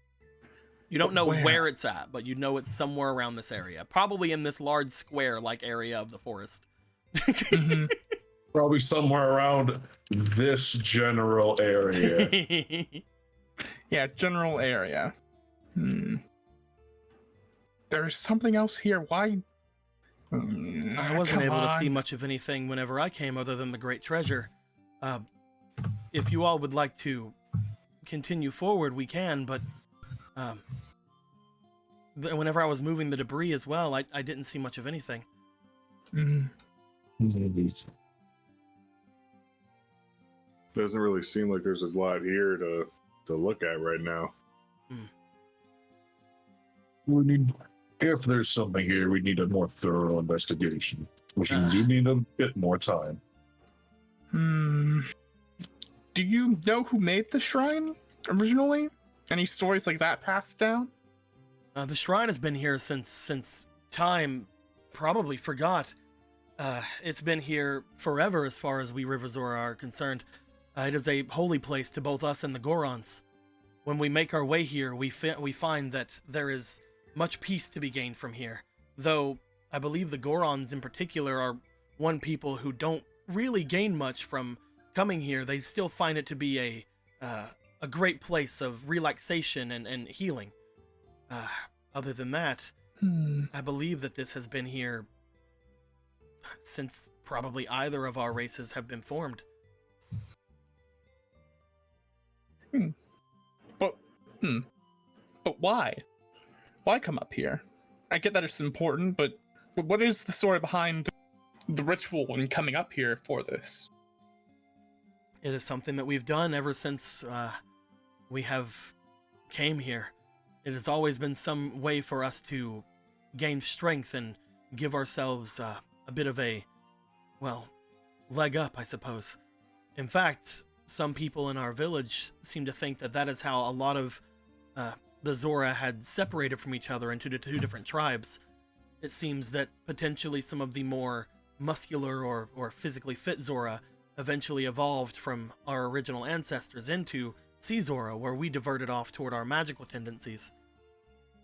S2: You don't know
S3: Where?
S2: where it's at, but you know it's somewhere around this area. Probably in this large square-like area of the forest.
S3: Mhm.
S5: Probably somewhere around this general area.
S3: Yeah, general area. There's something else here. Why?
S2: I wasn't
S3: Come
S2: able to see
S3: on.
S2: much of anything whenever I came other than the great treasure. If you all would like to continue forward, we can, but whenever I was moving the debris as well, I didn't see much of anything.
S3: Mhm.
S4: Doesn't really seem like there's a lot here to look at right now.
S5: We need, if there's something here, we need a more thorough investigation, which means you need a bit more time.
S3: Do you know who made the shrine originally? Any stories like that passed down?
S2: The shrine has been here since time probably forgot. It's been here forever as far as we Riverzora are concerned. It is a holy place to both us and the Gorons. When we make our way here, we find that there is much peace to be gained from here. Though, I believe the Gorons in particular are one people who don't really gain much from coming here. They still find it to be a great place of relaxation and healing. Other than that, I believe that this has been here since probably either of our races have been formed.
S3: But why? Why come up here? I get that it's important, but what is the story behind the ritual and coming up here for this?
S2: It is something that we've done ever since we have came here. It has always been some way for us to gain strength and give ourselves a bit of a, well, leg up, I suppose. In fact, some people in our village seem to think that that is how a lot of the Zora had separated from each other into the two different tribes. It seems that potentially some of the more muscular or physically fit Zora eventually evolved from our original ancestors into Sea Zora, where we diverted off toward our magical tendencies.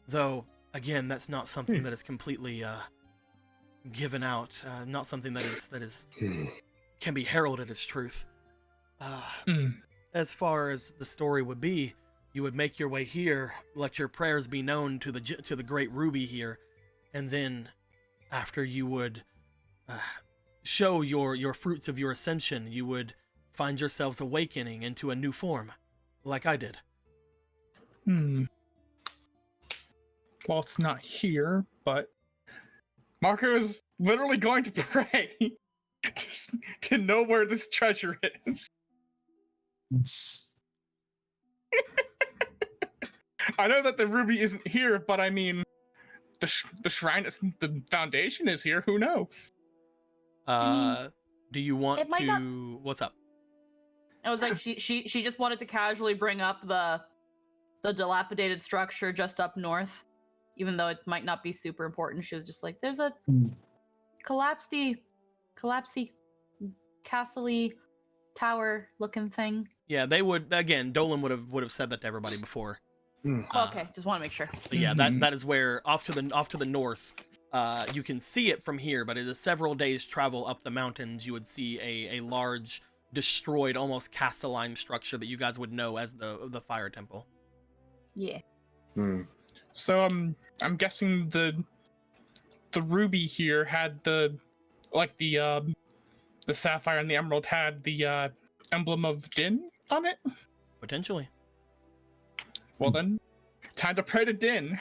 S2: Though, again, that's not something that is completely given out, not something that is can be heralded as truth. As far as the story would be, you would make your way here, let your prayers be known to the great Ruby here, and then after you would show your fruits of your ascension, you would find yourselves awakening into a new form, like I did.
S3: Well, it's not here, but Marco is literally going to pray to know where this treasure is. I know that the ruby isn't here, but I mean, the shrine, the foundation is here. Who knows?
S2: Do you want
S8: It might
S2: to?
S8: not-
S2: What's up?
S6: I was like, she just wanted to casually bring up the dilapidated structure just up north, even though it might not be super important. She was just like, there's a collapsy castle-y tower looking thing.
S2: Yeah, they would. Again, Dolan would have said that to everybody before.
S6: Okay, just want to make sure.
S2: But yeah, that is where off to the north. You can see it from here, but it is several days' travel up the mountains. You would see a large, destroyed, almost Castelline structure that you guys would know as the Fire Temple.
S6: Yeah.
S3: So I'm guessing the ruby here had the sapphire and the emerald had the emblem of Din on it.
S2: Potentially.
S3: Well then, time to pray to Din.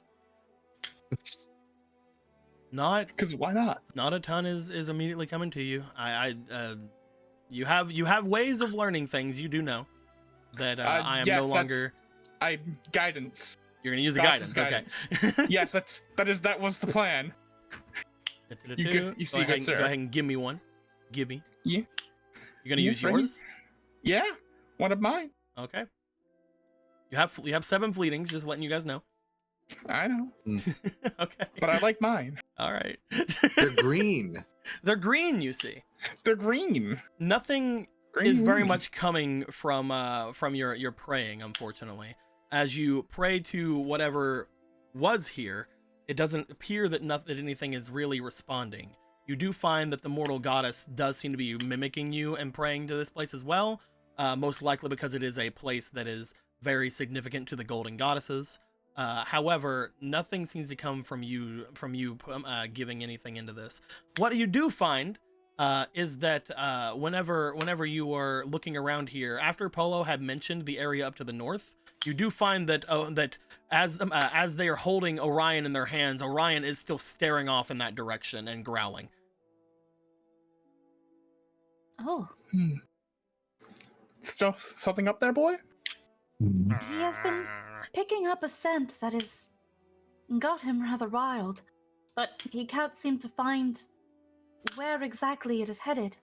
S2: Not
S3: Because why not?
S2: not a ton is immediately coming to you. You have ways of learning things. You do know that I am
S3: yes,
S2: no longer.
S3: Guidance.
S2: You're gonna use the
S3: That's
S2: guidance,
S3: his
S2: okay?
S3: Yes, that was the plan. You see,
S2: go
S3: good
S2: ahead,
S3: sir.
S2: go ahead and give me one. Give me.
S3: Yeah.
S2: You're gonna
S3: Yeah,
S2: use
S3: right here.
S2: yours.
S3: Yeah, one of mine.
S2: Okay. You have 7 fleetings. Just letting you guys know.
S3: I know,
S2: Okay.
S3: but I like mine.
S2: All right.
S10: They're green.
S2: They're green. You see.
S3: They're green.
S2: Nothing is very much coming from your praying, unfortunately. As you pray to whatever was here, it doesn't appear that anything is really responding. You do find that the mortal goddess does seem to be mimicking you and praying to this place as well, most likely because it is a place that is very significant to the golden goddesses. However, nothing seems to come from you giving anything into this. What you do find is that whenever you are looking around here, after Polo had mentioned the area up to the north, you do find that that as they are holding Orion in their hands, Orion is still staring off in that direction and growling.
S8: Oh,
S3: So, something up there, boy?
S8: he has been picking up a scent that has got him rather wild, but he can't seem to find where exactly it is headed.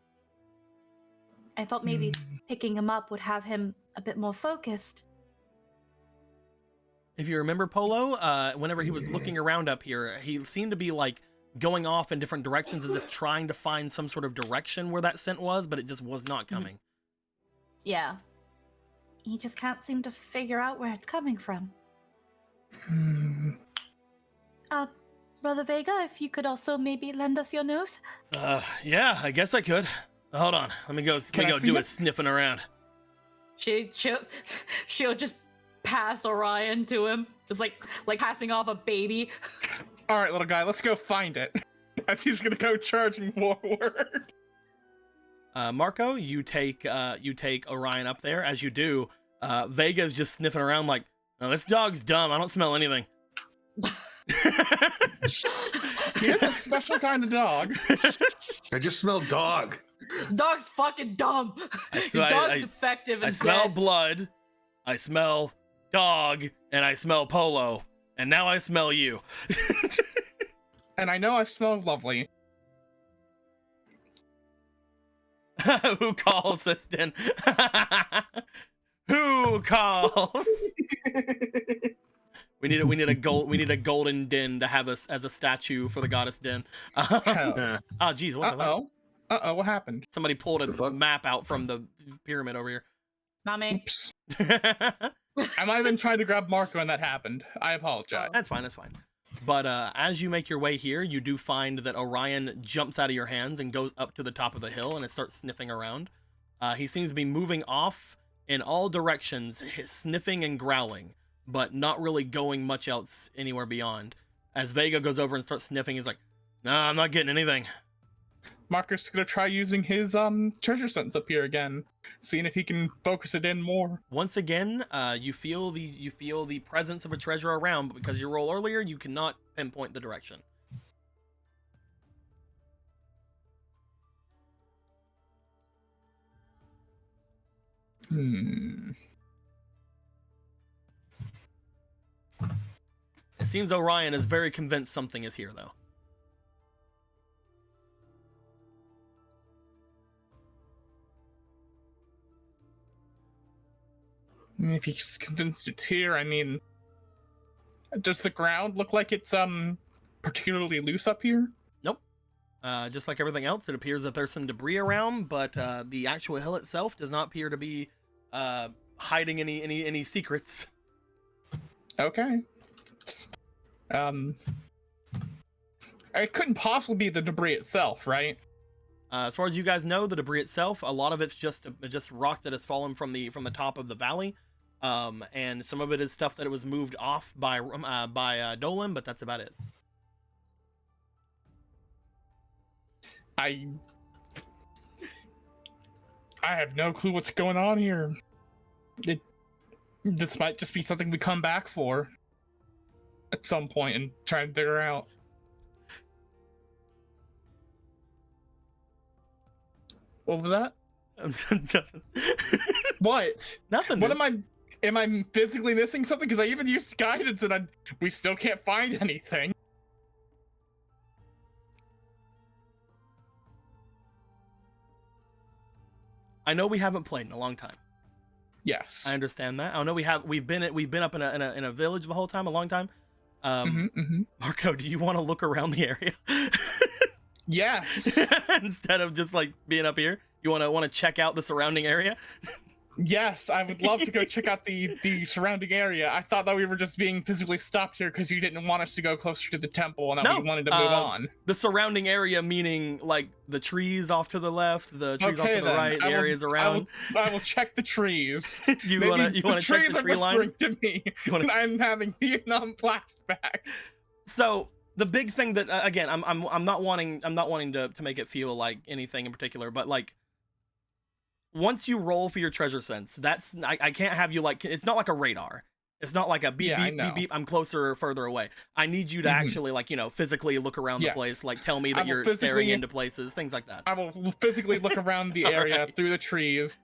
S8: I thought maybe picking him up would have him a bit more focused.
S2: If you remember Polo, whenever he was looking around up here, he seemed to be like going off in different directions as if trying to find some sort of direction where that scent was, but it just was not coming.
S8: Yeah. He just can't seem to figure out where it's coming from. Brother Vega, if you could also maybe lend us your nose?
S2: Yeah, I guess I could. Hold on, let me go do a sniffing around.
S6: She'll just pass Orion to him, just like passing off a baby.
S3: All right, little guy, let's go find it. As he's gonna go charging forward.
S2: Marco, you take Orion up there. As you do, Vega's just sniffing around like, oh, this dog's dumb. I don't smell anything.
S3: He is a special kind of dog.
S4: I just smell dog.
S6: Dog's fucking dumb. Dog's defective. And
S2: I smell
S6: dead.
S2: blood. I smell dog, and I smell Polo, and now I smell you.
S3: And I know I smell lovely.
S2: Who calls us then? Who calls? We need a golden den to have us as a statue for the goddess den. Oh geez, what the fuck?
S3: What happened?
S2: Somebody pulled a map out from the pyramid over here.
S6: Not me.
S3: Oops. I might have been trying to grab Marco when that happened. I apologize.
S2: That's fine. But as you make your way here, you do find that Orion jumps out of your hands and goes up to the top of the hill and it starts sniffing around. He seems to be moving off in all directions, sniffing and growling, but not really going much else anywhere beyond. As Vega goes over and starts sniffing, he's like, "Nah, I'm not getting anything."
S3: Marcus is gonna try using his treasure sense up here again, seeing if he can focus it in more.
S2: Once again, you feel the presence of a treasure around, but because you roll earlier, you cannot pinpoint the direction. It seems Orion is very convinced something is here, though.
S3: If he's convinced it's here, I mean, does the ground look like it's particularly loose up here?
S2: Nope. Just like everything else, it appears that there's some debris around, but the actual hill itself does not appear to be hiding any secrets.
S3: Okay. It couldn't possibly be the debris itself, right?
S2: As far as you guys know, the debris itself, a lot of it's just rock that has fallen from the top of the valley, and some of it is stuff that it was moved off by Dolan, but that's about it.
S3: I have no clue what's going on here. This might just be something we come back for at some point and try and figure out. What was that? What?
S2: Nothing.
S3: What
S2: dude.
S3: am I physically missing something? Because I even used guidance and we still can't find anything.
S2: I know we haven't played in a long time.
S3: Yes.
S2: I understand that. I know we've been up in a village the whole time, a long time. Marco, do you want to look around the area?
S3: Yes.
S2: Instead of just like being up here, You wanna check out the surrounding area?
S3: Yes, I would love to go check out the surrounding area. I thought that we were just being physically stopped here because you didn't want us to go closer to the temple and that
S2: No,
S3: we wanted to move on.
S2: The surrounding area, meaning like the trees off to the left, the trees off
S3: Okay,
S2: to the
S3: then.
S2: right, the areas around.
S3: I will check the trees.
S2: you
S3: Maybe
S2: wanna
S3: the
S2: check
S3: trees
S2: the tree
S3: are
S2: line?
S3: whispering to me. I'm having Vietnam flashbacks.
S2: So the big thing that again, I'm not wanting to make it feel like anything in particular, but like once you roll for your treasure sense, that's I can't have you like it's not like a radar. It's not like a beep beep beep beep. I'm closer or further away. I need you to actually like physically look around the place, like tell me that you're staring into places, things like that.
S3: I will physically look around the area
S2: Alright.
S3: through the trees.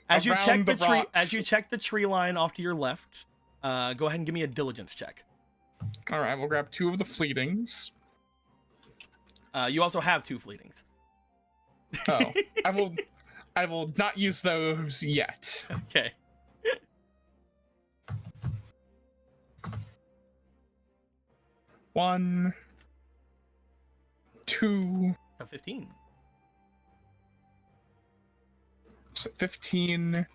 S2: As you check the tree,
S3: rocks.
S2: as you check the tree line off to your left, go ahead and give me a diligence check.
S3: All right, we'll grab 2 of the fleetings.
S2: You also have 2 fleetings.
S3: Oh, I will not use those yet.
S2: Okay.
S3: One, 2,
S2: So 15.
S3: so 15,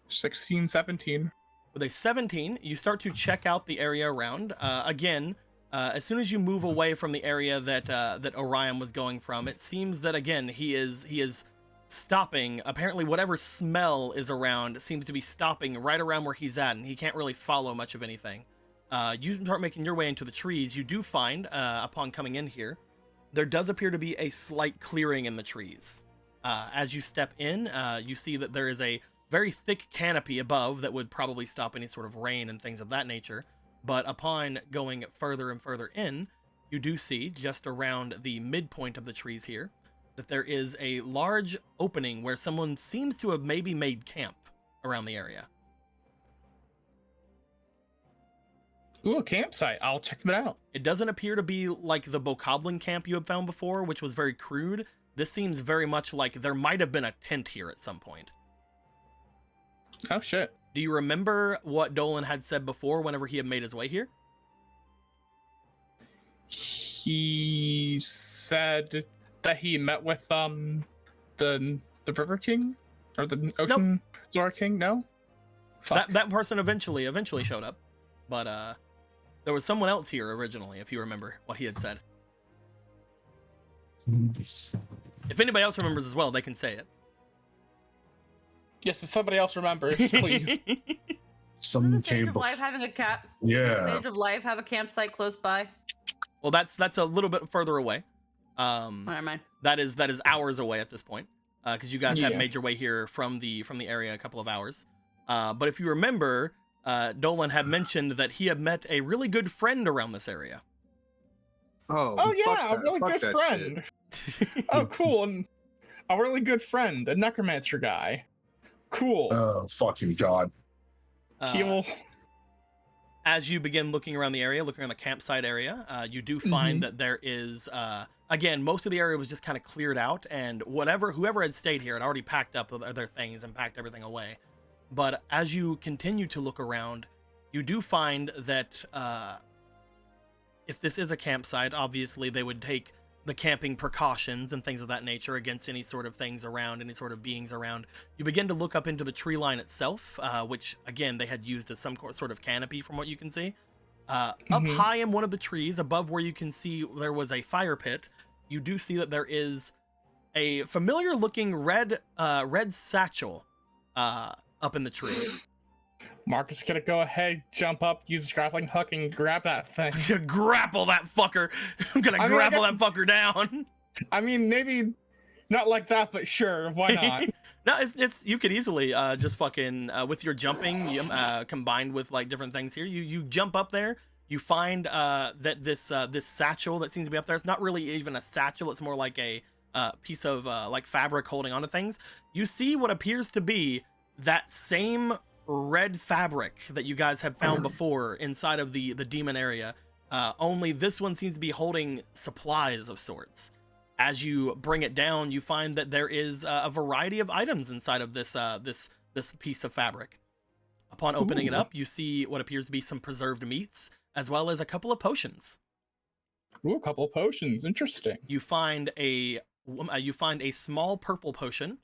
S3: 16, 17.
S2: With a 17, you start to check out the area around. Again, as soon as you move away from the area that Orion was going from, it seems that again he is stopping. Apparently, whatever smell is around seems to be stopping right around where he's at, and he can't really follow much of anything. You start making your way into the trees. You do find, upon coming in here, there does appear to be a slight clearing in the trees. As you step in, you see that there is a very thick canopy above that would probably stop any sort of rain and things of that nature. But upon going further and further in, you do see, just around the midpoint of the trees here, that there is a large opening where someone seems to have maybe made camp around the area.
S3: Ooh, a campsite. I'll check that out.
S2: It doesn't appear to be like the Bokoblin camp you had found before, which was very crude. This seems very much like there might have been a tent here at some point.
S3: Oh, shit.
S2: Do you remember what Dolan had said before whenever he had made his way here?
S3: He said that he met with the River King or the Ocean Zora King. No,
S2: that person eventually showed up, but there was someone else here originally. If you remember what he had said. If anybody else remembers as well, they can say it.
S3: Yes, if somebody else remembers, please.
S5: Some
S6: Doesn't the Sage
S5: came
S6: of Life having a cat?
S5: Yeah.
S6: Sage of Life have a campsite close by?
S2: Well, that's a little bit further away.
S6: Never mind.
S2: That is hours away at this point, because you guys had
S3: Yeah.
S2: made your way here from the area a couple of hours. But if you remember, Dolan had mentioned that he had met a really good friend around this area.
S3: Oh yeah, a really good friend. Oh, cool, and a really good friend, a necromancer guy. Cool.
S5: Oh, fucking God.
S3: He will.
S2: As you begin looking around the area, looking around the campsite area, you do find that there is, again, most of the area was just kind of cleared out, and whoever had stayed here had already packed up their things and packed everything away. But as you continue to look around, you do find that if this is a campsite, obviously they would take the camping precautions and things of that nature against any sort of things around, any sort of beings around. You begin to look up into the tree line itself, which again they had used as some sort of canopy from what you can see. Up high in one of the trees, above where you can see there was a fire pit, you do see that there is a familiar looking red satchel up in the tree.
S3: Mark is gonna go ahead, jump up, use his grappling hook, and grab that thing.
S2: Grapple that fucker! I'm gonna grapple that fucker down.
S3: I mean, maybe not like that, but sure, why not?
S2: No, it's you could easily just fucking with your jumping combined with like different things here. You jump up there. You find that this satchel that seems to be up there. It's not really even a satchel. It's more like a piece of like fabric holding onto things. You see what appears to be that same red fabric that you guys have found before inside of the demon area, only this one seems to be holding supplies of sorts. As you bring it down, you find that there is a variety of items inside of this this piece of fabric. Upon opening it up, you see what appears to be some preserved meats, as well as a couple of potions.
S3: Ooh, a couple of potions. Interesting.
S2: You find a small purple potion,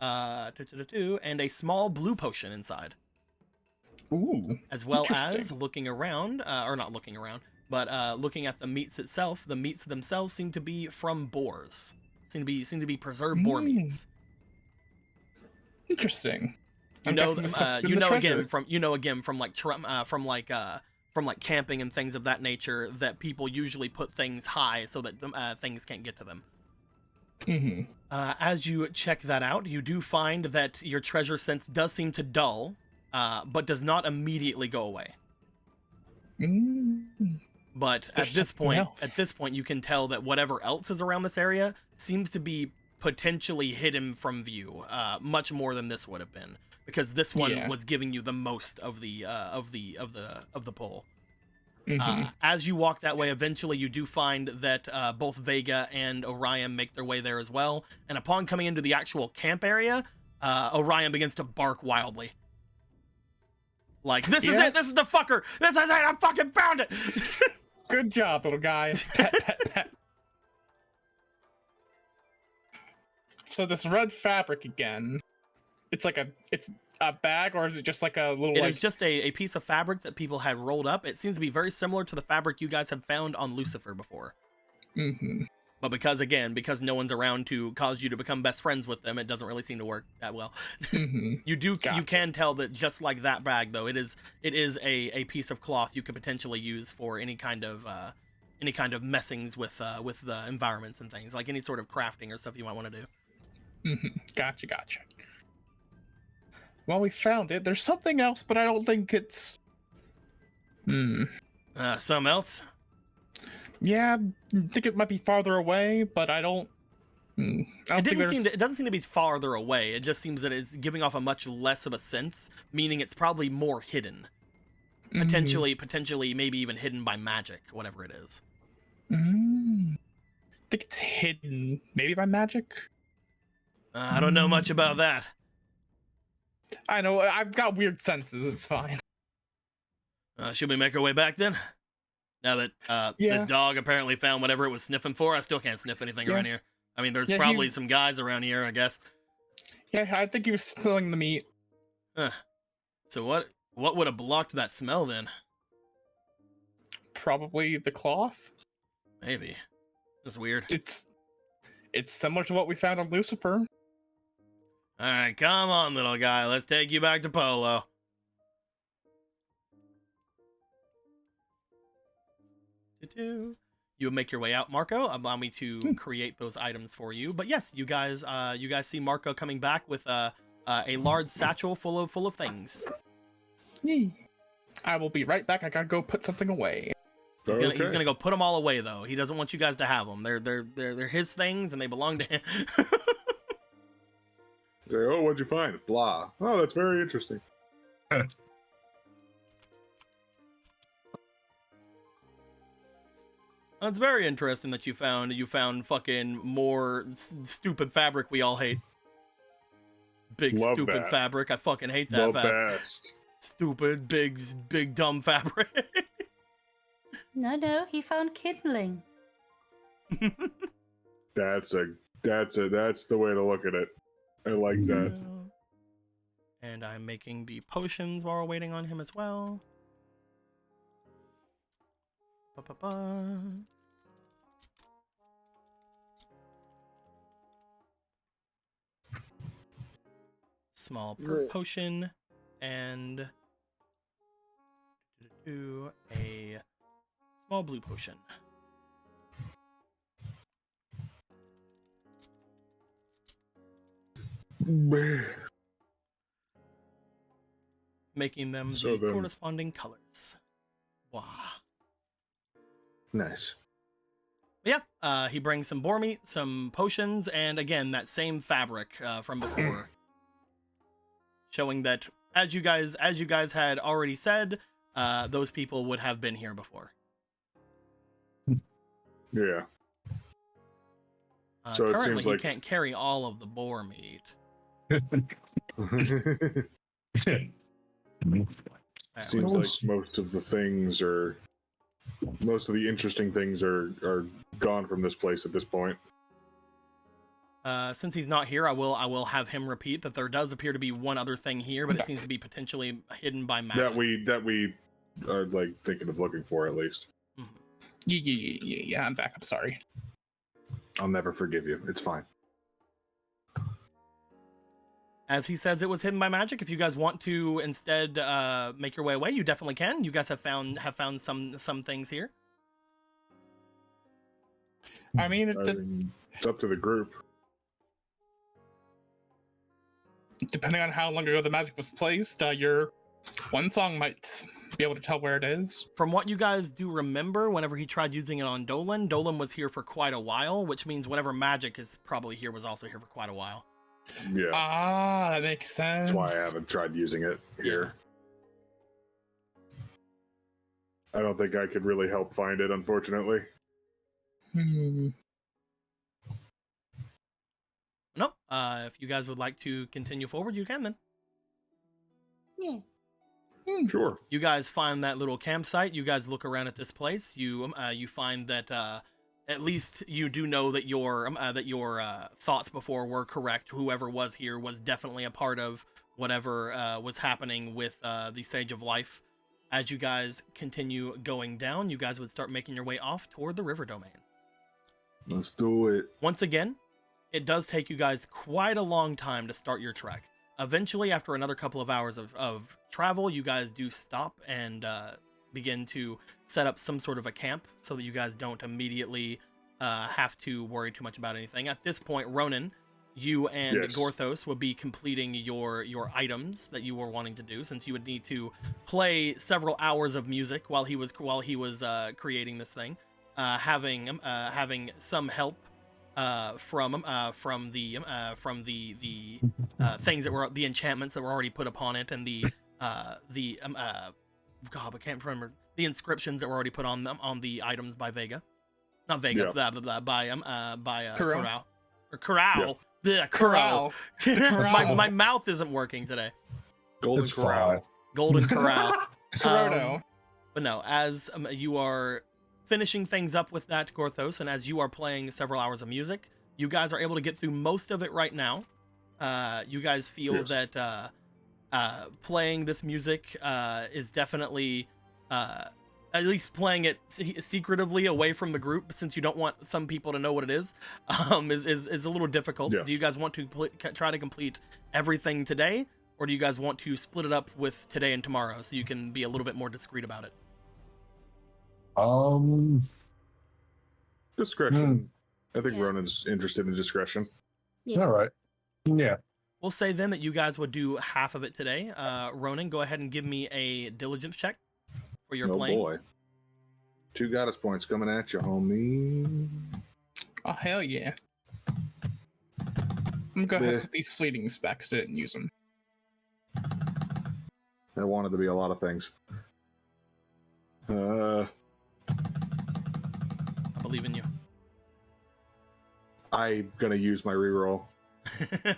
S2: and a small blue potion inside.
S3: Ooh.
S2: As well as
S3: Interesting.
S2: looking around, or not looking around, but looking at the meats itself. The meats themselves seem to be from boars. Seem to be preserved boar meats.
S3: Interesting.
S2: You
S3: I'm
S2: know,
S3: guessing this must have been
S2: you
S3: the
S2: know
S3: treasure.
S2: again from like camping and things of that nature that people usually put things high so that things can't get to them.
S3: Mm-hmm.
S2: As you check that out, you do find that your treasure sense does seem to dull, but does not immediately go away. But
S3: There's
S2: at this
S3: something else.
S2: point, you can tell that whatever else is around this area seems to be potentially hidden from view, much more than this would have been, because this one was giving you the most of the pull. As you walk that way, eventually you do find that both Vega and Orion make their way there as well. And upon coming into the actual camp area, Orion begins to bark wildly. Like, this is it! This is the fucker! This is it! I fucking found it!
S3: Good job, little guy. Pet, pet, pet. So this red fabric again, it's a bag, or is it just like a little?
S2: It is just a piece of fabric that people had rolled up. It seems to be very similar to the fabric you guys have found on Lucifer before. But because no one's around to cause you to become best friends with them, it doesn't really seem to work that well. You can tell that just like that bag, though, it is a piece of cloth you could potentially use for any kind of messings with the environments and things, like any sort of crafting or stuff you might want to do.
S3: Gotcha. Well, we found it. There's something else, but I don't think it's.
S2: Something else?
S3: Yeah, I think it might be farther away, but I don't.
S2: It doesn't seem to be farther away. It just seems that it's giving off a much less of a sense, meaning it's probably more hidden. Potentially, maybe even hidden by magic, whatever it is.
S3: I think it's hidden, maybe by magic.
S2: I don't know much about that.
S3: I know, I've got weird senses. It's fine.
S2: Should we make our way back then? Now that this dog apparently found whatever it was sniffing for, I still can't sniff anything around here. I mean, there's probably some guys around here, I guess.
S3: Yeah, I think he was spilling the meat.
S2: So what would have blocked that smell then?
S3: Probably the cloth.
S2: Maybe. That's weird.
S3: It's similar to what we found on Lucifer.
S2: All right, come on, little guy. Let's take you back to Polo. You make your way out, Marco. Allow me to create those items for you. But yes, you guys see Marco coming back with a large satchel full of things.
S3: I will be right back. I gotta go put something away.
S2: He's gonna go put them all away, though. He doesn't want you guys to have them. They're his things, and they belong to him.
S4: Say, oh, what'd you find? Blah. Oh, that's very interesting.
S2: It's very interesting that you found fucking more stupid fabric we all hate.
S4: Love
S2: Stupid
S4: that.
S2: fabric. I fucking hate that.
S4: Best.
S2: Stupid, big, dumb fabric.
S8: No, he found kindling.
S4: That's the way to look at it. I like that.
S2: And I'm making the potions while we're waiting on him as well. Small potion and a small blue potion. Making them the corresponding colors. Wow.
S4: Nice.
S2: Yeah, he brings some boar meat, some potions, and again, that same fabric from before. Showing that, as you guys had already said, those people would have been here before.
S4: Yeah. So it
S2: currently,
S4: seems like
S2: he can't carry all of the boar meat.
S4: Seems like most of the interesting things are gone from this place at this point.
S2: Since he's not here, I will have him repeat that there does appear to be one other thing here, but it seems to be potentially hidden by magic.
S4: That we are like thinking of looking for at least.
S3: Yeah, I'm back. I'm sorry.
S4: I'll never forgive you. It's fine.
S2: As he says, it was hidden by magic. If you guys want to instead make your way away, you definitely can. You guys have found some things here.
S3: I mean,
S4: It's up to the group.
S3: depending on how long ago the magic was placed, your one song might be able to tell where it is.
S2: From what you guys do remember, whenever he tried using it on Dolan was here for quite a while, which means whatever magic is probably here was also here for quite a while.
S4: Yeah.
S3: Ah, that makes sense.
S4: That's why I haven't tried using it here. I don't think I could really help find it, unfortunately.
S2: Nope. If you guys would like to continue forward, you can then.
S8: Yeah.
S4: Sure.
S2: You guys find that little campsite. You guys look around at this place. You find that at least you do know that your thoughts before were correct. Whoever was here was definitely a part of whatever was happening with the Sage of Life. As you guys continue going down, you guys would start making your way off toward the river domain.
S4: Let's do it.
S2: Once again, it does take you guys quite a long time to start your trek. Eventually, after another couple of hours of travel, you guys do stop and begin to set up some sort of a camp so that you guys don't immediately have to worry too much about anything. At this point, Ronan, you and
S4: Yes.
S2: Gorthos would be completing your items that you were wanting to do, since you would need to play several hours of music while he was creating this thing, having some help from the things that were the enchantments that were already put upon it, and the God, I can't remember the inscriptions that were already put on them on the items by Vega, not Vega,
S4: Yeah.
S2: blah, blah, blah, by
S3: Corral.
S2: Corral or Corral.
S4: Yeah.
S2: Bleh,
S3: Corral.
S2: my mouth isn't working today.
S4: Golden
S5: It's
S4: Corral.
S5: fine.
S2: Golden Corral.
S3: Frodo.
S2: But no, as you are finishing things up with that, Gorthos, and as you are playing several hours of music, you guys are able to get through most of it right now. You guys feel
S4: Yes.
S2: that playing this music is definitely, at least playing it secretively away from the group, since you don't want some people to know what it is a little difficult.
S4: Yes.
S2: Do you guys want to try to complete everything today, or do you guys want to split it up with today and tomorrow so you can be a little bit more discreet about it?
S4: Discretion. I think
S8: Yeah.
S4: Ronan's interested in discretion.
S5: All right. Yeah.
S2: We'll say then that you guys would do half of it today. Ronan, go ahead and give me a diligence check for your
S4: Oh
S2: playing.
S4: boy. 2 goddess points coming at you, homie.
S3: Oh, hell yeah. I'm gonna go ahead
S4: Bleh.
S3: and put these fleetings back because I didn't use them.
S4: I wanted to be a lot of things.
S2: I believe in you.
S4: I'm gonna use my reroll.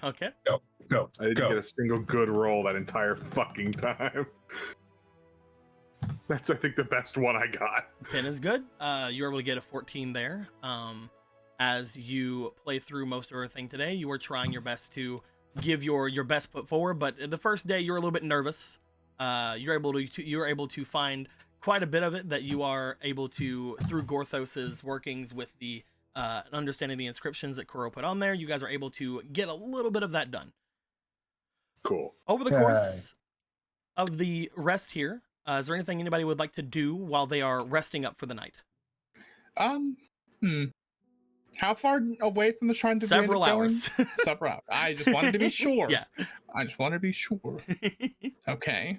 S2: Okay.
S5: Go.
S4: I didn't
S5: Go.
S4: get a single good roll that entire fucking time. That's, I think, the best one I got.
S2: 10 is good. You're able to get a 14 there. As you play through most of everything today, you are trying your best to give your best foot forward, but the first day you're a little bit nervous. You're able to find quite a bit of it that you are able to, through Gorthos's workings with the understanding the inscriptions that Kuro put on there, you guys are able to get a little bit of that done.
S4: Cool.
S2: Over the course of the rest here, is there anything anybody would like to do while they are resting up for the night?
S3: How far away from the shrine did
S2: Several
S3: we end up going?
S2: hours.
S3: Several hours. I just wanted to be sure.
S2: Yeah.
S3: I just wanted to be sure. Okay.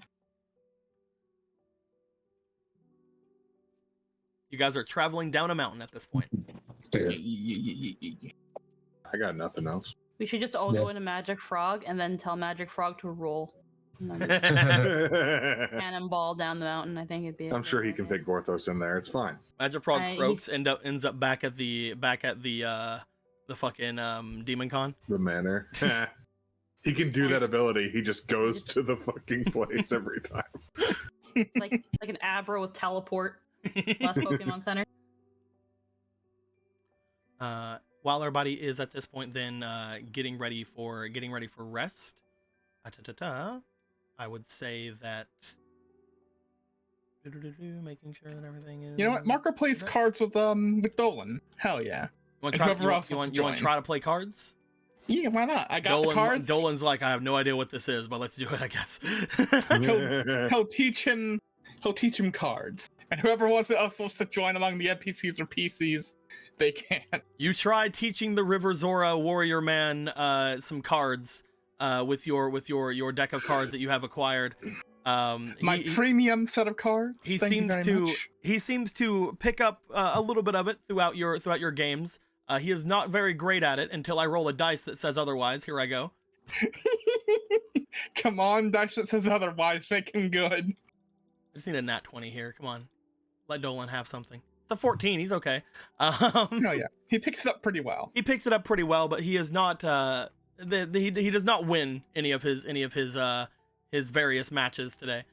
S2: You guys are traveling down a mountain at this point.
S5: Yeah.
S4: I got nothing else.
S6: We should just all
S5: Yeah.
S6: go into Magic Frog and then tell Magic Frog to roll. And then
S4: I'm
S6: cannonball down the mountain. I think it'd be.
S4: sure he can fit Gorthos in there. It's fine.
S2: Magic Frog
S6: He's-
S2: croaks ends up back at the fucking Demon Con.
S4: The manor. He can do that ability. He just goes to the fucking place every time.
S6: It's like an Abra with teleport. Last Pokemon Center.
S2: while everybody is at this point then getting ready for rest, I would say that making sure that everything is.
S3: You know what? Marco plays cards with Dolan. Hell yeah.
S2: You want
S3: And whoever else
S2: to
S3: wants to join.
S2: try to play cards?
S3: Yeah, why not? I got the cards.
S2: Dolan's like, I have no idea what this is, but let's do it, I guess.
S3: He'll teach him. He'll teach him cards, and whoever else wants to join among the NPCs or PCs, they can.
S2: You try teaching the River Zora warrior man some cards with your deck of cards that you have acquired.
S3: My premium set of cards. Thank you very much.
S2: He seems to pick up a little bit of it throughout your games. He is not very great at it until I roll a dice that says otherwise. Here I go.
S3: Come on, dice that says otherwise. Make him good.
S2: I just need a nat 20 here. Come on. Let Dolan have something. It's a 14. He's okay.
S3: Oh yeah, he picks it up pretty well.
S2: He picks it up pretty well, but he is not. He does not win any of his various matches today.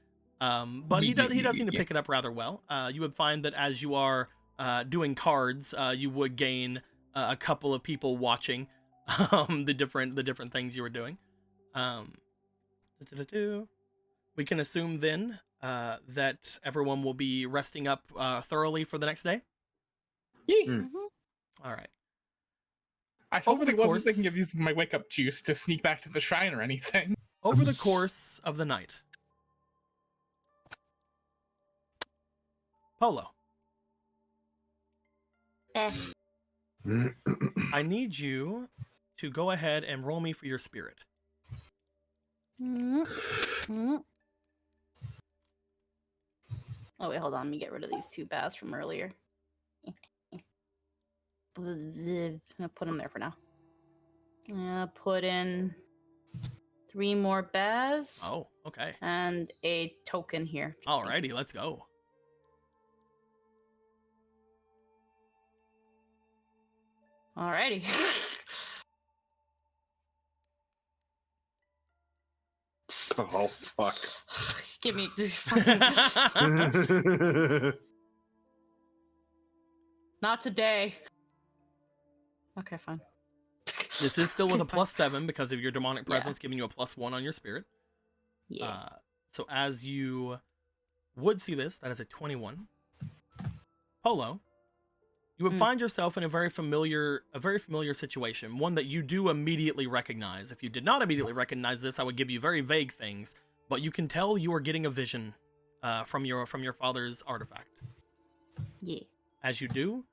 S2: But he does seem to pick it up rather well. You would find that as you are doing cards, you would gain a couple of people watching the different things you were doing. We can assume then that everyone will be resting up thoroughly for the next day.
S3: Yeah.
S2: All right.
S3: I totally wasn't thinking of using my wake up juice to sneak back to the shrine or anything.
S2: Over the course of the night, Polo. I need you to go ahead and roll me for your spirit.
S6: Oh wait, hold on. Let me get rid of these 2 baths from earlier. I'll put them there for now. Put in 3 more baths.
S2: Oh, okay.
S6: And a token here.
S2: Alrighty, let's go.
S6: Alrighty.
S4: Oh fuck.
S6: Give me this fucking... Not today. Okay, fine.
S2: This is still with a +7 because of your demonic presence giving you a +1 on your spirit.
S6: Yeah.
S2: So as you would see this, that is a 21. Polo, you would find yourself in a very familiar situation, one that you do immediately recognize. If you did not immediately recognize this, I would give you very vague things, but you can tell you are getting a vision from your father's artifact.
S6: Yeah.
S2: As you do,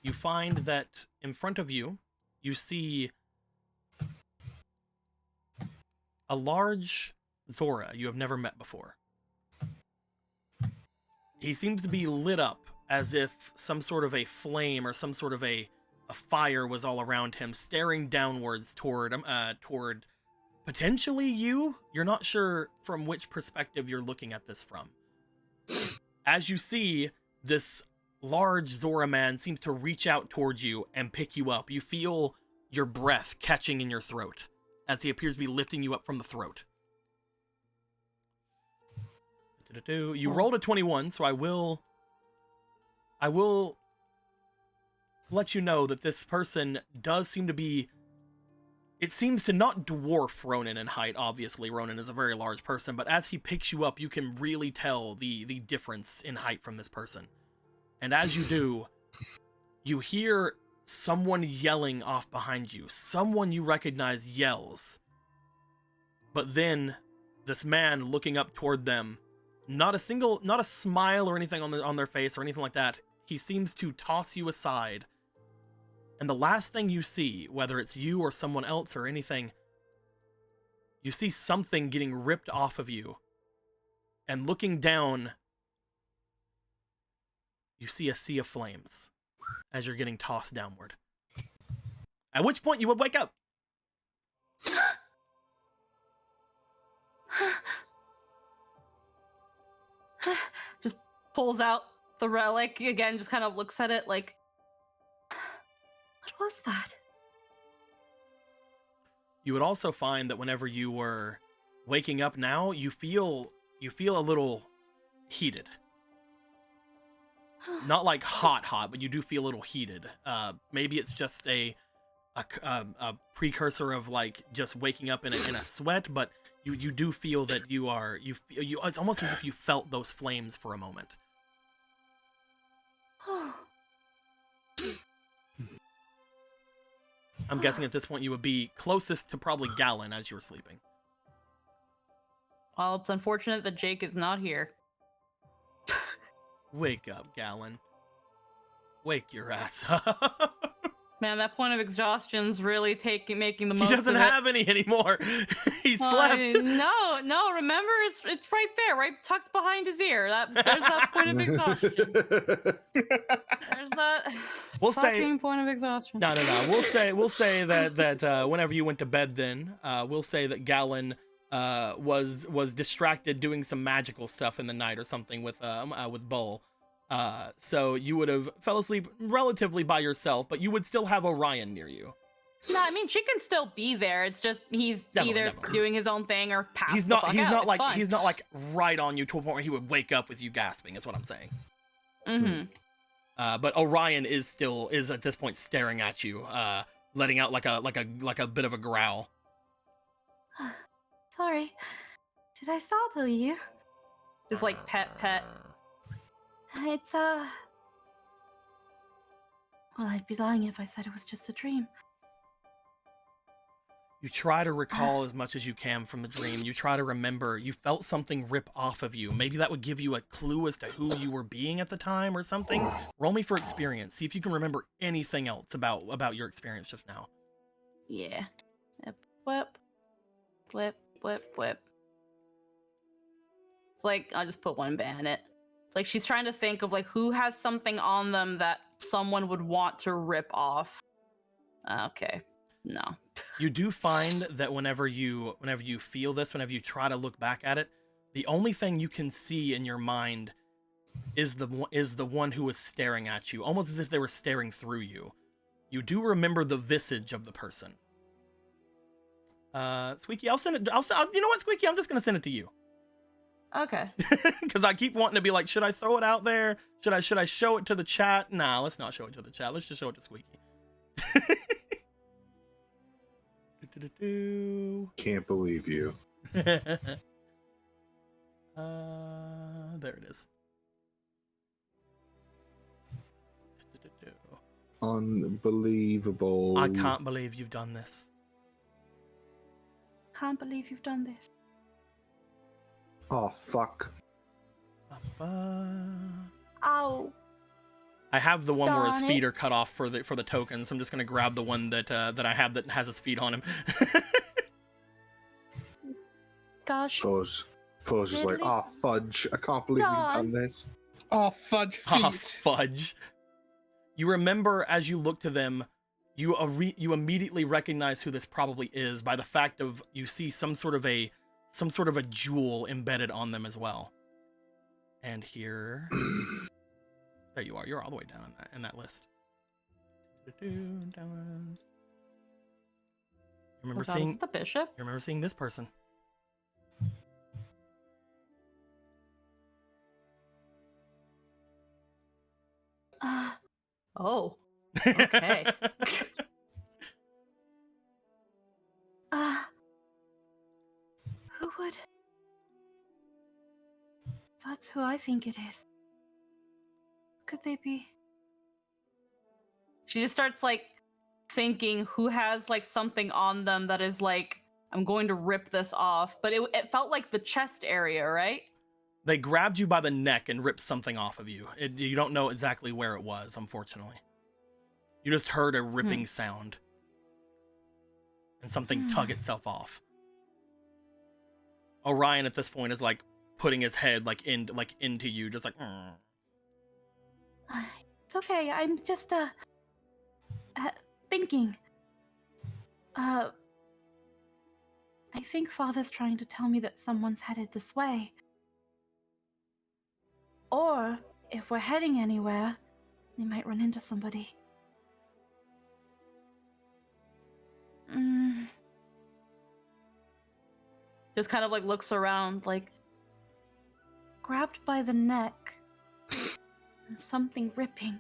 S2: you find that in front of you, you see a large Zora you have never met before. He seems to be lit up as if some sort of a flame or some sort of a fire was all around him, staring downwards toward potentially you. You're not sure from which perspective you're looking at this from. As you see, this large Zora man seems to reach out towards you and pick you up. You feel your breath catching in your throat as he appears to be lifting you up from the throat. You rolled a 21, so I will let you know that this person does seem to be... It seems to not dwarf Ronan in height. Obviously, Ronan is a very large person, but as he picks you up, you can really tell the difference in height from this person. And as you do, you hear someone yelling off behind you. Someone you recognize yells. But then, this man looking up toward them, not a smile or anything on their face or anything like that. He seems to toss you aside. And the last thing you see, whether it's you or someone else or anything, you see something getting ripped off of you. And looking down, you see a sea of flames as you're getting tossed downward. At which point you would wake up.
S6: Just pulls out the relic again, just kind of looks at it like, what was that?
S2: You would also find that whenever you were waking up now, you feel a little heated. Not like hot, but you do feel a little heated. Maybe it's just a a precursor of like just waking up in a sweat, but you do feel that you it's almost as if you felt those flames for a moment. I'm guessing at this point you would be closest to probably Gallon as you were sleeping.
S6: Well, it's unfortunate that Jake is not here.
S2: Wake up, Gallon. Wake your ass up.
S6: Man, that point of exhaustion's really making the most
S2: He doesn't
S6: of it.
S2: have any anymore. He slept.
S6: No, remember, it's right there, right tucked behind his ear. There's that point of exhaustion. There's that
S2: We'll say
S6: fucking point of exhaustion.
S2: No. We'll say that whenever you went to bed, then we'll say that Gallon was distracted doing some magical stuff in the night or something with Bull. So you would have fell asleep relatively by yourself, but you would still have Orion near you.
S6: No, I mean she can still be there. It's just he's either doing his own thing or passed
S2: He's
S6: the
S2: not.
S6: fuck
S2: He's
S6: out.
S2: not
S6: It's
S2: like.
S6: fine.
S2: He's not like right on you to a point where he would wake up with you gasping. Is what I'm saying.
S6: Mm-hmm.
S2: But Orion is at this point staring at you, letting out like a bit of a growl.
S8: Sorry. Did I startle you?
S6: Just like pet.
S8: It's, well, I'd be lying if I said it was just a dream.
S2: You try to recall as much as you can from the dream. You try to remember. You felt something rip off of you. Maybe that would give you a clue as to who you were being at the time or something. Roll me for experience. See if you can remember anything else about your experience just now.
S6: Yeah. Whip. It's like I'll just put one ban in it. It's like she's trying to think of like who has something on them that someone would want to rip off. Okay. No.
S2: You do find that whenever you feel this, whenever you try to look back at it, the only thing you can see in your mind is the one who was staring at you, almost as if they were staring through you. You do remember the visage of the person. Squeaky, I'll send it. You know what, Squeaky? I'm just gonna send it to you.
S6: Okay.
S2: Because I keep wanting to be like, should I throw it out there? Should I show it to the chat? Nah, let's not show it to the chat. Let's just show it to Squeaky.
S4: Can't believe you.
S2: There it is.
S4: Unbelievable.
S2: I can't believe you've done this.
S8: Can't believe you've done this.
S4: Oh, fuck.
S8: Ow.
S2: I have the one where his
S8: Darn
S2: feet
S8: it.
S2: are cut off for the token, so I'm just gonna grab the one that I have that has his feet on him.
S8: Gosh.
S4: Pose is like,
S8: Diddly.
S4: oh, fudge. I can't believe you've done this.
S3: Oh, fudge feet.
S2: Ah, fudge. You remember as you look to them, you immediately recognize who this probably is by the fact of you see some sort of a jewel embedded on them as well. And here, there you are. You're all the way down in that list. You remember seeing
S6: the bishop?
S2: You remember seeing this person?
S6: Oh. Okay.
S8: Who would? That's who I think it is. Could they be?
S6: She just starts like thinking who has like something on them that is like, I'm going to rip this off. But it felt like the chest area, right?
S2: They grabbed you by the neck and ripped something off of you. You don't know exactly where it was, unfortunately. You just heard a ripping sound. And something tug itself off. Orion at this point is like putting his head into you, just like.
S8: It's okay. I'm just thinking. I think Father's trying to tell me that someone's headed this way. Or if we're heading anywhere, we might run into somebody.
S6: Just kind of like looks around like
S8: Grabbed by the neck. And something ripping.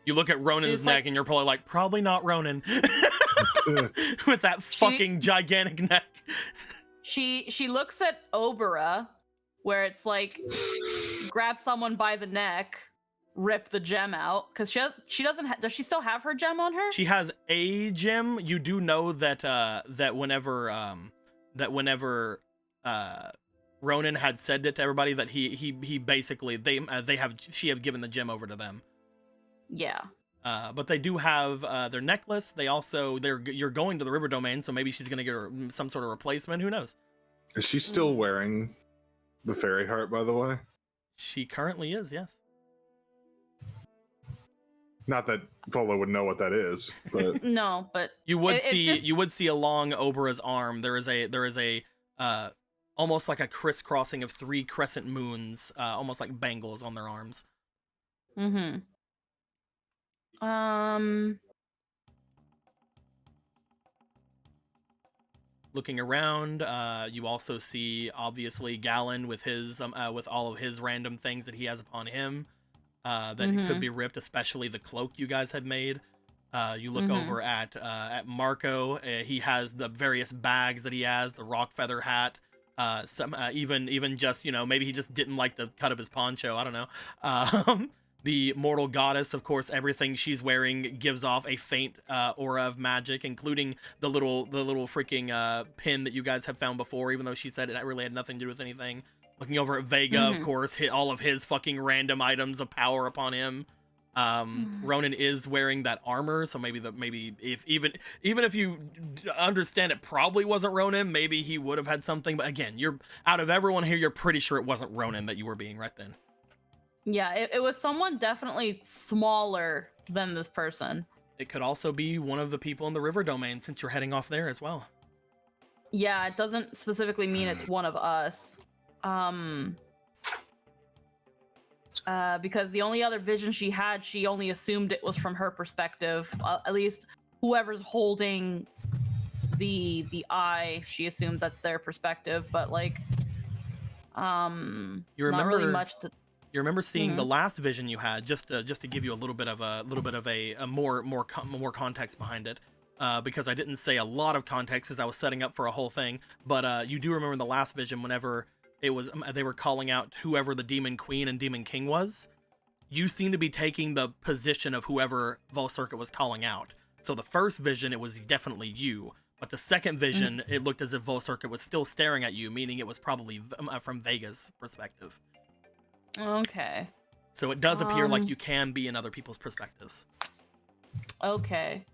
S2: You You look at Ronan's
S6: She's
S2: neck
S6: like-
S2: and you're probably like, probably not Ronan. With that fucking gigantic neck.
S6: She looks at Obera, where it's like, grab someone by the neck, rip the gem out, because she doesn't does she still have her gem on her?
S2: She has a gem. You do know that that whenever Ronan had said it to everybody that he basically she have given the gem over to them.
S6: Yeah.
S2: But they do have their necklace. You're going to the river domain, so maybe she's gonna get her some sort of replacement. Who knows?
S4: Is she still wearing the fairy heart, by the way?
S2: She currently is, yes.
S4: Not that Polo would know what that is, but
S6: No, but
S2: You would
S6: it's
S2: see
S6: just-
S2: you would see along Obera's arm there is a almost like a crisscrossing of 3 crescent moons, almost like bangles on their arms.
S6: Mm-hmm.
S2: Looking around, you also see obviously Galen with his with all of his random things that he has upon him that could be ripped, especially the cloak you guys had made. You look over at Marco. He has the various bags that he has, the rock feather hat. Some even just, you know, maybe he just didn't like the cut of his poncho. I don't know. The mortal goddess, of course, everything she's wearing gives off a faint aura of magic, including the little freaking pin that you guys have found before, even though she said it really had nothing to do with anything. Looking over at Vega, of course, hit all of his fucking random items of power upon him. Ronan is wearing that armor, so maybe if even if you understand it probably wasn't Ronan, maybe he would have had something. But again, you're out of everyone here, you're pretty sure it wasn't Ronan that you were being right then.
S6: Yeah, it was someone definitely smaller than this person.
S2: It could also be one of the people in the river domain, since you're heading off there as well.
S6: Yeah, it doesn't specifically mean it's one of us. Because the only other vision she had, she only assumed it was from her perspective. At least whoever's holding the eye, she assumes that's their perspective. But like, not really much to.
S2: You remember seeing the last vision you had, just to give you a little bit of a more context behind it, because I didn't say a lot of context as I was setting up for a whole thing. But you do remember the last vision whenever it was they were calling out whoever the demon queen and demon king was. You seem to be taking the position of whoever Volcirca was calling out. So the first vision, it was definitely you. But the second vision, it looked as if Volcirca was still staring at you, meaning it was probably from Vega's perspective.
S6: Okay.
S2: So it does appear like you can be in other people's perspectives.
S6: Okay.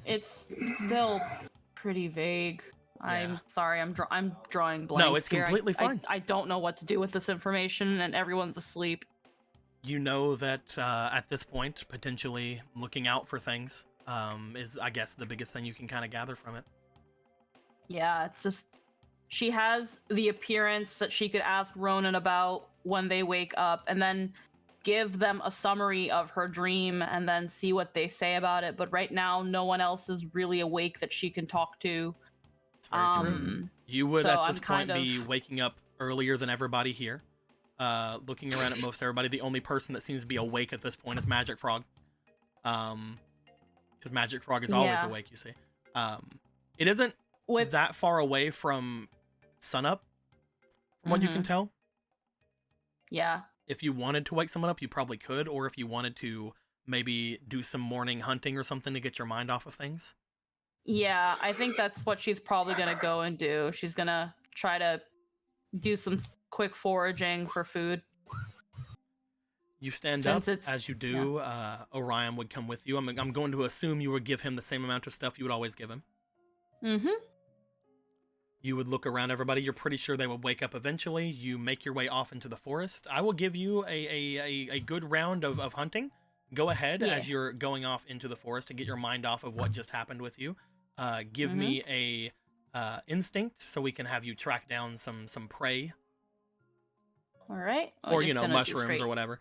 S6: It's still pretty vague. I'm sorry. I'm drawing blanks.
S2: No, it's
S6: here.
S2: completely fine.
S6: I don't know what to do with this information, and everyone's asleep.
S2: You know that at this point, potentially looking out for things is, I guess, the biggest thing you can kind of gather from it.
S6: Yeah, it's just she has the appearance that she could ask Ronan about when they wake up, and then give them a summary of her dream, and then see what they say about it. But right now, no one else is really awake that she can talk to.
S2: It's very true. You would
S6: so
S2: at this
S6: I'm
S2: point
S6: kind
S2: be
S6: of-
S2: waking up earlier than everybody here. Looking around at most everybody, the only person that seems to be awake at this point is Magic Frog. Because Magic Frog is always
S6: Yeah.
S2: awake, you see. It isn't that far away from sunup, from what you can tell.
S6: Yeah.
S2: If you wanted to wake someone up, you probably could, or if you wanted to maybe do some morning hunting or something to get your mind off of things.
S6: Yeah, I think that's what she's probably gonna go and do. She's gonna try to do some quick foraging for food.
S2: You stand
S6: Since
S2: up.
S6: it's-
S2: As you do, Orion would come with you. I'm going to assume you would give him the same amount of stuff you would always give him. You would look around everybody. You're pretty sure they would wake up eventually. You make your way off into the forest. I will give you a good round of hunting. Go ahead as you're going off into the forest to get your mind off of what just happened with you. Give me a instinct so we can have you track down some prey.
S6: All right.
S2: Or, mushrooms or whatever.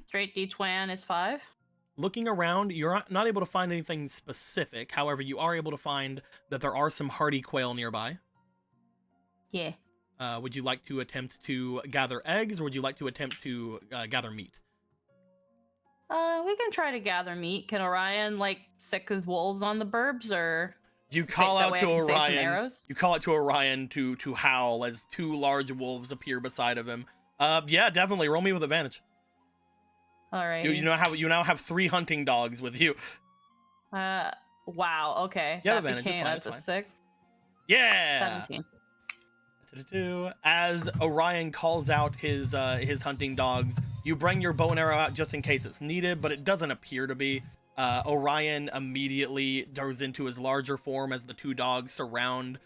S6: Straight D-Twan is 5.
S2: looking around, you're not able to find anything specific. However, you are able to find that there are some hardy quail nearby.
S6: Yeah.
S2: Would you like to attempt to gather eggs, or would you like to attempt to gather meat?
S6: We can try to gather meat. Can Orion like sick his wolves on the burbs, or
S2: You
S6: Say-
S2: call
S6: that
S2: out
S6: way I
S2: to
S6: can save some
S2: Orion.
S6: arrows?
S2: You call out to Orion to howl as 2 large wolves appear beside of him. Yeah, definitely. Roll me with advantage.
S6: all right?
S2: You now have 3 hunting dogs with you.
S6: Wow. Okay.
S2: Yeah,
S6: that
S2: advantage, it's
S6: became
S2: fine,
S6: that's
S2: it's
S6: a
S2: fine.
S6: 6.
S2: Yeah.
S6: 17.
S2: As Orion calls out his hunting dogs, you bring your bow and arrow out just in case it's needed, but it doesn't appear to be. Orion immediately goes into his larger form as the 2 dogs surround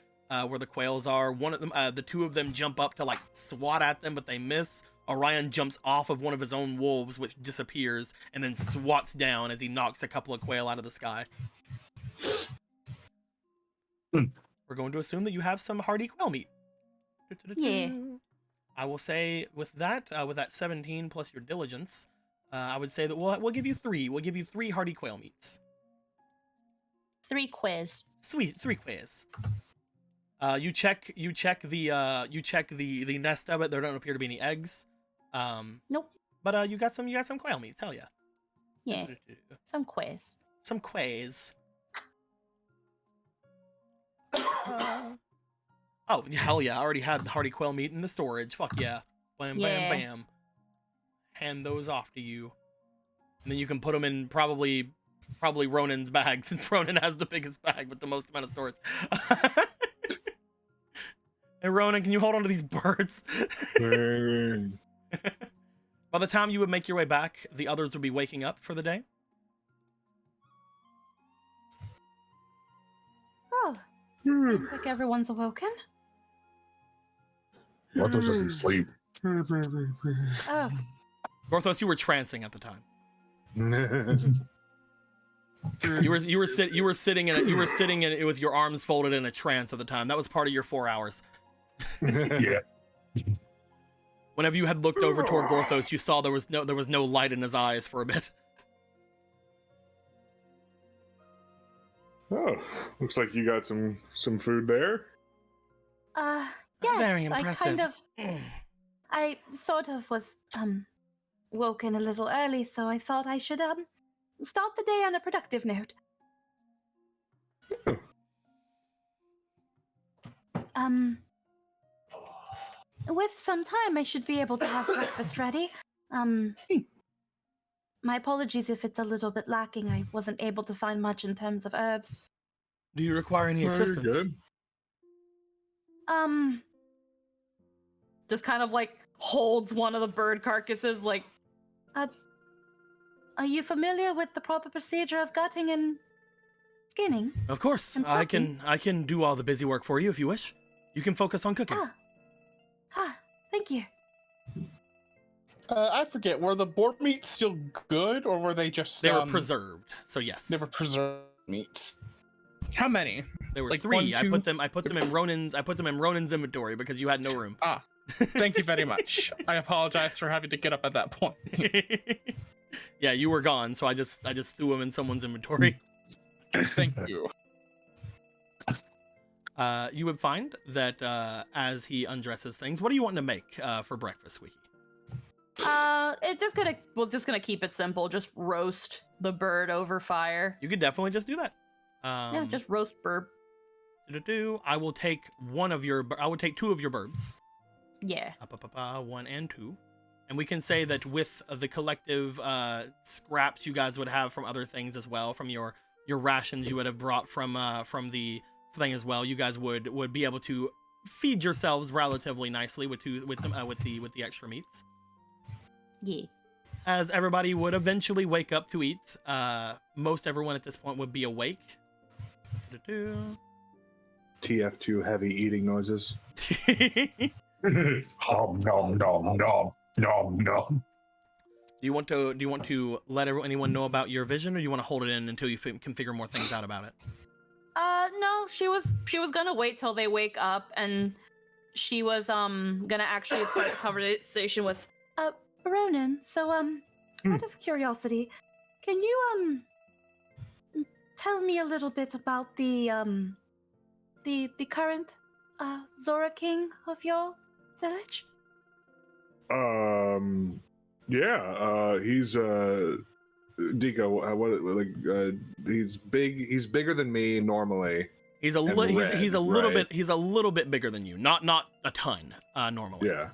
S2: where the quails are. One of them, the 2 of them jump up to like swat at them, but they miss. Orion jumps off of one of his own wolves, which disappears, and then swats down as he knocks a couple of quail out of the sky. We're going to assume that you have some hardy quail meat.
S6: Yeah.
S2: I will say with that 17 plus your diligence, I would say that we'll give you 3. We'll give you 3 hardy quail meats.
S6: 3 quiz.
S2: Sweet, 3 quails. You check the nest of it. There don't appear to be any eggs.
S6: Nope.
S2: But you got some quail meats. Hell yeah.
S6: Yeah. Some quiz.
S2: Some quays. Oh, hell yeah. I already had hardy quail meat in the storage. Fuck yeah. Bam,
S6: Yeah.
S2: bam, bam. Hand those off to you. And then you can put them in probably Ronan's bag, since Ronan has the biggest bag with the most amount of storage. Hey, Ronan, can you hold on to these birds? By the time you would make your way back, the others would be waking up for the day.
S8: Oh, seems like everyone's awoken.
S5: Arthur doesn't sleep.
S8: Oh,
S2: Gorthos, you were trancing at the time. You were sitting in it with your arms folded in a trance at the time. That was part of your 4 hours.
S5: Yeah.
S2: Whenever you had looked over toward Gorthos, you saw there was no light in his eyes for a bit.
S4: Oh, looks like you got some food there.
S8: yes.
S2: Very impressive.
S8: I sort of was woken a little early, so I thought I should start the day on a productive note. With some time, I should be able to have breakfast ready. My apologies if it's a little bit lacking. I wasn't able to find much in terms of herbs.
S2: Do you require any
S4: Oh, you're
S2: assistance?
S4: good.
S6: Just kind of like holds one of the bird carcasses, like,
S8: Are you familiar with the proper procedure of gutting and skinning?
S2: Of course,
S8: And
S2: I can do all the busy work for you if you wish. You can focus on cooking.
S8: Thank you.
S3: I forget. Were the boar meats still good, or were they just?
S2: They were preserved, so yes.
S3: They were preserved meats. How many?
S2: There were
S3: like
S2: 3.
S3: 1,
S2: I
S3: 2.
S2: put them in Ronan's inventory because you had no room.
S3: Thank you very much. I apologize for having to get up at that point.
S2: Yeah, you were gone, so I just threw them in someone's inventory.
S3: Thank you.
S2: You would find that as he undresses things, what do you want to make for breakfast, Squeaky?
S6: We're just gonna keep it simple. Just roast the bird over fire.
S2: You could definitely just do that.
S6: Yeah, just roast bird.
S2: I will take 2 of your burbs.
S6: Yeah.
S2: 1 and 2. And we can say that with the collective scraps you guys would have from other things as well, from your rations you would have brought from the thing as well, you guys would be able to feed yourselves relatively nicely with the extra meats.
S6: Yeah.
S2: As everybody would eventually wake up to eat, most everyone at this point would be awake.
S4: TF2 heavy eating noises.
S5: Nom nom nom nom nom nom.
S2: Do you want to let anyone know about your vision, or do you want to hold it in until you can figure more things out about it?
S6: No, she was gonna wait till they wake up, and she was gonna actually start the conversation with
S8: Ronan, so out of curiosity, can you tell me a little bit about the current Zora King of your village?
S4: Yeah. He's Deco. He's big. He's bigger than me normally.
S2: He's a
S4: And
S2: he's a little
S4: right?
S2: bit bigger than you. Not a ton normally.
S4: Yeah.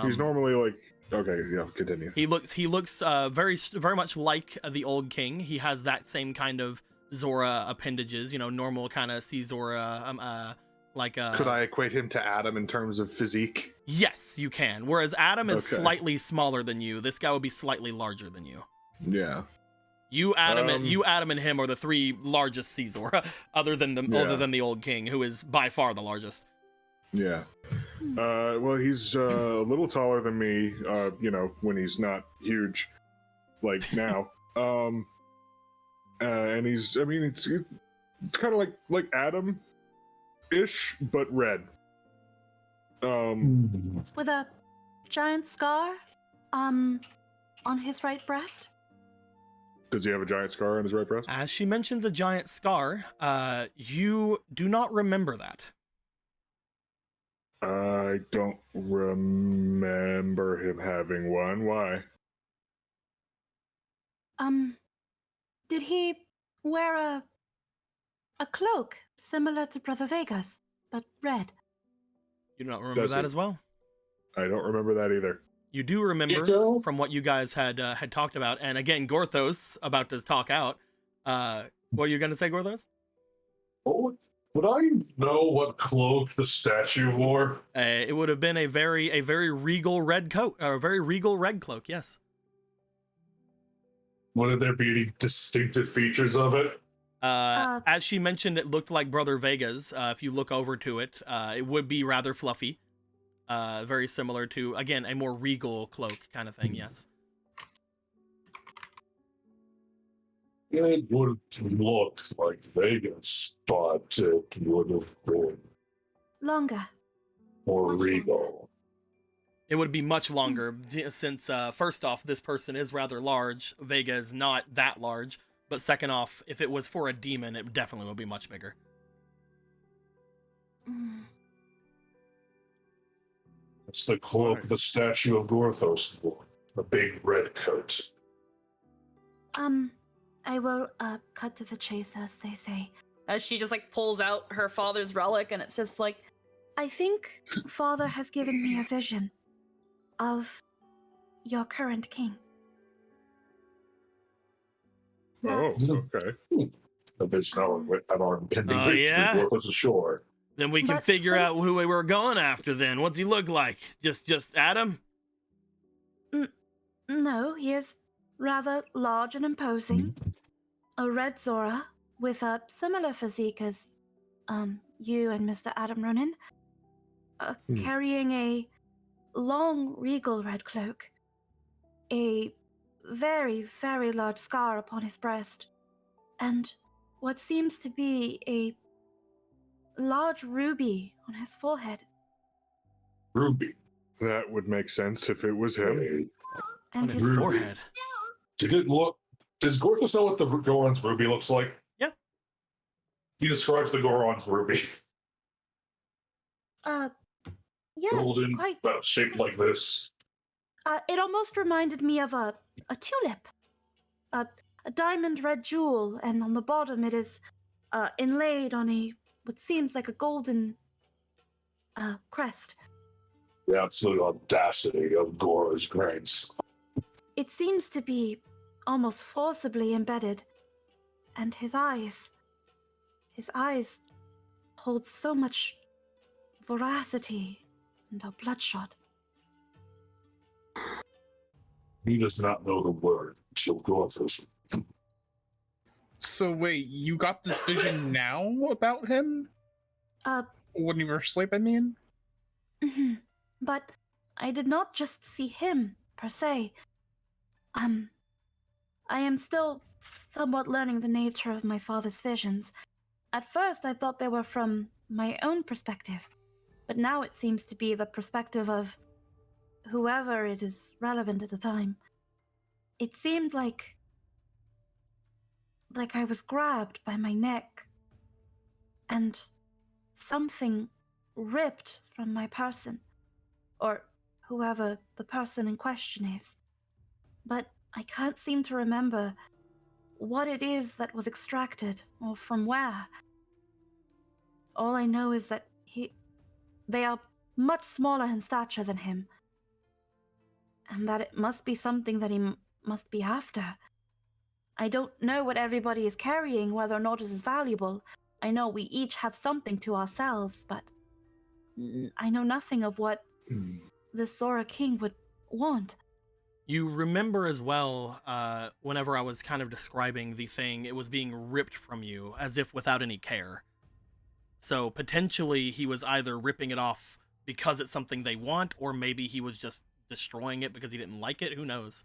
S4: He's
S2: Um,
S4: normally like. Okay. Yeah. Continue.
S2: He looks very much like the old king. He has that same kind of Zora appendages, you know, normal kind of sea Zora
S4: Could I equate him to Adam in terms of physique?
S2: Yes, you can. Whereas Adam is
S4: Okay.
S2: slightly smaller than you. This guy would be slightly larger than you.
S4: Yeah.
S2: You Adam and him are the three largest sea Zora other than the old king, who is by far the largest.
S4: Yeah. Well, he's a little taller than me, you know, when he's not huge, like now. And he's, I mean, it's kind of like Adam-ish, but red.
S8: With a giant scar on his right breast?
S4: Does he have a giant scar on his right breast?
S2: As she mentions a giant scar, you do not remember that.
S4: I don't remember him having one. Why?
S8: Did he wear a cloak similar to Brother Vega's, but red?
S2: You do not remember
S4: Does
S2: that
S4: he?
S2: as well.
S4: I don't remember that either.
S2: You do remember
S5: Deco?
S2: from what you guys had talked about, and again, Gorthos about to talk out. What are you gonna say, Gorthos?
S5: Oh, would I know what cloak the statue wore?
S2: It would have been a very regal red coat, or a very regal red cloak. Yes.
S5: Would there be any distinctive features of it?
S2: As she mentioned, it looked like Brother Vega's. If you look over to it, it would be rather fluffy. Very similar to, again, a more regal cloak kind of thing. Yes.
S5: It would look like Vegas, but it would have been
S8: Longer.
S5: more
S8: Much
S5: regal.
S2: It would be much longer since, first off, this person is rather large. Vega is not that large. But second off, if it was for a demon, it definitely would be much bigger.
S8: Mm.
S5: It's the cloak the statue of Gorthos wore. A big red coat.
S8: I will cut to the chase, as they say.
S6: As she just like pulls out her father's relic, and it's just like,
S8: I think Father has given me a vision of your current king.
S4: Oh,
S8: But
S4: okay.
S5: A vision of our impending
S2: Oh,
S5: reach
S2: yeah?
S5: with Gorthos ashore.
S2: Then we can
S8: But
S2: figure
S8: some-
S2: out who we were going after then. What's he look like? Just Adam?
S8: no, he is rather large and imposing. A red Zora with a similar physique as you and Mr. Adam Ronan, carrying a long regal red cloak, a very, very large scar upon his breast, and what seems to be a large ruby on his forehead.
S5: Ruby.
S4: That would make sense if it was him.
S8: And
S2: On his
S5: Ruby.
S2: forehead.
S5: Did it look? Does Gorthos know what the Goron's ruby looks like?
S2: Yeah.
S5: He describes the Goron's ruby.
S8: Yes,
S5: Golden,
S8: quite.
S5: about shaped like this.
S8: It almost reminded me of a tulip, a diamond red jewel, and on the bottom it is inlaid on a what seems like a golden crest.
S5: The absolute audacity of Gora's grace.
S8: It seems to be almost forcibly embedded, and his eyes hold so much veracity and are bloodshot.
S5: He does not know the word until Gorthos.
S3: So wait, you got this vision now about him? When you were asleep, I mean?
S8: Mhm. But I did not just see him, per se. I am still somewhat learning the nature of my father's visions. At first, I thought they were from my own perspective, but now it seems to be the perspective of whoever it is relevant at the time. It seemed like like I was grabbed by my neck and something ripped from my person, or whoever the person in question is. But I can't seem to remember what it is that was extracted or from where. All I know is that they are much smaller in stature than him, and that it must be something that he must be after. I don't know what everybody is carrying, whether or not it is valuable. I know we each have something to ourselves, but I know nothing of what the Sora King would want.
S2: You remember as well, whenever I was kind of describing the thing, it was being ripped from you, as if without any care. So potentially he was either ripping it off because it's something they want, or maybe he was just destroying it because he didn't like it, who knows.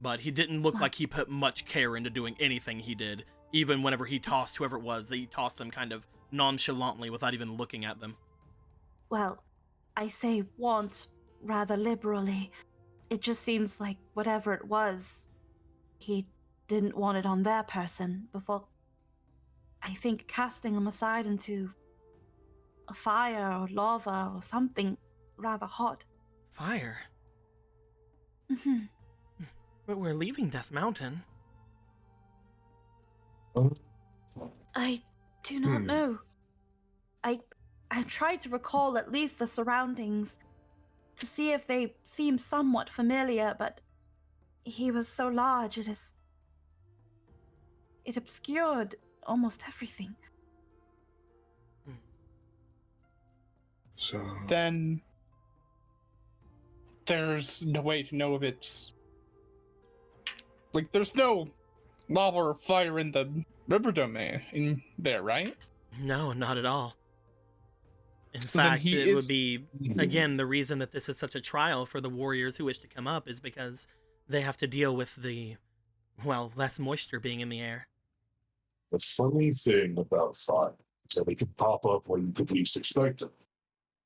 S2: But he didn't look like he put much care into doing anything he did. Even whenever he tossed whoever it was, he tossed them kind of nonchalantly without even looking at them.
S8: Well, I say want rather liberally. It just seems like whatever it was, he didn't want it on their person before, I think, casting them aside into a fire or lava or something rather hot.
S2: Fire?
S8: Mm-hmm.
S2: But we're leaving Death Mountain.
S8: I do not know. I tried to recall at least the surroundings to see if they seem somewhat familiar, but he was so large it obscured almost everything.
S4: So
S3: Then there's no way to know if it's like there's no lava or fire in the river domain in there, right?
S2: No, not at all. In
S3: So then
S2: fact,
S3: he
S2: it would
S3: is-
S2: be, again, the reason that this is such a trial for the warriors who wish to come up is because they have to deal with the, well, less moisture being in the air.
S5: The funny thing about fire is that it can pop up where you could least expect it.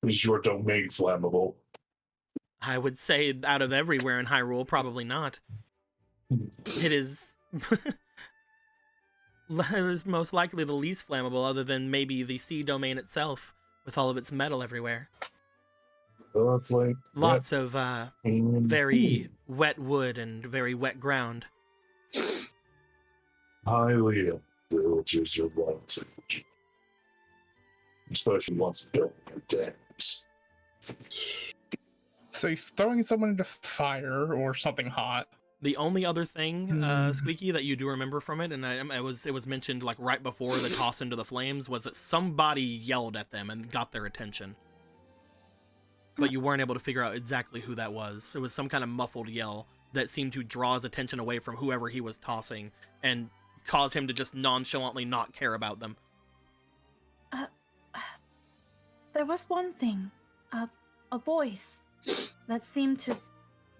S5: Is your domain flammable?
S2: I would say out of everywhere in Hyrule, probably not. It is... it is most likely the least flammable, other than maybe the sea domain itself, with all of its metal everywhere. Lots of very wet wood and very wet ground.
S5: Highly villages are wanted. Especially once built their dams.
S3: So he's throwing someone into fire or something hot.
S2: The only other thing, Squeaky, that you do remember from it, and it was mentioned like right before the toss into the flames, was that somebody yelled at them and got their attention. But you weren't able to figure out exactly who that was. It was some kind of muffled yell that seemed to draw his attention away from whoever he was tossing and cause him to just nonchalantly not care about them.
S8: There was one thing, a voice that seemed to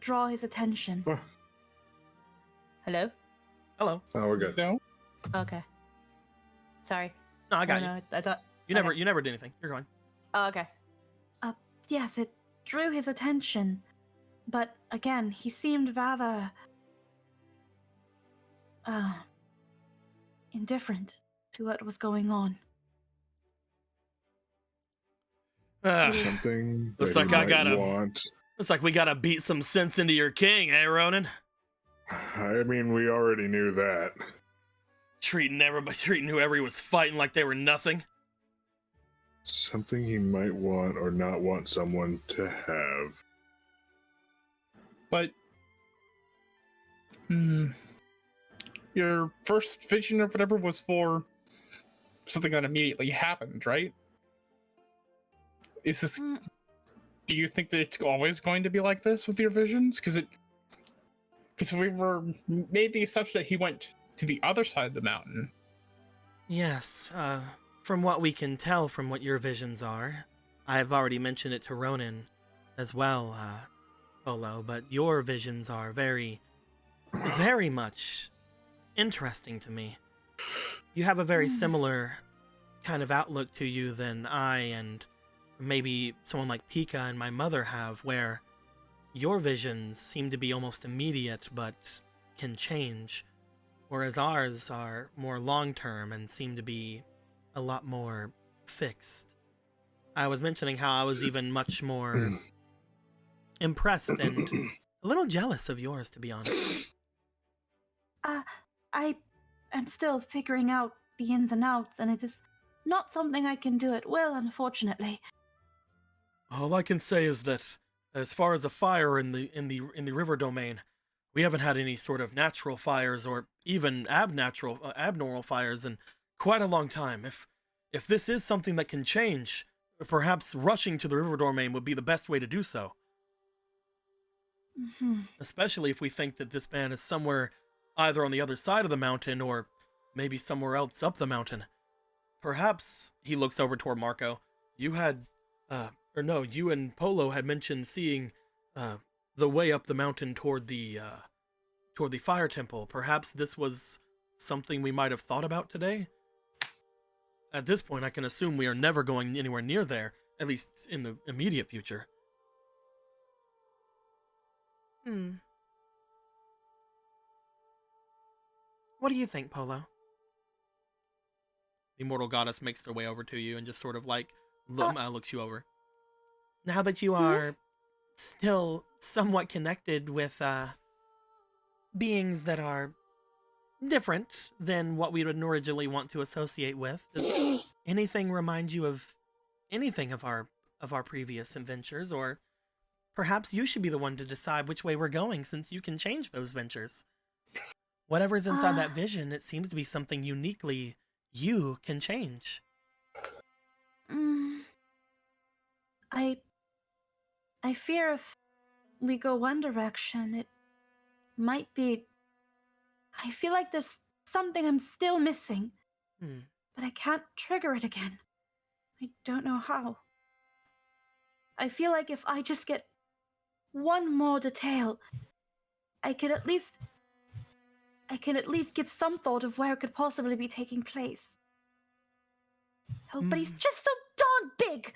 S8: draw his attention. Hello?
S2: Hello.
S4: Oh, we're good.
S3: No?
S8: Okay. Sorry.
S2: No, I got you.
S8: No, I thought
S2: You never did anything. You're going.
S8: Oh, okay. Yes, it drew his attention, but again, he seemed rather indifferent to what was going on.
S4: Something
S2: Looks
S4: that
S2: like
S4: you
S2: I
S4: might
S2: gotta-
S4: want.
S2: Looks like we gotta beat some sense into your king, eh, Ronan?
S4: I mean, we already knew that.
S2: Treating whoever he was fighting like they were nothing.
S4: Something he might want or not want someone to have.
S3: But your first vision or whatever was for something that immediately happened, right? Is this? Do you think that it's always going to be like this with your visions? Because we were made the assumption that he went to the other side of the mountain.
S2: Yes, from what we can tell from what your visions are, I've already mentioned it to Ronan as well, Polo, but your visions are very, very much interesting to me. You have a very similar kind of outlook to you than I and maybe someone like Pika and my mother have, where your visions seem to be almost immediate but can change. whereas ours are more long-term and seem to be a lot more fixed. I was mentioning how I was even much more impressed and a little jealous of yours, to be honest.
S8: I am still figuring out the ins and outs, and it is not something I can do at will, unfortunately.
S2: All I can say is that, as far as a fire in the river domain, we haven't had any sort of natural fires or even abnormal fires in quite a long time. If this is something that can change, perhaps rushing to the river domain would be the best way to do so.
S8: Mm-hmm.
S2: Especially if we think that this man is somewhere either on the other side of the mountain or maybe somewhere else up the mountain. Perhaps, he looks over toward Marco, you and Polo had mentioned seeing the way up the mountain toward the fire temple. Perhaps this was something we might have thought about today? At this point, I can assume we are never going anywhere near there, at least in the immediate future. What do you think, Polo? The immortal goddess makes their way over to you and just sort of like looks you over. Now that you are still somewhat connected with beings that are different than what we would originally want to associate with, does anything remind you of anything of our previous adventures? Or perhaps you should be the one to decide which way we're going, since you can change those ventures. Whatever's inside that vision, it seems to be something uniquely you can change.
S8: I fear if we go one direction, it might be... I feel like there's something I'm still missing, but I can't trigger it again. I don't know how. I feel like if I just get one more detail, I can at least give some thought of where it could possibly be taking place. Oh, but he's just so darn big!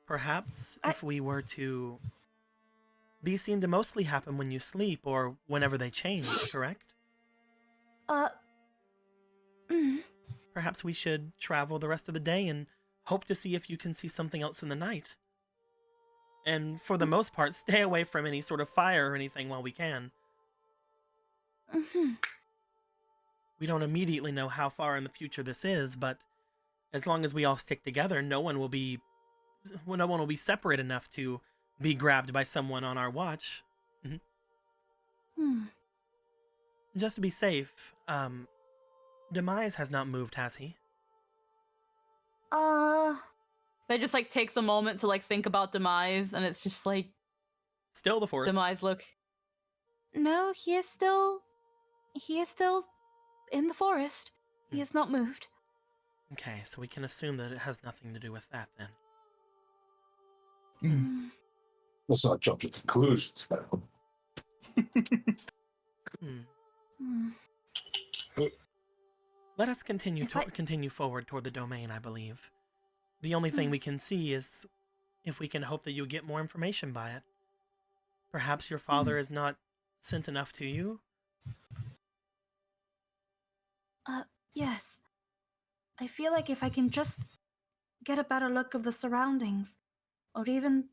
S2: Perhaps if we were to... These seem to mostly happen when you sleep or whenever they change, correct? Perhaps we should travel the rest of the day and hope to see if you can see something else in the night. And for the most part, stay away from any sort of fire or anything while we can. We don't immediately know how far in the future this is, but as long as we all stick together, no one will be separate enough to be grabbed by someone on our watch. Just to be safe, Demise has not moved, has he?
S6: They just like takes a moment to like think about Demise, and it's just like
S2: still the forest.
S6: Demise look.
S8: No, he is still in the forest. He has not moved.
S2: Okay, so we can assume that it has nothing to do with that then.
S5: Let's not jump to conclusions.
S2: Let us continue forward toward the domain, I believe. The only thing we can see is if we can hope that you get more information by it. Perhaps your father is not sent enough to you?
S8: Yes. I feel like if I can just get a better look of the surroundings, or even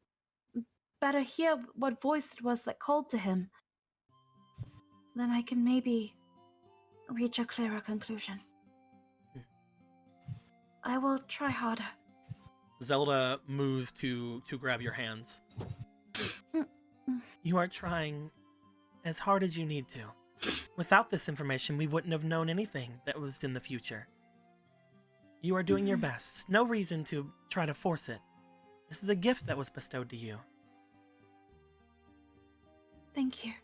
S8: better hear what voice it was that called to him, then I can maybe reach a clearer conclusion. I will try harder.
S2: Zelda moves to grab your hands. You are trying as hard as you need to. Without this information, we wouldn't have known anything that was in the future. You are doing your best. No reason to try to force it. This is a gift that was bestowed to you.
S8: Thank you.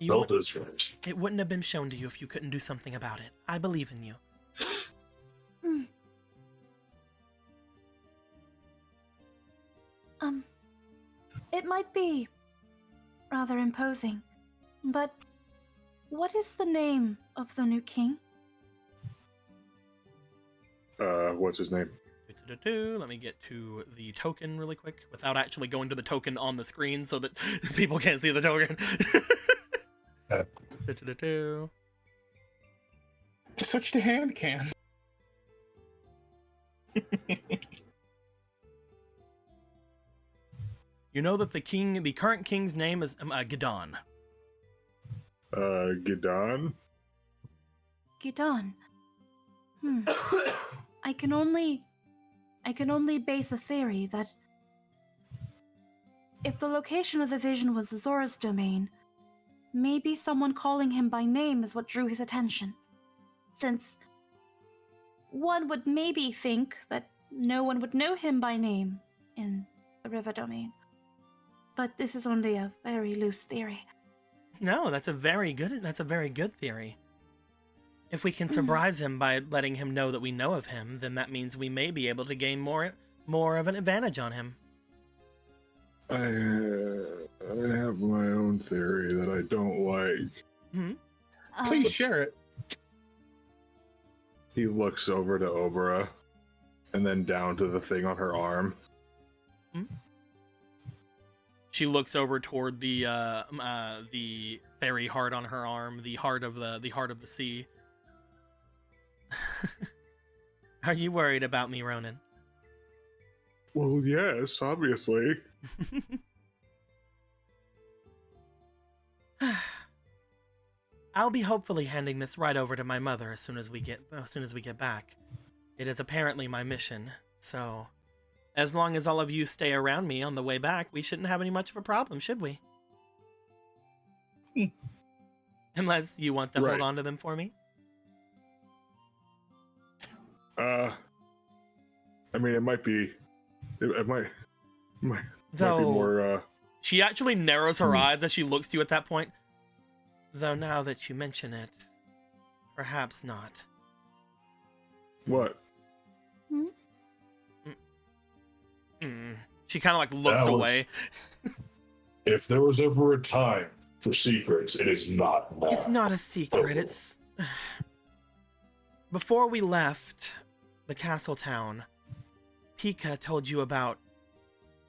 S5: Zelda's right.
S2: It wouldn't have been shown to you if you couldn't do something about it. I believe in you.
S8: It might be rather imposing, but what is the name of the new king?
S4: What's his name?
S2: Let me get to the token really quick without actually going to the token on the screen so that people can't see the token.
S3: Switch to hand can.
S2: You know that the current king's name is Gidon.
S4: Gidon?
S8: Gidon. I can only base a theory that if the location of the vision was Zora's domain, maybe someone calling him by name is what drew his attention. Since one would maybe think that no one would know him by name in the river domain. But this is only a very loose theory.
S2: No, that's a very good theory. If we can surprise him by letting him know that we know of him, then that means we may be able to gain more of an advantage on him.
S4: I have my own theory that I don't like.
S3: Please share it.
S4: He looks over to Obra, and then down to the thing on her arm.
S2: She looks over toward the fairy heart on her arm, the heart of the sea. Are you worried about me, Ronan?
S4: Well, yes, obviously.
S2: I'll be hopefully handing this right over to my mother as soon as we get back. It is apparently my mission, so as long as all of you stay around me on the way back, we shouldn't have any much of a problem, should we? Unless you want to hold on to them for me.
S4: I mean, it might be
S2: Though,
S4: be more.
S2: She actually narrows her eyes as she looks to you at that point. Though now that you mention it, perhaps not.
S4: What?
S2: She kind of like looks away.
S5: If there was ever a time for secrets, it is not now.
S2: It's not a secret. It's before we left the castle town, Pika told you about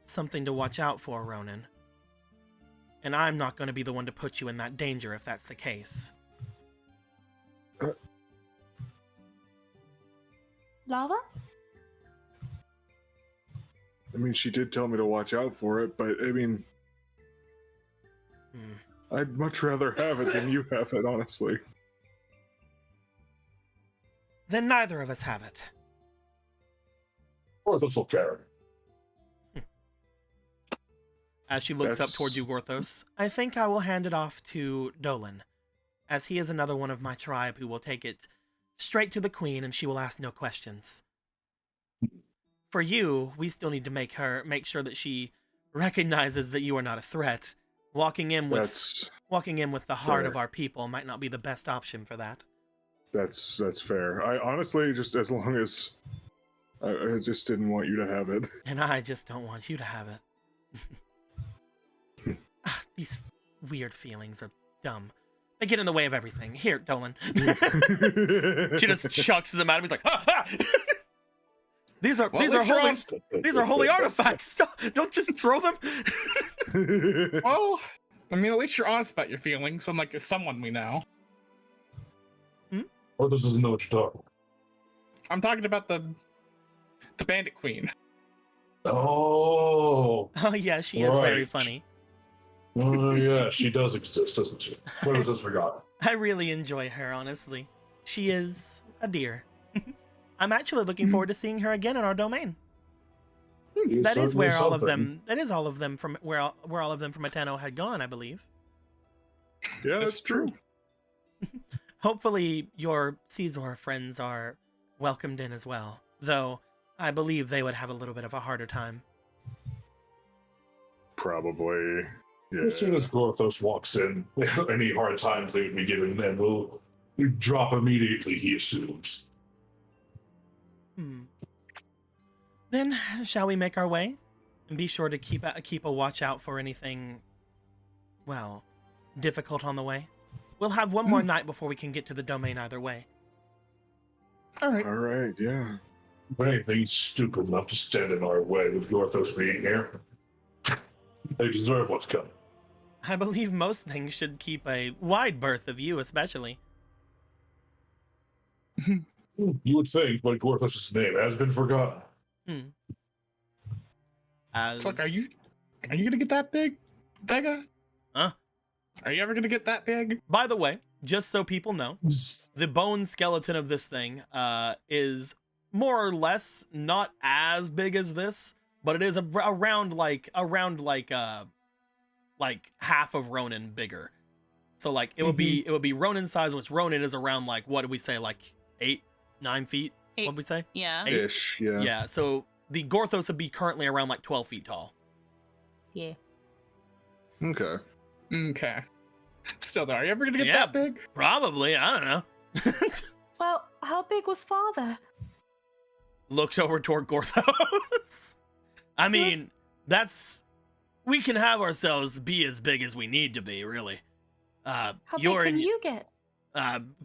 S2: something to watch out for, Ronan. And I'm not going to be the one to put you in that danger if that's the case.
S8: Lava?
S4: I mean, she did tell me to watch out for it, but I mean, I'd much rather have it than you have it, honestly.
S2: Then neither of us have it.
S5: Porthos will carry.
S2: As she looks up towards you, Gorthos, I think I will hand it off to Dolan, as he is another one of my tribe who will take it straight to the queen and she will ask no questions. For you, we still need to make sure that she recognizes that you are not a threat. Walking in with the heart of our people might not be the best option for that.
S4: That's fair. I honestly, just as long as I just didn't want you to have it.
S2: And I just don't want you to have it. These weird feelings are dumb. They get in the way of everything. Here, Dolan. She just chucks them at him. He's like, ha ha! These are holy artifacts. Stop. Don't just throw them.
S3: Well, I mean, at least you're honest about your feelings, unlike someone we know.
S5: Porthos doesn't know what you're talking about.
S3: I'm talking about the Bandit Queen.
S5: Oh.
S2: Oh yeah, she is very funny.
S5: Oh yeah, she does exist, doesn't she? Porthos has forgotten.
S2: I really enjoy her, honestly. She is a dear. I'm actually looking forward to seeing her again in our domain. That is where all of them. That is all of them from where all of them from Ateno had gone, I believe.
S4: Yeah, that's true.
S2: Hopefully, your Caesar friends are welcomed in as well. Though I believe they would have a little bit of a harder time.
S4: Probably. Yeah.
S5: As soon as Gorthos walks in, any hard times they would be giving them will drop immediately, he assumes.
S2: Then, shall we make our way? And be sure to keep a watch out for anything, well, difficult on the way. We'll have one more night before we can get to the domain either way.
S3: All right.
S4: All right, yeah.
S5: If anything's stupid enough to stand in our way with Gorthos being here, they deserve what's coming.
S2: I believe most things should keep a wide berth of you, especially.
S5: You would think, but Gorthos' name has been forgotten.
S3: It's like, are you gonna get that big, Vega?
S2: Huh?
S3: Are you ever gonna get that big?
S2: By the way, just so people know, the bone skeleton of this thing is more or less not as big as this, but it is around like half of Ronin bigger. So like it would be Ronin size, which Ronin is around like, what did we say, like 8-9 feet? What'd we say?
S6: Yeah.
S2: 8?
S4: Ish, yeah.
S2: Yeah, so the Gorthos would be currently around like 12 feet tall.
S6: Yeah.
S4: Okay.
S3: Okay. Still, though, are you ever gonna get
S2: Yeah.
S3: that big?
S2: Probably, I don't know.
S8: Well, how big was father?
S2: Looks over toward Gorthos. I mean, we can have ourselves be as big as we need to be, really.
S8: How big can you get?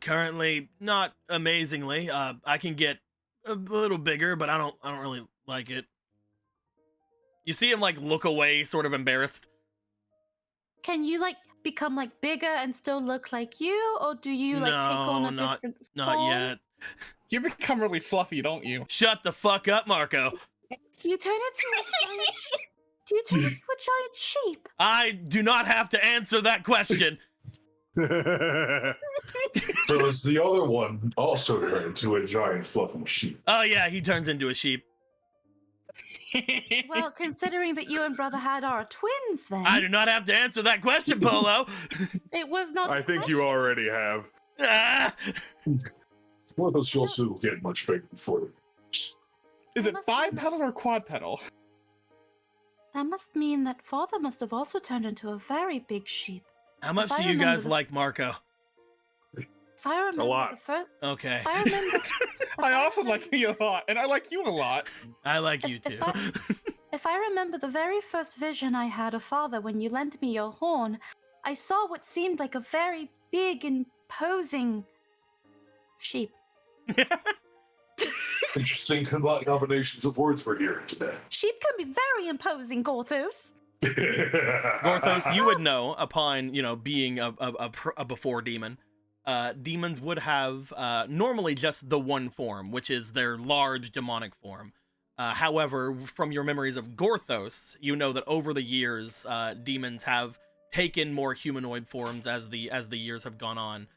S2: Currently not amazingly. I can get a little bigger, but I don't really like it. You see him like look away, sort of embarrassed.
S8: Can you like become like bigger and still look like you, or do you like take on a different
S2: Not
S8: form?
S2: yet.
S3: You become really fluffy, don't you?
S2: Shut the fuck up, Marco.
S8: Do you turn into a giant? Do you turn into a giant sheep?
S2: I do not have to answer that question.
S5: So is the other one also turned into a giant fluffy sheep?
S2: Oh yeah, he turns into a sheep.
S8: Well, considering that you and brother had are twins, then
S2: I do not have to answer that question, Polo.
S8: it was not.
S4: I think you already have.
S2: Ah!
S5: Gorthos also get much bigger before them.
S3: Is it bipedal or quadpedal?
S8: That must mean that father must have also turned into a very big sheep.
S2: How much
S8: If I
S2: do you
S8: remember
S2: guys like Marco?
S8: If I remember
S4: lot.
S8: the first,
S2: Okay.
S8: if I remember,
S3: I also like me a lot, and I like you a lot.
S2: I like you
S8: If
S2: too.
S8: if I remember the very first vision I had of father when you lent me your horn, I saw what seemed like a very big, imposing sheep.
S5: Interesting combinations of words we're hearing today.
S8: Sheep can be very imposing, Gorthos.
S2: Gorthos, you would know upon, being a before demon. Demons would have normally just the one form, which is their large demonic form. However, from your memories of Gorthos, you know that over the years, demons have taken more humanoid forms as the years have gone on,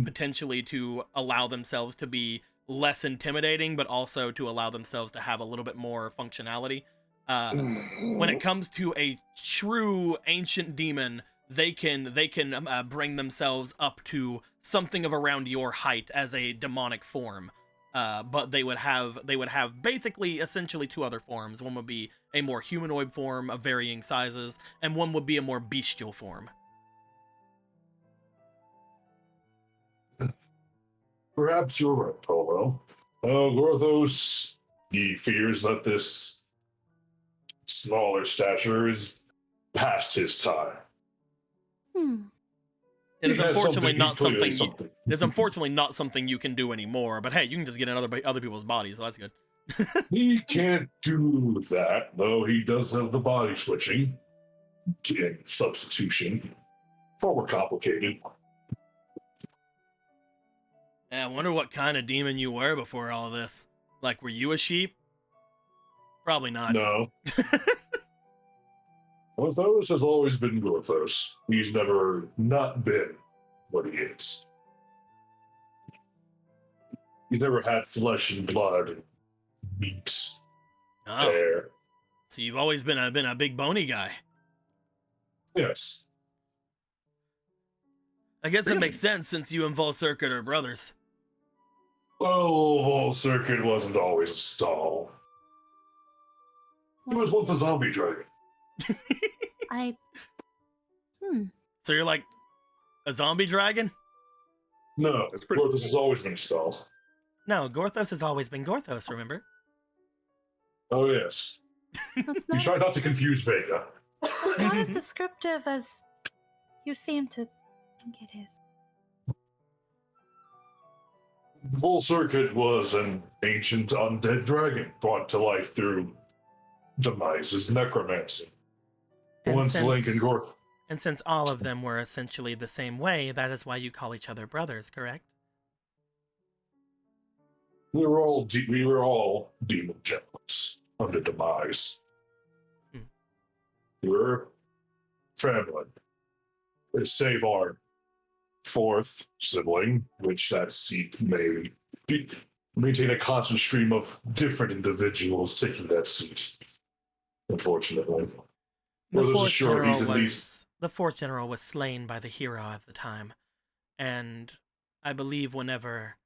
S2: potentially to allow themselves to be less intimidating, but also to allow themselves to have a little bit more functionality. When it comes to a true ancient demon, they can bring themselves up to something of around your height as a demonic form. But they would have basically essentially two other forms. One would be a more humanoid form of varying sizes, and one would be a more bestial form.
S5: Perhaps you're right, Polo. Gorthos, he fears that this smaller stature is past his time.
S2: It is
S5: He has
S2: unfortunately
S5: something,
S2: not
S5: he clearly
S2: something. It's unfortunately not something you can do anymore. But hey, you can just get in other people's bodies, so that's good.
S5: He can't do that, though he does have the body switching and substitution. Far more complicated.
S2: Yeah, I wonder what kind of demon you were before all of this. Like, were you a sheep? Probably not.
S5: No. Gorthos has always been Gorthos. He's never not been what he is. He's never had flesh and blood and meat,
S2: Oh,
S5: hair.
S2: so you've always been a big bony guy.
S5: Yes.
S2: I guess it makes sense since you and Volcircuit are brothers.
S5: Well, Volcircuit wasn't always a stall. He was once a zombie dragon.
S2: So you're like a zombie dragon?
S5: No,
S4: That's pretty
S5: Gorthos has always been a stall.
S2: No, Gorthos has always been Gorthos, remember?
S5: Oh, yes.
S8: That's
S5: You try not to confuse Vega.
S8: not as descriptive as you seem to think it is.
S5: Full Circuit was an ancient undead dragon brought to life through Demise's necromancy.
S2: And
S5: Once Link and Gorth.
S2: And since all of them were essentially the same way, that is why you call each other brothers, correct?
S5: We were all demon generals under Demise.
S2: Hmm.
S5: We were family. They save our fourth sibling, which that seat may maintain a constant stream of different individuals taking that seat. Unfortunately.
S2: The
S5: Well, there's a
S2: fourth
S5: sure
S2: general
S5: reason
S2: was
S5: these.
S2: the fourth general was slain by the hero of the time, and I believe whenever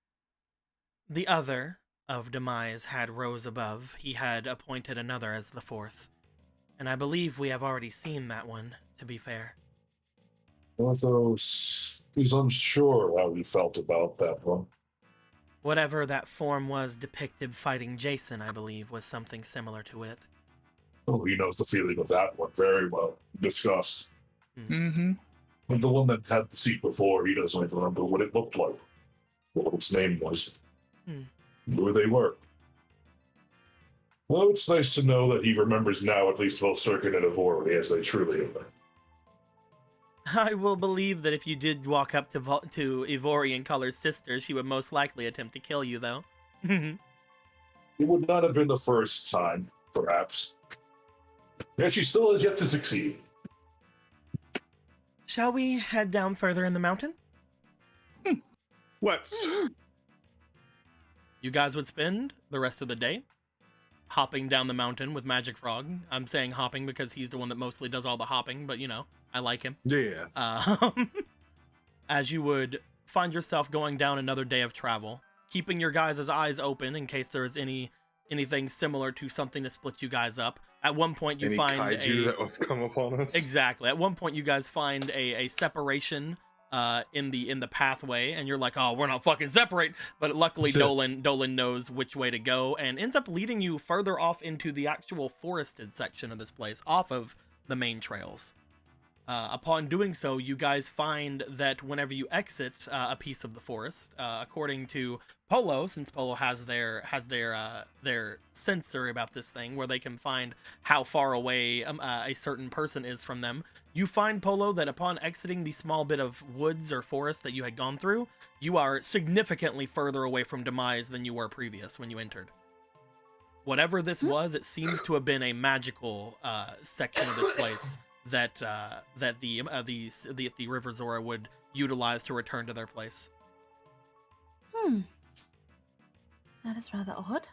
S2: the other of Demise had rose above, he had appointed another as the fourth, and I believe we have already seen that one. To be fair,
S5: He's unsure how he felt about that one.
S2: whatever that form was depicted fighting Jason, I believe, was something similar to it.
S5: Oh, he knows the feeling of that one very well. Discussed.
S3: Mm-hmm.
S5: And the one that had the seat before, he doesn't even remember what it looked like, what its name was, who they were. Well, it's nice to know that he remembers now at least Volcircin and Ivori as they truly are.
S2: I will believe that if you did walk up to Ivori and call her sister, she would most likely attempt to kill you, though.
S5: It would not have been the first time, perhaps. And she still has yet to succeed.
S2: Shall we head down further in the mountain?
S4: Let's.
S2: You guys would spend the rest of the day hopping down the mountain with Magic Frog. I'm saying hopping because he's the one that mostly does all the hopping, but you know, I like him.
S4: Yeah.
S2: As you would find yourself going down another day of travel, keeping your guys' eyes open in case there is anything similar to something to split you guys up. At one point, you
S4: Any
S2: find
S4: kaiju that would come upon us.
S2: Exactly. At one point, you guys find a separation in the pathway, and you're like, oh, we're not fucking separate. But luckily, Dolan knows which way to go, and ends up leading you further off into the actual forested section of this place, off of the main trails. Upon doing so, you guys find that whenever you exit a piece of the forest, according to Polo, since Polo has their sensor about this thing, where they can find how far away a certain person is from them, you find, Polo, that upon exiting the small bit of woods or forest that you had gone through, you are significantly further away from Demise than you were previous when you entered. Whatever this was, it seems to have been a magical section of this place that the River Zora would utilize to return to their place.
S8: That is rather odd.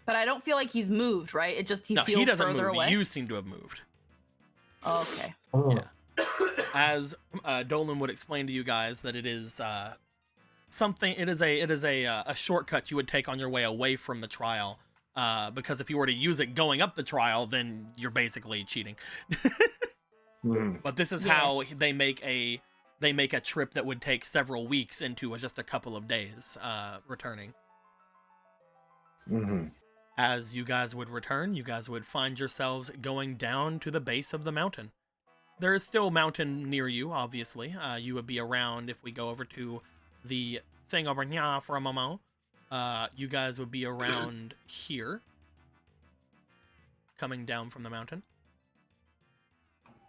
S6: But I don't feel like he's moved, right? It just feels
S2: he doesn't
S6: further
S2: move.
S6: away.
S2: You seem to have moved.
S6: Oh, okay.
S2: Yeah. As Dolan would explain to you guys that it is something. It is a shortcut you would take on your way away from the trial. Because if you were to use it going up the trial, then you're basically cheating. But this is how they make a trip that would take several weeks into just a couple of days, returning. As you guys would return, you guys would find yourselves going down to the base of the mountain. There is still a mountain near you, obviously. You would be around, if we go over to the thing over here for a moment. You guys would be around here, coming down from the mountain.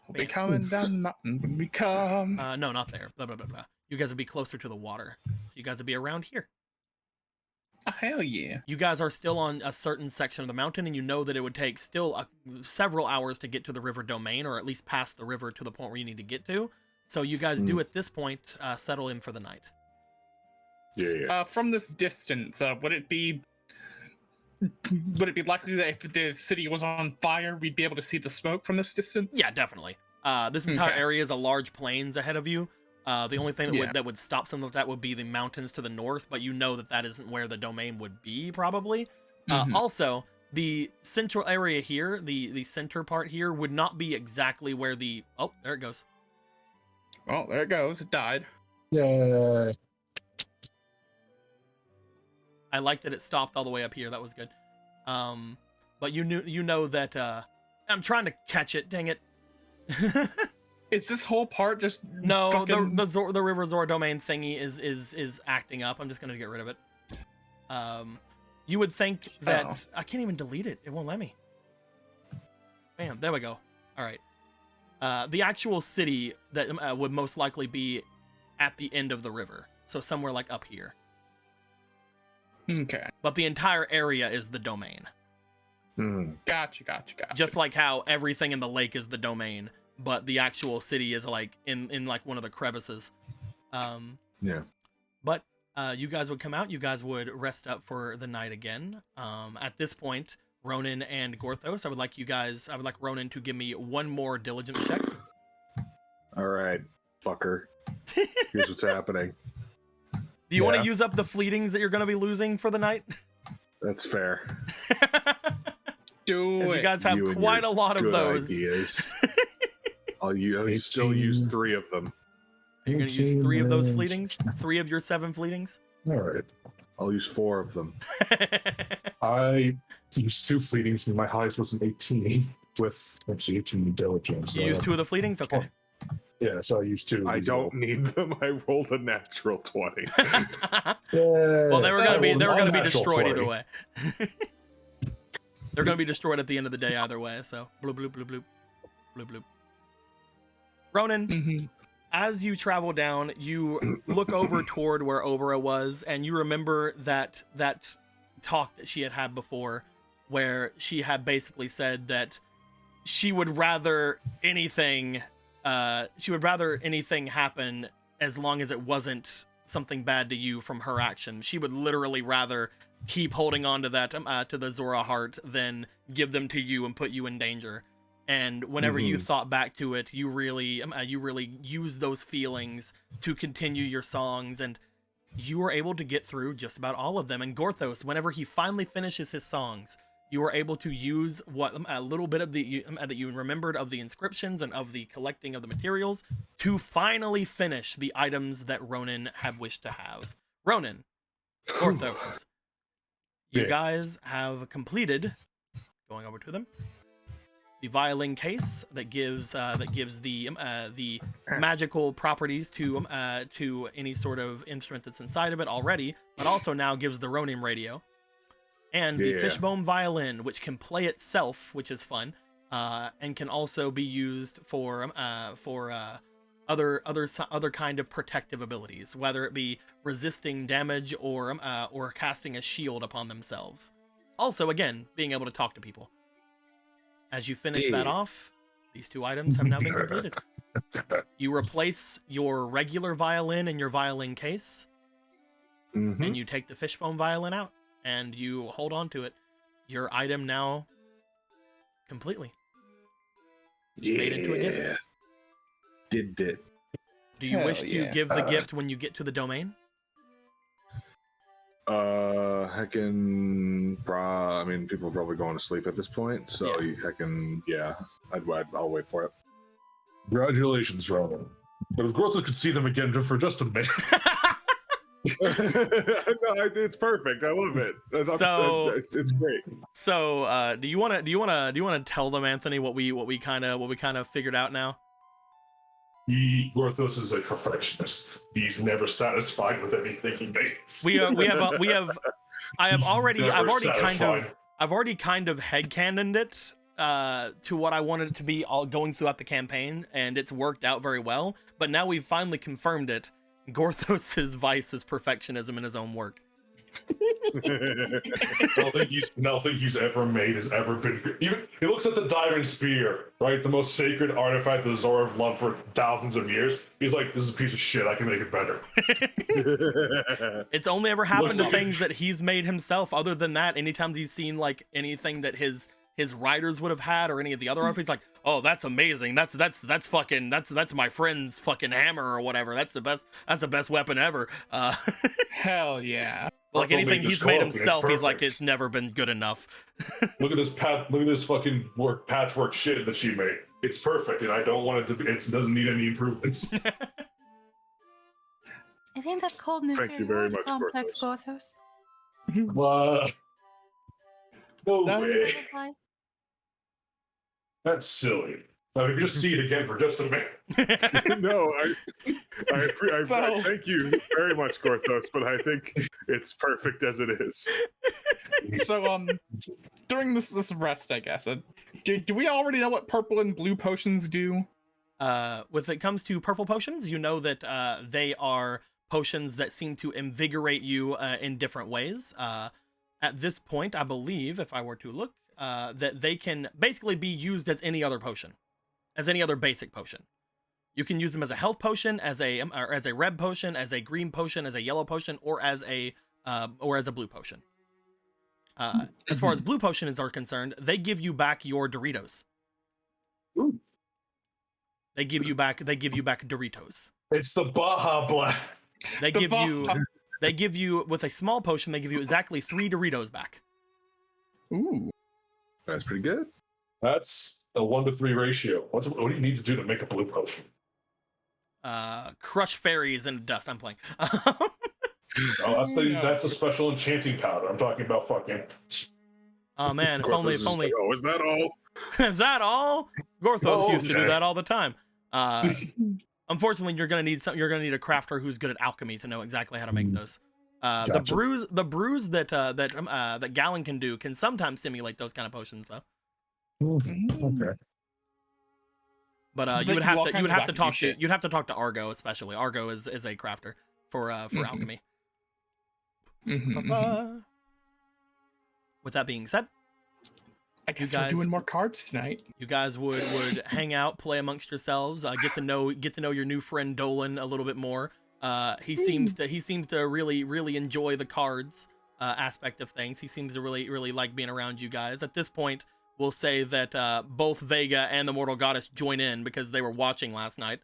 S3: We'll be coming down the mountain when we come.
S2: No, not there. Blah, blah, blah, blah. You guys would be closer to the water. So you guys would be around here.
S3: Oh, hell yeah.
S2: You guys are still on a certain section of the mountain, and you know that it would take still several hours to get to the river domain, or at least past the river to the point where you need to get to. So you guys do at this point settle in for the night.
S4: Yeah.
S3: From this distance, would it be likely that if the city was on fire, we'd be able to see the smoke from this distance?
S2: Yeah, definitely. This entire area is a large plains ahead of you. The only thing that would stop something like that would be the mountains to the north, but you know that isn't where the domain would be, probably. Also, the central area here, the center part here, would not be exactly where the... Oh, there it goes.
S3: Oh, there it goes. It died.
S5: Yeah.
S2: I liked that it stopped all the way up here. That was good. But you know that I'm trying to catch it. Dang it.
S3: Is this whole part just
S2: No,
S3: fucking...
S2: the River Zora domain thingy is acting up. I'm just gonna get rid of it. You would think that
S3: Oh.
S2: I can't even delete it. It won't let me. Bam, there we go. All right. The actual city that would most likely be at the end of the river, so somewhere like up here.
S3: Okay.
S2: But the entire area is the domain.
S3: Gotcha.
S2: Just like how everything in the lake is the domain, but the actual city is like in like one of the crevices.
S4: Yeah.
S2: But you guys would come out. You guys would rest up for the night again. At this point, Ronan and Gorthos, I would like Ronan to give me one more diligence check.
S4: All right, fucker. Here's what's happening.
S2: Do you want to
S4: Yeah.
S2: use up the fleetings that you're going to be losing for the night?
S4: That's fair.
S3: Do
S2: You
S3: it.
S2: guys have
S4: You and
S2: quite
S4: your
S2: a lot of
S4: good
S2: those.
S4: ideas. I'll still use 3 of them.
S2: You're going to use 3 of those fleetings? 3 of your 7 fleetings?
S5: All right.
S4: I'll use 4 of them.
S5: I used 2 fleetings, and my highest was an 18 with 18 diligence.
S2: You used 2 of the fleetings? Okay.
S5: Yeah, so I used 2.
S4: I don't need them. I rolled a natural 20.
S2: Well, they were going to be
S5: Unnatural
S2: destroyed
S5: 20.
S2: either way. They're going to be destroyed at the end of the day either way, so bloop bloop bloop bloop bloop bloop. Ronan, as you travel down, you look over toward where Obra was, and you remember that talk that she had before, where she had basically said that she would rather anything happen as long as it wasn't something bad to you from her action. She would literally rather keep holding on to that to the Zora heart than give them to you and put you in danger. And whenever you thought back to it, you really used those feelings to continue your songs, and you were able to get through just about all of them. And Gorthos, whenever he finally finishes his songs, you were able to use what a little bit of the that you remembered of the inscriptions and of the collecting of the materials to finally finish the items that Ronan had wished to have. Ronan, Gorthos, you guys have completed. Going over to them. The violin case that gives the magical properties to any sort of instrument that's inside of it already, but also now gives the Ronin radio, and the fishbone violin, which can play itself, which is fun, and can also be used for other kind of protective abilities, whether it be resisting damage or casting a shield upon themselves. Also, again, being able to talk to people. As you finish that off, these 2 items have now been completed. You replace your regular violin in your violin case, and you take the fishbone violin out, and you hold on to it. Your item now completely made into a gift.
S4: Did it.
S2: Do you wish to
S3: yeah.
S2: give the gift when you get to the domain?
S4: I mean, people are probably going to sleep at this point, so I'll wait for it.
S5: Congratulations, Ronan. But if Gorthos could see them again for just a minute.
S4: No, it's perfect. I love it. It's great.
S2: So, do you want to tell them, Anthony, what we kind of figured out now?
S5: Gorthos is a perfectionist. He's never satisfied with anything he makes.
S2: I've already kind of headcanoned it to what I wanted it to be all going throughout the campaign, and it's worked out very well. But now we've finally confirmed it. Gorthos's vice is perfectionism in his own work.
S5: Nothing he's ever made has ever been good. Even he looks at the diamond spear, right? The most sacred artifact the Zora have loved for thousands of years. He's like, this is a piece of shit. I can make it better.
S2: It's only ever happened to things that he's made himself. Other than that, anytime he's seen like anything that his riders would have had or any of the other artifacts, like, oh, that's amazing. That's my friend's fucking hammer or whatever. That's the best weapon ever.
S3: Hell yeah.
S2: Like anything he's made himself, he's like, it's never been good enough.
S5: Look at this fucking patchwork shit that she made. It's perfect, and I don't want it to be. It doesn't need any improvements.
S8: I think that's called an
S4: Thank you very
S8: inferiority
S4: much,
S8: complex,
S4: Gorthos.
S8: Gorthos.
S5: No
S3: That-
S5: way. That's silly. So we can just see it again for just a minute.
S4: No, I thank you very much, Gorthos, but I think it's perfect as it is.
S3: So, during this rest, I guess, do we already know what purple and blue potions do?
S2: When it comes to purple potions, you know that they are potions that seem to invigorate you in different ways. At this point, I believe, if I were to look, that they can basically be used as any other potion, as any other basic potion. You can use them as a health potion, as a red potion, as a green potion, as a yellow potion, or as a blue potion. As far as blue potions are concerned, they give you back your Doritos.
S5: Ooh.
S2: They give you back Doritos.
S5: It's the Baja Blast.
S2: They give you with a small potion, they give you exactly 3 Doritos back.
S3: Ooh,
S4: That's pretty good.
S5: That's a 1-to-3 ratio. What do you need to do to make a blue potion?
S2: Crush fairies into dust. I'm playing.
S5: Oh, that's a special enchanting powder. I'm talking about fucking.
S2: Oh man, if only.
S4: Is that all?
S2: Is that all? Gorthos used to do
S4: okay.
S2: that all the time. Unfortunately, you're gonna need a crafter who's good at alchemy to know exactly how to make those.
S4: Gotcha.
S2: The brews that Gallon can do can sometimes simulate those kind of potions though.
S5: Okay.
S2: But
S3: They
S2: you'd
S3: do all
S2: have
S3: kinds of
S2: to talk
S3: alchemy
S2: to Argo especially. Argo is a crafter for alchemy. With that being said,
S3: I guess
S2: guys-
S3: we're doing more cards tonight.
S2: you guys would hang out, play amongst yourselves, get to know your new friend Dolan a little bit more. He seems to really enjoy the cards aspect of things. He seems to really like being around you guys. At this point, we'll say that both Vega and the Mortal Goddess join in because they were watching last night.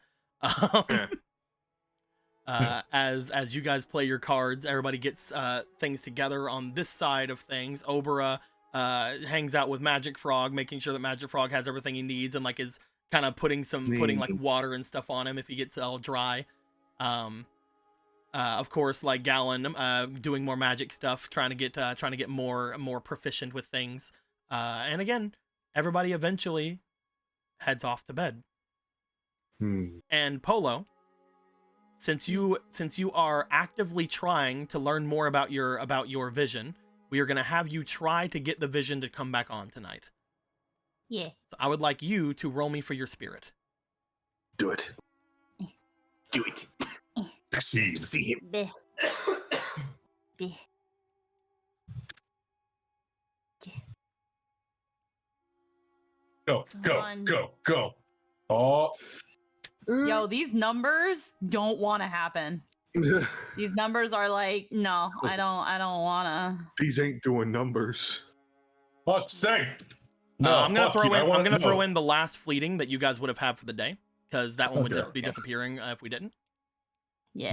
S2: As you guys play your cards, everybody gets things together on this side of things. Obera hangs out with Magic Frog, making sure that Magic Frog has everything he needs, and like is kind of putting like water and stuff on him if he gets all dry. Of course, like Gallon doing more magic stuff, trying to get more proficient with things. And again, everybody eventually heads off to bed. And Polo, since you are actively trying to learn more about your vision, we are going to have you try to get the vision to come back on tonight.
S8: Yeah.
S2: So I would like you to roll me for your spirit.
S4: Do it. Do it.
S5: Succeed.
S4: See him.
S8: Bleh. Bleh.
S5: Go.
S8: on.
S5: Go. Oh.
S6: Yo, these numbers don't want to happen. These numbers are like, no, I don't wanna.
S4: These ain't doing numbers.
S5: Fuck's sake. No,
S2: I'm gonna
S5: fuck you. I
S2: I'm
S5: wanna
S2: gonna throw
S5: know.
S2: in the last fleeting that you guys would have had for the day, because that one would
S5: Okay.
S2: just be disappearing if we didn't.
S6: Yeah.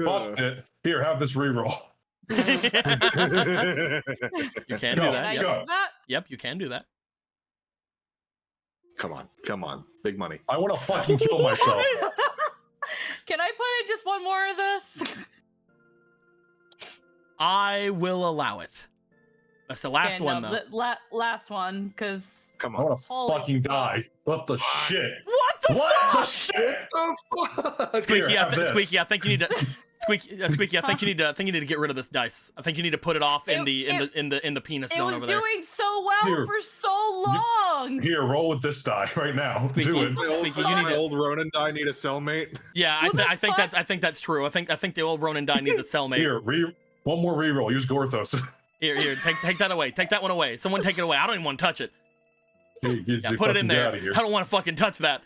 S5: Fuck it. Here, have this reroll.
S2: You can do
S5: Go.
S2: that.
S6: I
S2: Yep.
S6: use that?
S2: Yep, you can do that.
S4: Come on. Big money.
S5: I want to fucking kill myself.
S6: Can I put in just one more of this?
S2: I will allow it. That's the last
S6: Okay,
S2: one,
S6: no,
S2: though.
S6: the last one, because
S4: Come
S5: I
S4: on.
S5: want to
S6: Holy
S5: fucking
S6: fuck.
S5: die. What the shit?
S2: What the
S5: What the
S2: fuck?
S5: shit?
S2: Squeaky,
S5: Here, have this.
S2: Squeaky, I think you need to. Squeaky, I think you need to get rid of this dice. I think you need to put it off in the penis
S6: it
S2: zone
S6: was
S2: over there.
S6: doing so well
S5: Here.
S6: for so long.
S5: Here, roll with this die right now.
S2: Squeaky.
S5: Do it.
S2: Squeaky, you need
S4: My
S2: to.
S4: old Ronin die need a cellmate.
S2: Yeah,
S6: What the
S2: I think
S6: fuck?
S2: that's true. I think the old Ronin die needs a cellmate.
S5: Here, one more reroll. Use Gorthos.
S2: Here, take that away. Take that one away. Someone take it away. I don't even want to touch it.
S5: Here,
S2: Yeah, put it in there. I don't want to fucking touch that.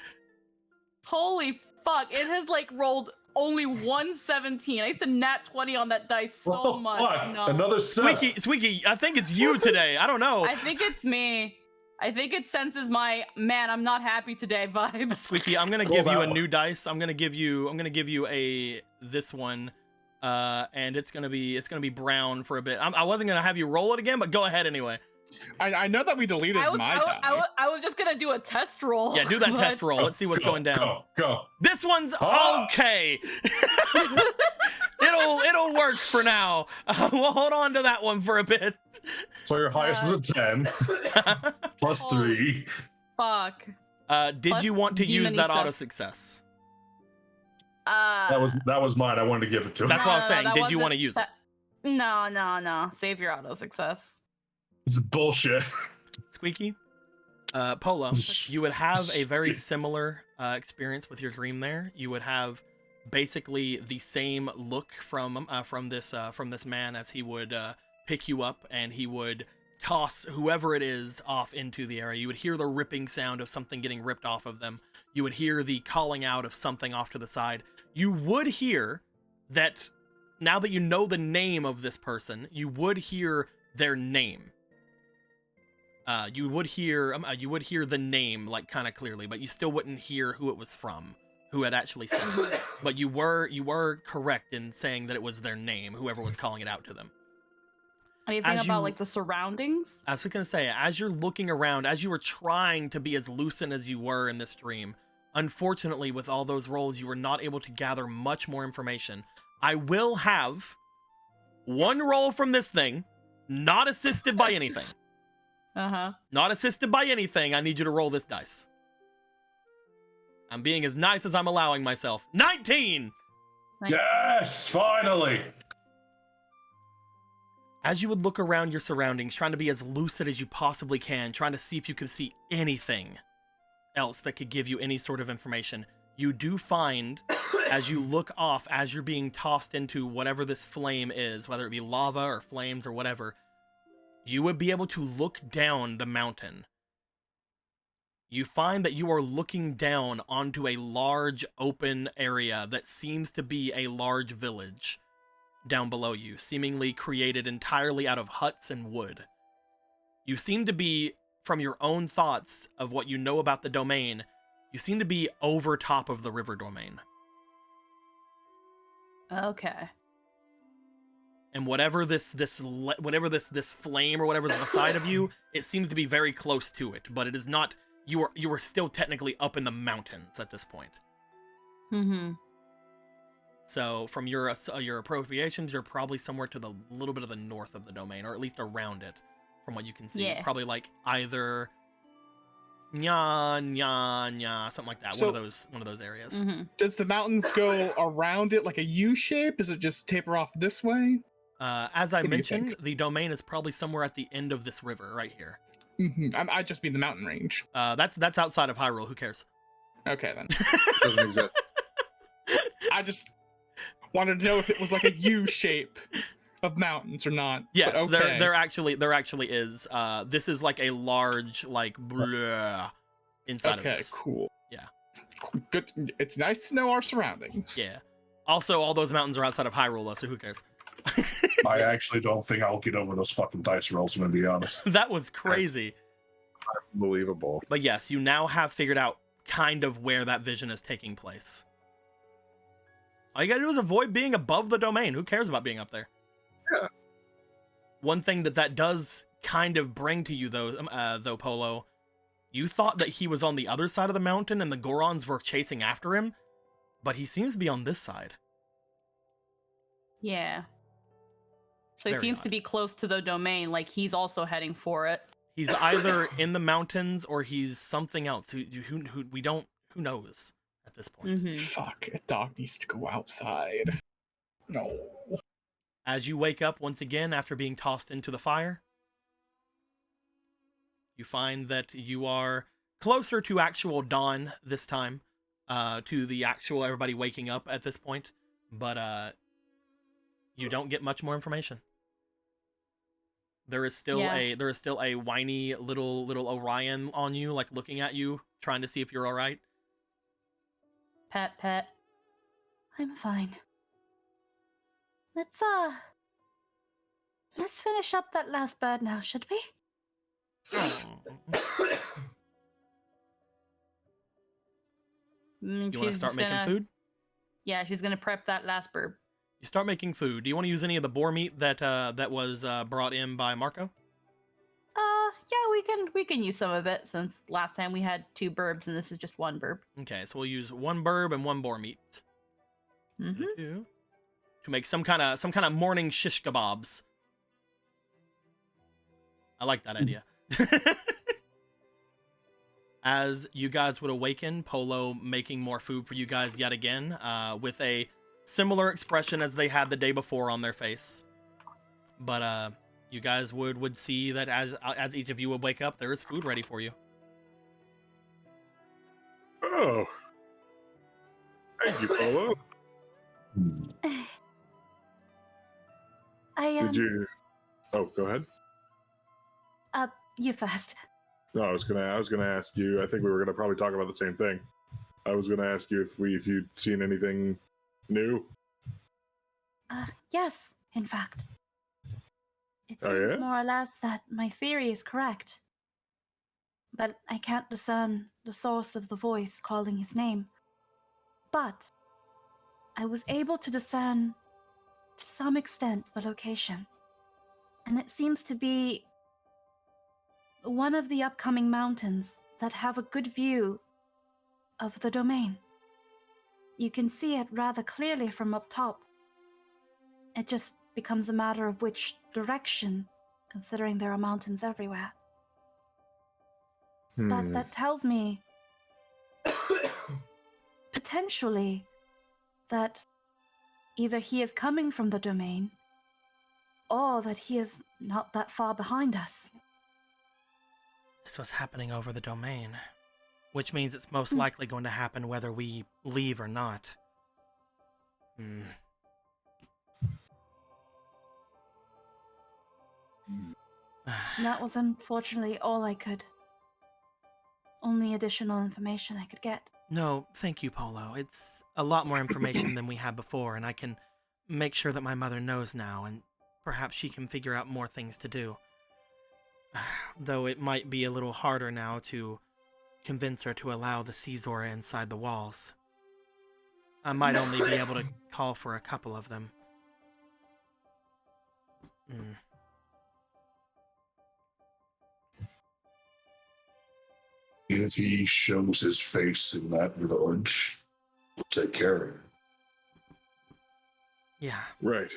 S6: Holy fuck! It has like rolled only 117. I used to nat 20 on that dice so
S5: What the
S6: much.
S5: fuck?
S6: No.
S5: Another set.
S2: Squeaky, I think it's you today. I don't know.
S6: I think it's me. I think it senses my man. I'm not happy today vibes.
S2: Squeaky, I'm gonna
S5: Roll
S2: give you
S5: that
S2: a
S5: one.
S2: new dice. I'm gonna give you a this one, and it's gonna be brown for a bit. I wasn't gonna have you roll it again, but go ahead anyway.
S3: I know that we deleted
S6: I
S3: my die.
S6: was just gonna do a test roll.
S2: Yeah, do that
S6: but-
S2: test roll. Let's see what's going down.
S5: Go.
S2: This one's
S5: Ah!
S2: okay. it'll work for now. We'll hold on to that one for a bit.
S5: So your highest was a 10 plus 3.
S6: Fuck.
S2: Did
S6: Plus
S2: you want to use
S6: demony
S2: that
S6: stuff.
S2: auto success?
S5: That was mine. I wanted to give it to him.
S2: That's what I was saying.
S6: that
S2: Did you
S6: wasn't-
S2: want to use it?
S6: No. Save your auto success.
S5: It's bullshit.
S2: Squeaky? Polo, you would have a very similar experience with your dream there. You would have basically the same look from this man as he would pick you up and he would toss whoever it is off into the area. You would hear the ripping sound of something getting ripped off of them. You would hear the calling out of something off to the side. You would hear that, now that you know the name of this person, you would hear their name. You would hear the name like kind of clearly, but you still wouldn't hear who it was from, who had actually said it. But you were correct in saying that it was their name, whoever was calling it out to them.
S6: Anything about like the surroundings?
S2: As we can say, as you're looking around, as you were trying to be as lucid as you were in this dream, unfortunately, with all those rolls, you were not able to gather much more information. I will have one roll from this thing, not assisted by anything. Not assisted by anything. I need you to roll this dice. I'm being as nice as I'm allowing myself. 19!
S5: Yes, finally!
S2: As you would look around your surroundings, trying to be as lucid as you possibly can, trying to see if you could see anything else that could give you any sort of information, you do find, as you look off, as you're being tossed into whatever this flame is, whether it be lava or flames or whatever, you would be able to look down the mountain. You find that you are looking down onto a large open area that seems to be a large village down below you, seemingly created entirely out of huts and wood. You seem to be, from your own thoughts of what you know about the domain, you seem to be over top of the river domain.
S6: Okay.
S2: And whatever this flame or whatever's beside of you, it seems to be very close to it, but it is not. You are still technically up in the mountains at this point. So from your appropriations, you're probably somewhere to the little bit of the north of the domain, or at least around it, from what you can see.
S6: Yeah.
S2: Probably like either something like that.
S3: So-
S2: one of those areas.
S3: Does the mountains go around it like a U shape? Does it just taper off this way?
S2: As I
S3: What do you
S2: mentioned,
S3: think?
S2: the domain is probably somewhere at the end of this river right here.
S3: I'd just be the mountain range.
S2: That's outside of Hyrule. Who cares?
S3: Okay then.
S4: Doesn't exist.
S3: I just wanted to know if it was like a U shape of mountains or not.
S2: Yes,
S3: but okay.
S2: there actually is. This is like a large blah inside of
S3: Okay,
S2: this.
S3: cool.
S2: Yeah.
S3: Good. It's nice to know our surroundings.
S2: Yeah. Also, all those mountains are outside of Hyrule, though, so who cares?
S5: I actually don't think I'll get over those fucking dice rolls, I'm gonna be honest.
S2: That was crazy.
S4: Unbelievable.
S2: But yes, you now have figured out kind of where that vision is taking place. All you gotta do is avoid being above the domain. Who cares about being up there?
S4: Yeah.
S2: One thing that does kind of bring to you, though, Polo, you thought that he was on the other side of the mountain and the Gorons were chasing after him, but he seems to be on this side.
S6: Yeah. So he
S2: Very
S6: seems
S2: odd.
S6: to be close to the domain, like he's also heading for it.
S2: He's either in the mountains or he's something else. Who knows at this point.
S3: Fuck, a dog needs to go outside. No.
S2: As you wake up once again after being tossed into the fire, you find that you are closer to actual dawn this time, to the actual everybody waking up at this point, but you don't get much more information. There is still a whiny little Orion on you, like looking at you, trying to see if you're all right.
S6: Pet.
S8: I'm fine. Let's finish up that last bird now, should we?
S2: You want to start making food?
S6: Yeah, she's gonna prep that last bird.
S2: You start making food. Do you want to use any of the boar meat that was brought in by Marco?
S6: Yeah, we can use some of it since last time we had 2 burbs and this is just 1 burb.
S2: Okay, so we'll use 1 burb and 1 boar meat.
S6: Mm-hmm.
S2: 2. to make some kind of morning shish kebabs. I like that idea. As you guys would awaken, Polo making more food for you guys yet again, with a similar expression as they had the day before on their face. But you guys would see that as each of you would wake up, there is food ready for you.
S4: Oh. Thank you, Polo. Did you... Oh, go ahead.
S8: You first.
S4: No, I was gonna ask you. I think we were gonna probably talk about the same thing. I was gonna ask you if you'd seen anything new.
S8: Yes, in fact. It
S4: Oh,
S8: seems
S4: yeah?
S8: more or less that my theory is correct. But I can't discern the source of the voice calling his name. But I was able to discern, to some extent, the location. And it seems to be one of the upcoming mountains that have a good view of the domain. You can see it rather clearly from up top. It just becomes a matter of which direction, considering there are mountains everywhere. But that tells me potentially that either he is coming from the domain or that he is not that far behind us.
S2: This was happening over the domain, which means it's most likely going to happen whether we leave or not.
S8: That was unfortunately all I could. Only additional information I could get.
S2: No, thank you, Polo. It's a lot more information than we had before, and I can make sure that my mother knows now, and perhaps she can figure out more things to do. Though it might be a little harder now to convince her to allow the Caesar inside the walls. I might only be able to call for a couple of them.
S5: If he shows his face in that village, we'll take care of him.
S2: Yeah.
S4: Right.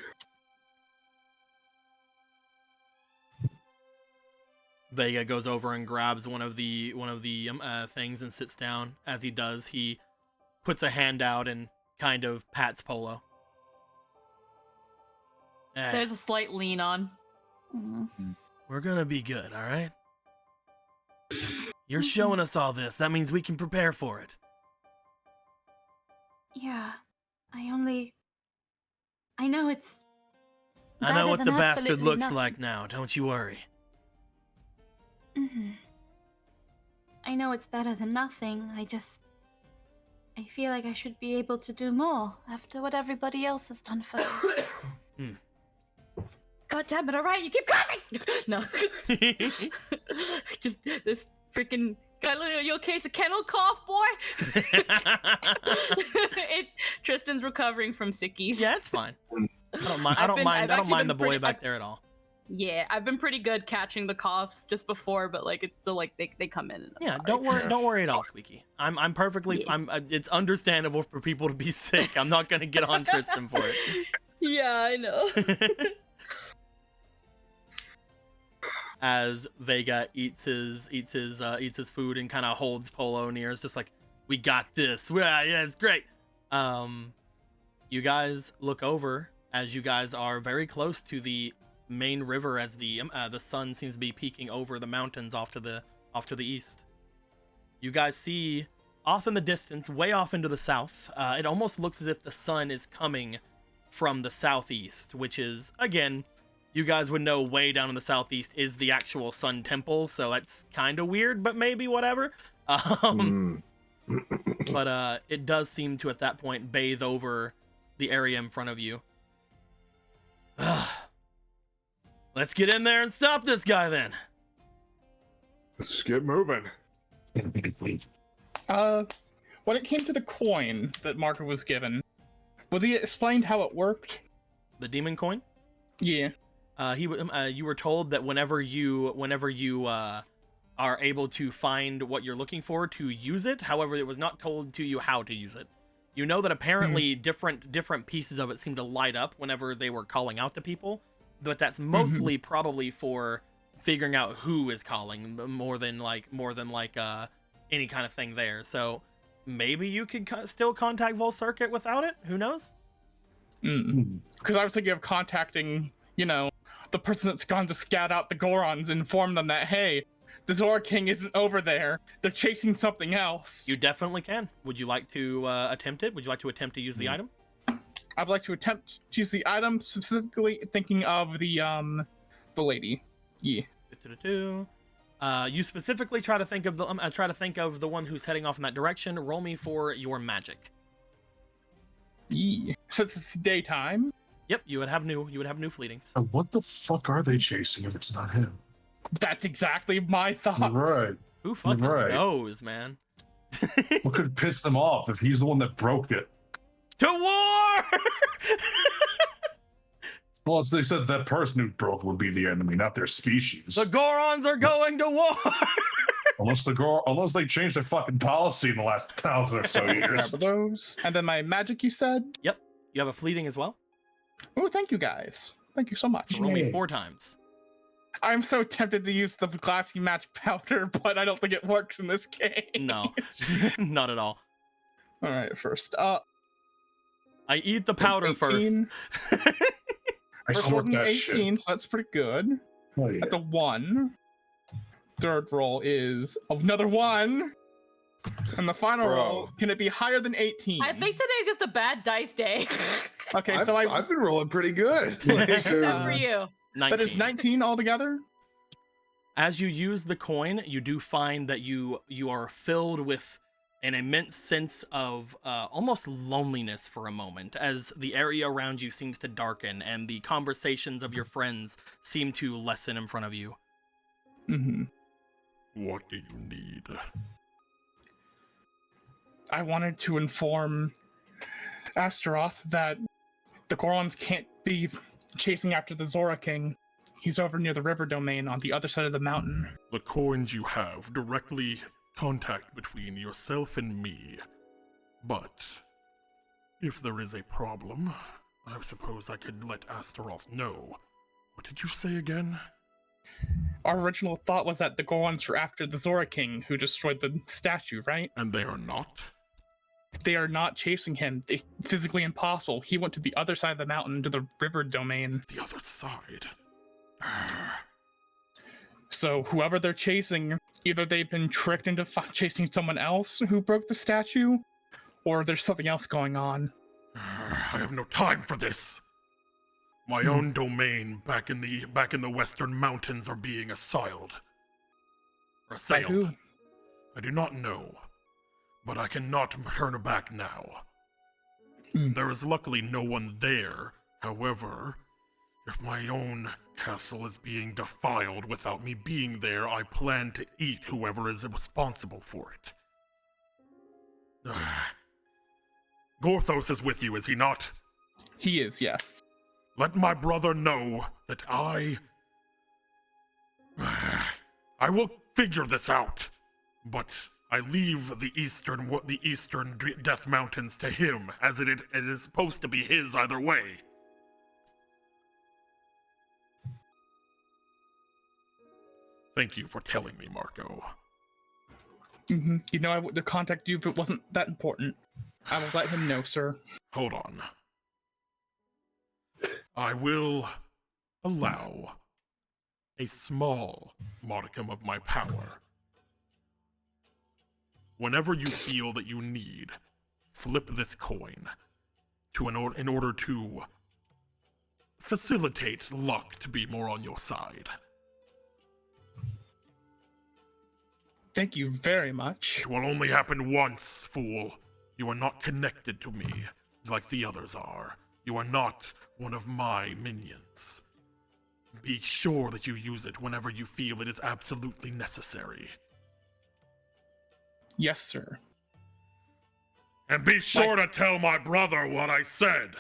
S2: Vega goes over and grabs one of the things and sits down. As he does, he puts a hand out and kind of pats Polo.
S6: There's a slight lean on.
S2: We're gonna be good, all right? You're showing us all this. That means we can prepare for it.
S8: Yeah, I know it's...
S2: I know what the bastard
S8: absolutely
S2: looks
S8: nothing.
S2: like now. Don't you worry.
S8: I know it's better than nothing. I feel like I should be able to do more after what everybody else has done for me. God damn it, alright, you keep coughing! No. Just this freaking... Got you okay? It's a kennel cough, boy? Tristan's recovering from sickies.
S2: Yeah, it's fine. I don't mind the boy back there at all.
S6: Yeah, I've been pretty good catching the coughs just before, but like it's still like they come in. And I'm sorry.
S2: Don't worry at all, Squeaky. I'm perfectly.
S6: Yeah.
S2: It's understandable for people to be sick. I'm not gonna get on Tristan for it.
S6: Yeah, I know.
S2: As Vega eats his food and kind of holds Polo near, it's just like, we got this. Yeah, it's great. You guys look over as you guys are very close to the main river as the sun seems to be peeking over the mountains off to the east. You guys see off in the distance, way off into the south, it almost looks as if the sun is coming from the southeast, which is, again, you guys would know way down in the southeast is the actual Sun Temple, so that's kind of weird, but maybe whatever. But it does seem to, at that point, bathe over the area in front of you. Let's get in there and stop this guy, then.
S4: Let's get moving.
S3: When it came to the coin that Marco was given, was he explained how it worked?
S2: The demon coin?
S3: Yeah.
S2: You were told that whenever you are able to find what you're looking for, to use it. However, it was not told to you how to use it. You know that apparently different pieces of it seem to light up whenever they were calling out to people, but that's mostly probably for figuring out who is calling more than like any kind of thing there. So maybe you could still contact Vol Circuit without it. Who knows?
S3: Because I was thinking of contacting, the person that's gone to scout out the Gorons and inform them that, hey, the Zora King isn't over there. They're chasing something else.
S2: You definitely can. Would you like to attempt it? Would you like to attempt to use the item?
S3: I'd like to attempt to use the item, specifically thinking of the lady. Yeah.
S2: You specifically try to think of the one who's heading off in that direction. Roll me for your magic.
S3: Yeah. Since it's daytime.
S2: Yep, you would have new fleetings.
S5: What the fuck are they chasing if it's not him?
S3: That's exactly my thoughts.
S5: Right.
S2: Who fucking knows, man?
S5: What could piss them off if he's the one that broke it?
S2: To war!
S5: Well, as they said, that person who broke would be the enemy, not their species.
S2: The Gorons are going to war!
S5: unless they changed their fucking policy in the last 1,000 or so years.
S3: Grab those. And then my magic, you said?
S2: Yep. You have a fleeting as well?
S3: Oh, thank you guys. Thank you so much.
S2: So roll me 4 times.
S3: I'm so tempted to use the glassy magic powder, but I don't think it works in this game.
S2: No, not at all.
S3: All right, first up.
S2: I eat the powder
S3: 18.
S2: first.
S3: First one's 18, so that's pretty good.
S5: Oh, yeah.
S3: At the 1. Third roll is another 1. And the final roll, can it be higher than 18?
S6: I think today's just a bad dice day.
S3: Okay, so
S10: I've been rolling pretty good.
S6: Except for you.
S2: 19.
S3: That is 19 altogether?
S2: As you use the coin, you do find that you are filled with an immense sense of almost loneliness for a moment, as the area around you seems to darken and the conversations of your friends seem to lessen in front of you.
S5: What do you need?
S3: I wanted to inform Astaroth that the Gorons can't be chasing after the Zora King. He's over near the river domain on the other side of the mountain.
S5: The coins you have directly contact between yourself and me. But if there is a problem, I suppose I could let Astaroth know. What did you say again?
S3: Our original thought was that the Gorons were after the Zora King, who destroyed the statue, right?
S5: And they are not?
S3: They are not chasing him. Physically impossible. He went to the other side of the mountain, to the river domain.
S5: The other side?
S3: So whoever they're chasing, either they've been tricked into chasing someone else who broke the statue, or there's something else going on.
S5: I have no time for this. My own domain back in the western mountains are being assailed.
S3: By who?
S5: I do not know, but I cannot turn back now. There is luckily no one there. However, if my own castle is being defiled without me being there, I plan to eat whoever is responsible for it. Gorthos is with you, is he not?
S3: He is, yes.
S5: Let my brother know that I will figure this out, but I leave the eastern Death Mountains to him, as it is supposed to be his either way. Thank you for telling me, Marco.
S3: You know, I would have contacted you if it wasn't that important. I will let him know, sir.
S5: Hold on. I will allow a small modicum of my power. Whenever you feel that you need, flip this coin in order to facilitate luck to be more on your side.
S3: Thank you very much.
S5: It will only happen once, fool. You are not connected to me like the others are. You are not one of my minions. Be sure that you use it whenever you feel it is absolutely necessary.
S3: Yes, sir.
S5: And be sure to tell my brother what I said.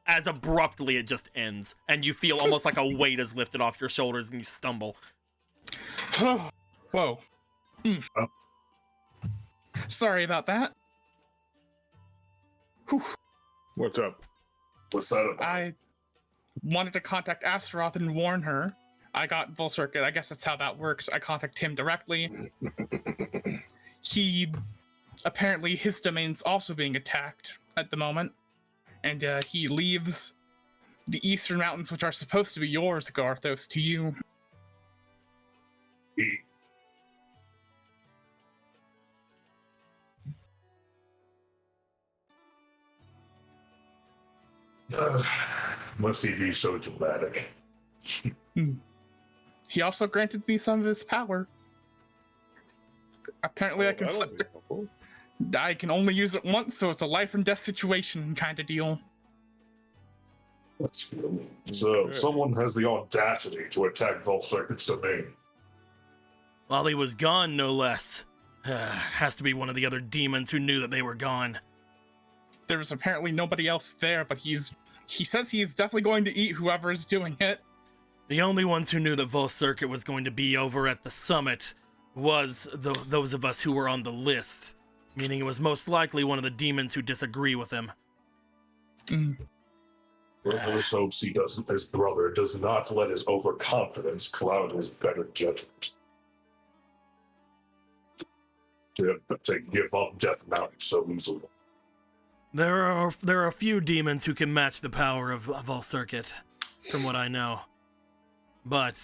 S2: As abruptly it just ends, and you feel almost like a weight is lifted off your shoulders and you stumble.
S3: Whoa. Sorry about that.
S4: What's up?
S5: What's that about?
S3: I wanted to contact Astaroth and warn her. I got Full Circuit. I guess that's how that works. I contact him directly. He apparently his domain's also being attacked at the moment, and he leaves the Eastern Mountains, which are supposed to be yours, Garthos, to you.
S5: Must he be so dramatic?
S3: He also granted me some of his power. Apparently, I can
S4: that'll
S3: flip
S4: be helpful.
S3: I can only use it once, so it's a life and death situation kind of deal.
S5: That's good. So
S4: Okay.
S5: someone has the audacity to attack Volcircuit's domain.
S2: While he was gone, no less. Has to be one of the other demons who knew that they were gone.
S3: There's apparently nobody else there, but he says he is definitely going to eat whoever is doing it.
S2: The only ones who knew that Volcircuit was going to be over at the summit was those of us who were on the list, meaning it was most likely one of the demons who disagree with him.
S5: Rose hopes his brother does not let his overconfidence cloud his better judgment. To give up Death Mountain so easily.
S2: There are a few demons who can match the power of Volcircuit, from what I know. But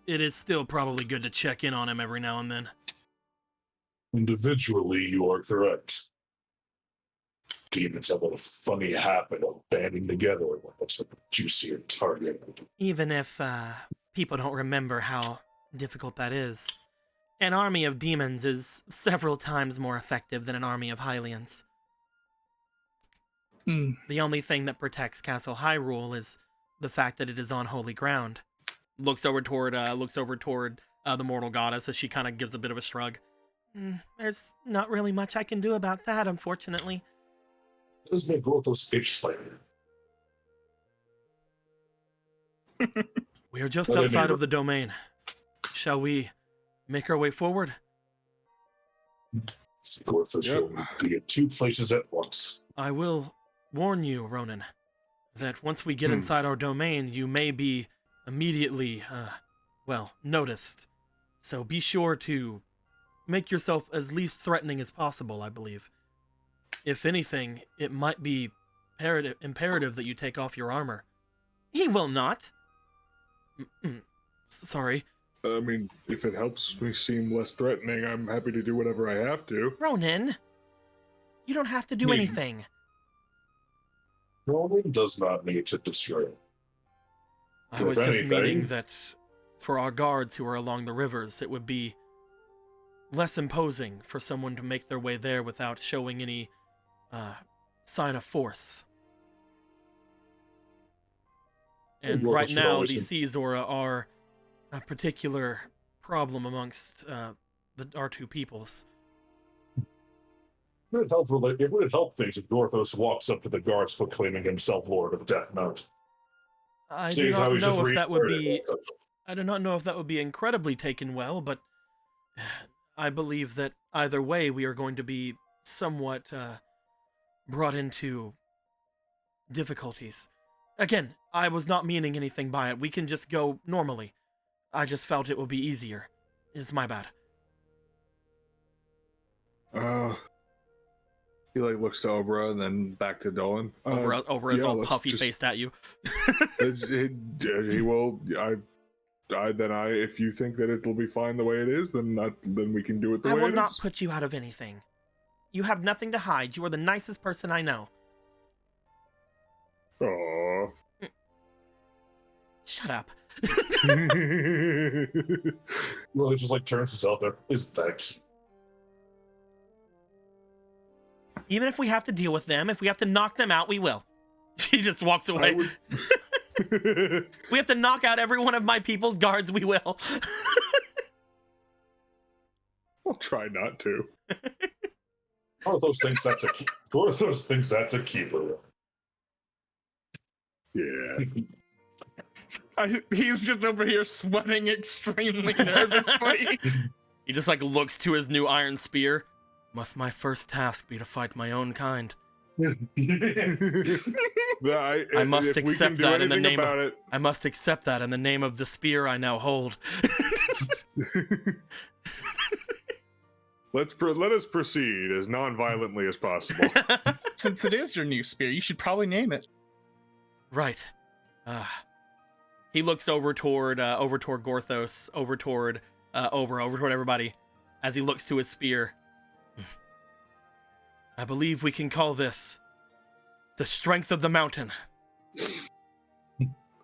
S2: it is still probably good to check in on him every now and then.
S5: Individually, you are correct. Demons have a funny habit of banding together when it's a juicier target.
S2: Even if people don't remember how difficult that is, an army of demons is several times more effective than an army of Hylians. The only thing that protects Castle Hyrule is the fact that it is on holy ground. Looks over toward the mortal goddess as she kind of gives a bit of a shrug. There's not really much I can do about that, unfortunately.
S5: Does make Gorthos itch slightly.
S2: We are just
S5: Well,
S2: outside
S5: maybe-
S2: of the domain. Shall we make our way forward?
S5: Gorthos
S4: Yep.
S5: will be at two places at once.
S2: I will warn you, Ronan, that once we get inside our domain, you may be immediately, noticed. So be sure to make yourself as least threatening as possible, I believe. If anything, it might be imperative that you take off your armor. He will not. Sorry.
S4: I mean, if it helps me seem less threatening, I'm happy to do whatever I have to.
S2: Ronan, you don't have to do
S5: Me.
S2: anything.
S5: Roman does not need to destroy it.
S2: I
S5: If
S2: was just
S5: anything-
S2: meaning that for our guards who are along the rivers, it would be less imposing for someone to make their way there without showing any sign of force. And
S5: Well,
S2: right
S5: should
S2: now,
S5: always
S2: the Caesora are a particular problem amongst our two peoples.
S5: It would help things if Gorthos walks up to the guards proclaiming himself Lord of Death Mountain.
S2: I do
S5: Seeing how
S2: not
S5: he's just
S2: know if that would be.
S5: reincarnated.
S2: I do not know if that would be incredibly taken well, but I believe that either way, we are going to be somewhat brought into difficulties. Again, I was not meaning anything by it. We can just go normally. I just felt it would be easier. It's my bad.
S4: He looks to Obra and then back to Dolan.
S2: Over is
S4: yeah,
S2: all
S4: let's
S2: puffy
S4: just-
S2: faced at you.
S4: He will. If you think that it'll be fine the way it is, then we can do it the
S2: I
S4: way
S2: will
S4: it
S2: not
S4: is.
S2: put you out of anything. You have nothing to hide. You are the nicest person I know.
S4: Aww.
S2: Shut up.
S5: Well, he just like turns himself there. Isn't that cute?
S2: Even if we have to deal with them, if we have to knock them out, we will. He just walks away. We have to knock out every one of my people's guards, we will.
S4: I'll try not to.
S5: Gorthos thinks that's a keeper.
S4: Yeah.
S3: He's just over here sweating extremely nervously.
S2: He just like looks to his new iron spear. Must my first task be to fight my own kind? I must
S4: if we can
S2: accept
S4: do
S2: that in the
S4: anything
S2: name
S4: about
S2: of,
S4: it.
S2: I must accept that in the name of the spear I now hold.
S4: Let us proceed as non-violently as possible.
S3: Since it is your new spear, you should probably name it.
S2: Right. He looks over toward Gorthos, over toward everybody, as he looks to his spear. I believe we can call this the strength of the mountain.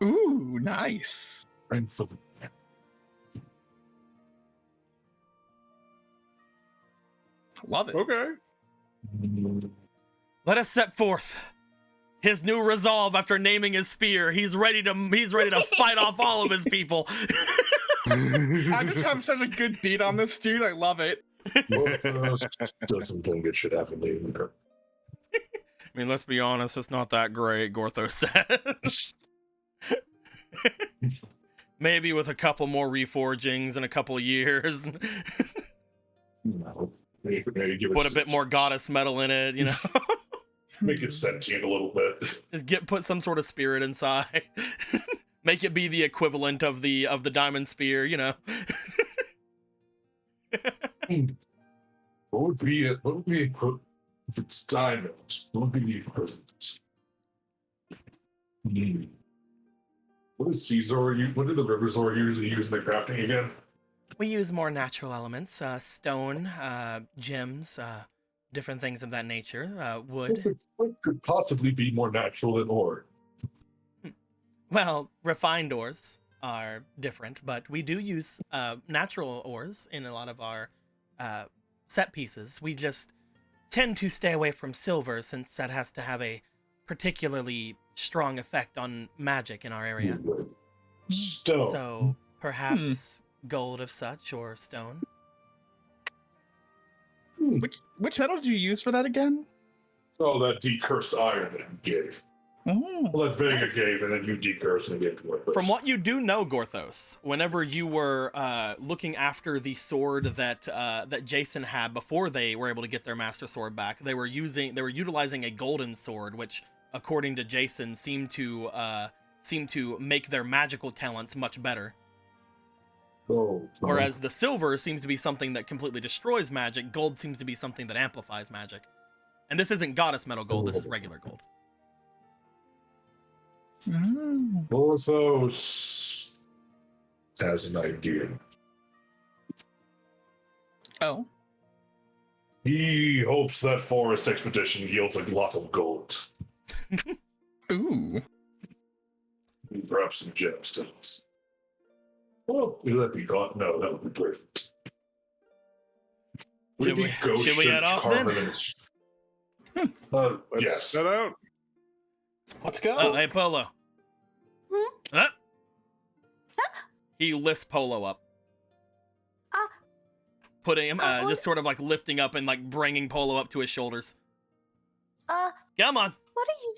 S3: Ooh, nice.
S5: Strength of
S3: Love it.
S4: Okay.
S2: Let us set forth his new resolve after naming his spear. He's ready to fight off all of his people.
S3: I just have such a good beat on this dude. I love it.
S5: doesn't think it should have a name.
S2: I mean, let's be honest, it's not that great, Gorthos says. Maybe with a couple more reforgings in a couple years.
S5: No. Maybe give it
S2: Put a bit more goddess metal in it, you know.
S5: Make it sentient a little bit.
S2: Just put some sort of spirit inside. Make it be the equivalent of the diamond spear, you know.
S5: What would be if it's diamonds? What would be the equivalent? What is Caesar? What do the Riversor usually use in the crafting again?
S2: We use more natural elements, stone, gems, different things of that nature, wood.
S5: What could possibly be more natural than ore?
S2: Well, refined ores are different, but we do use natural ores in a lot of our set pieces. We just tend to stay away from silver since that has to have a particularly strong effect on magic in our area.
S5: Stone.
S2: So perhaps gold of such or stone.
S3: Which metal did you use for that again?
S5: Oh, that decursed iron that you gave.
S3: Oh.
S5: Well, that Vega gave, and then you decursed and gave to it.
S2: From what you do know, Gorthos, whenever you were looking after the sword that Jason had before they were able to get their master sword back, they were utilizing a golden sword, which, according to Jason, seemed to make their magical talents much better.
S5: Oh,
S2: Whereas the silver seems to be something that completely destroys magic, gold seems to be something that amplifies magic. And this isn't goddess metal gold, this is regular gold.
S5: Gorthos has an idea.
S3: Oh.
S5: He hopes that forest expedition yields a lot of gold.
S3: Ooh.
S5: Perhaps some gemstones. Well, would that be gone? No, that would be perfect.
S2: Should we head off then?
S4: Let's
S5: Yes.
S4: set out.
S3: Let's go.
S2: Oh, hey, Polo. He lifts Polo up. Putting him, just sort of like lifting up and like bringing Polo up to his shoulders. Come on.
S8: What are you?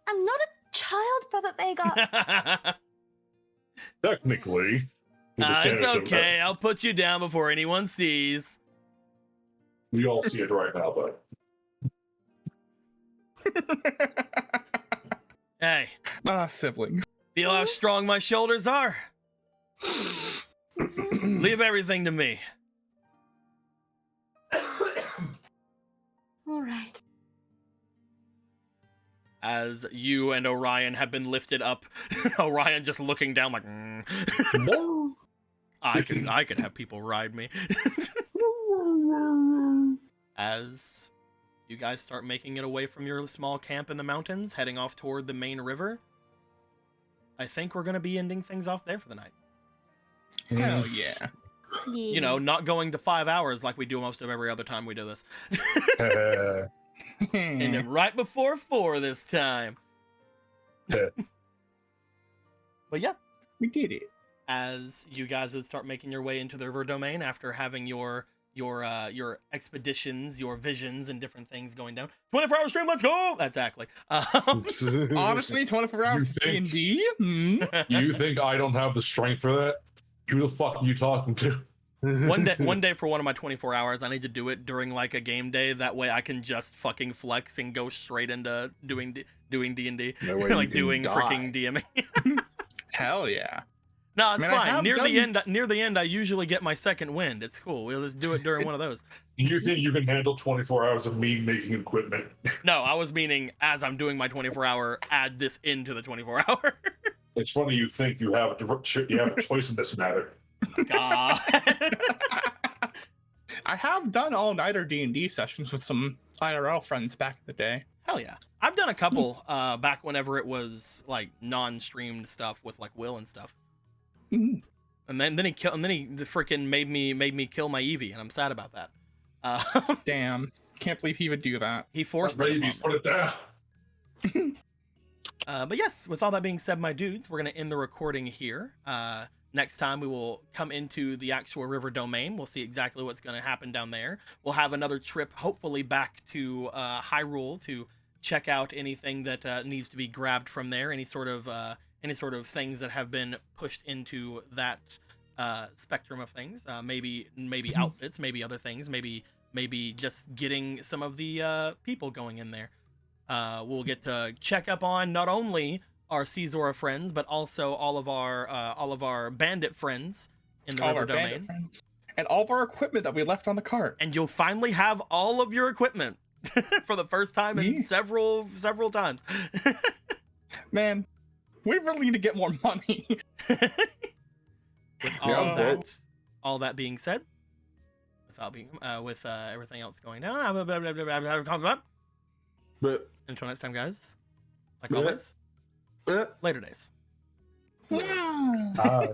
S8: I'm not a child, Brother Vega.
S5: Technically. with the
S2: It's
S5: standards of
S2: okay.
S5: that,
S2: I'll put you down before anyone sees.
S5: We all see it right now, but
S2: Hey,
S3: Siblings.
S2: feel how strong my shoulders are? Leave everything to me.
S8: All right.
S2: As you and Orion have been lifted up, Orion just looking down like, I could have people ride me. As you guys start making it away from your small camp in the mountains, heading off toward the main river, I think we're going to be ending things off there for the night.
S3: Hell yeah.
S2: You know, not going to 5 hours like we do most of every other time we do this. Ending right before 4 this time. But yeah.
S3: We did it.
S2: As you guys would start making your way into the river domain after having your expeditions, your visions, and different things going down. 24-hour stream, let's go! Exactly.
S3: Honestly, 24 hours D&D?
S5: you think I don't have the strength for that? Who the fuck are you talking to?
S2: One day for one of my 24 hours, I need to do it during like a game day. That way I can just fucking flex and go straight into doing D&D,
S4: That way you
S2: like
S4: can
S2: doing
S4: die.
S2: freaking DMing.
S3: Hell yeah.
S2: No, it's
S3: I mean, I
S2: fine.
S3: have
S2: Near the end, I usually get my second wind. It's cool. We'll just do it during one of those.
S5: You think you can handle 24 hours of me making equipment?
S2: No, I was meaning as I'm doing my 24-hour, add this into the 24-hour.
S5: It's funny you think you have a choice in this matter.
S2: God.
S3: I have done all-nighter D&D sessions with some IRL friends back in the day.
S2: Hell yeah. I've done a couple back whenever it was like non-streamed stuff with like Will and stuff.
S3: Mhm.
S2: And then he freaking made me kill my Eevee, and I'm sad about that.
S3: Damn. Can't believe he would do that.
S2: He forced
S5: Babies,
S2: it.
S5: put it down.
S2: But yes, with all that being said, my dudes, we're gonna end the recording here. Next time we will come into the actual river domain. We'll see exactly what's gonna happen down there. We'll have another trip, hopefully back to Hyrule to check out anything that needs to be grabbed from there. Any sort of things that have been pushed into that spectrum of things. Maybe outfits, maybe other things, maybe just getting some of the people going in there. We'll get to check up on not only our Caesora friends, but also all of our bandit friends in the
S3: All
S2: river
S3: our bandit
S2: domain.
S3: friends. And all of our equipment that we left on the cart.
S2: And you'll finally have all of your equipment for the first time in
S3: Yeah.
S2: several times.
S3: Man, we really need to get more money.
S2: With
S4: Yeah,
S2: all that being said, with everything else going down,
S4: But
S2: until next time, guys. Like
S4: Yeah.
S2: always,
S4: uh,
S2: later days.
S3: Yeah.
S5: Uh,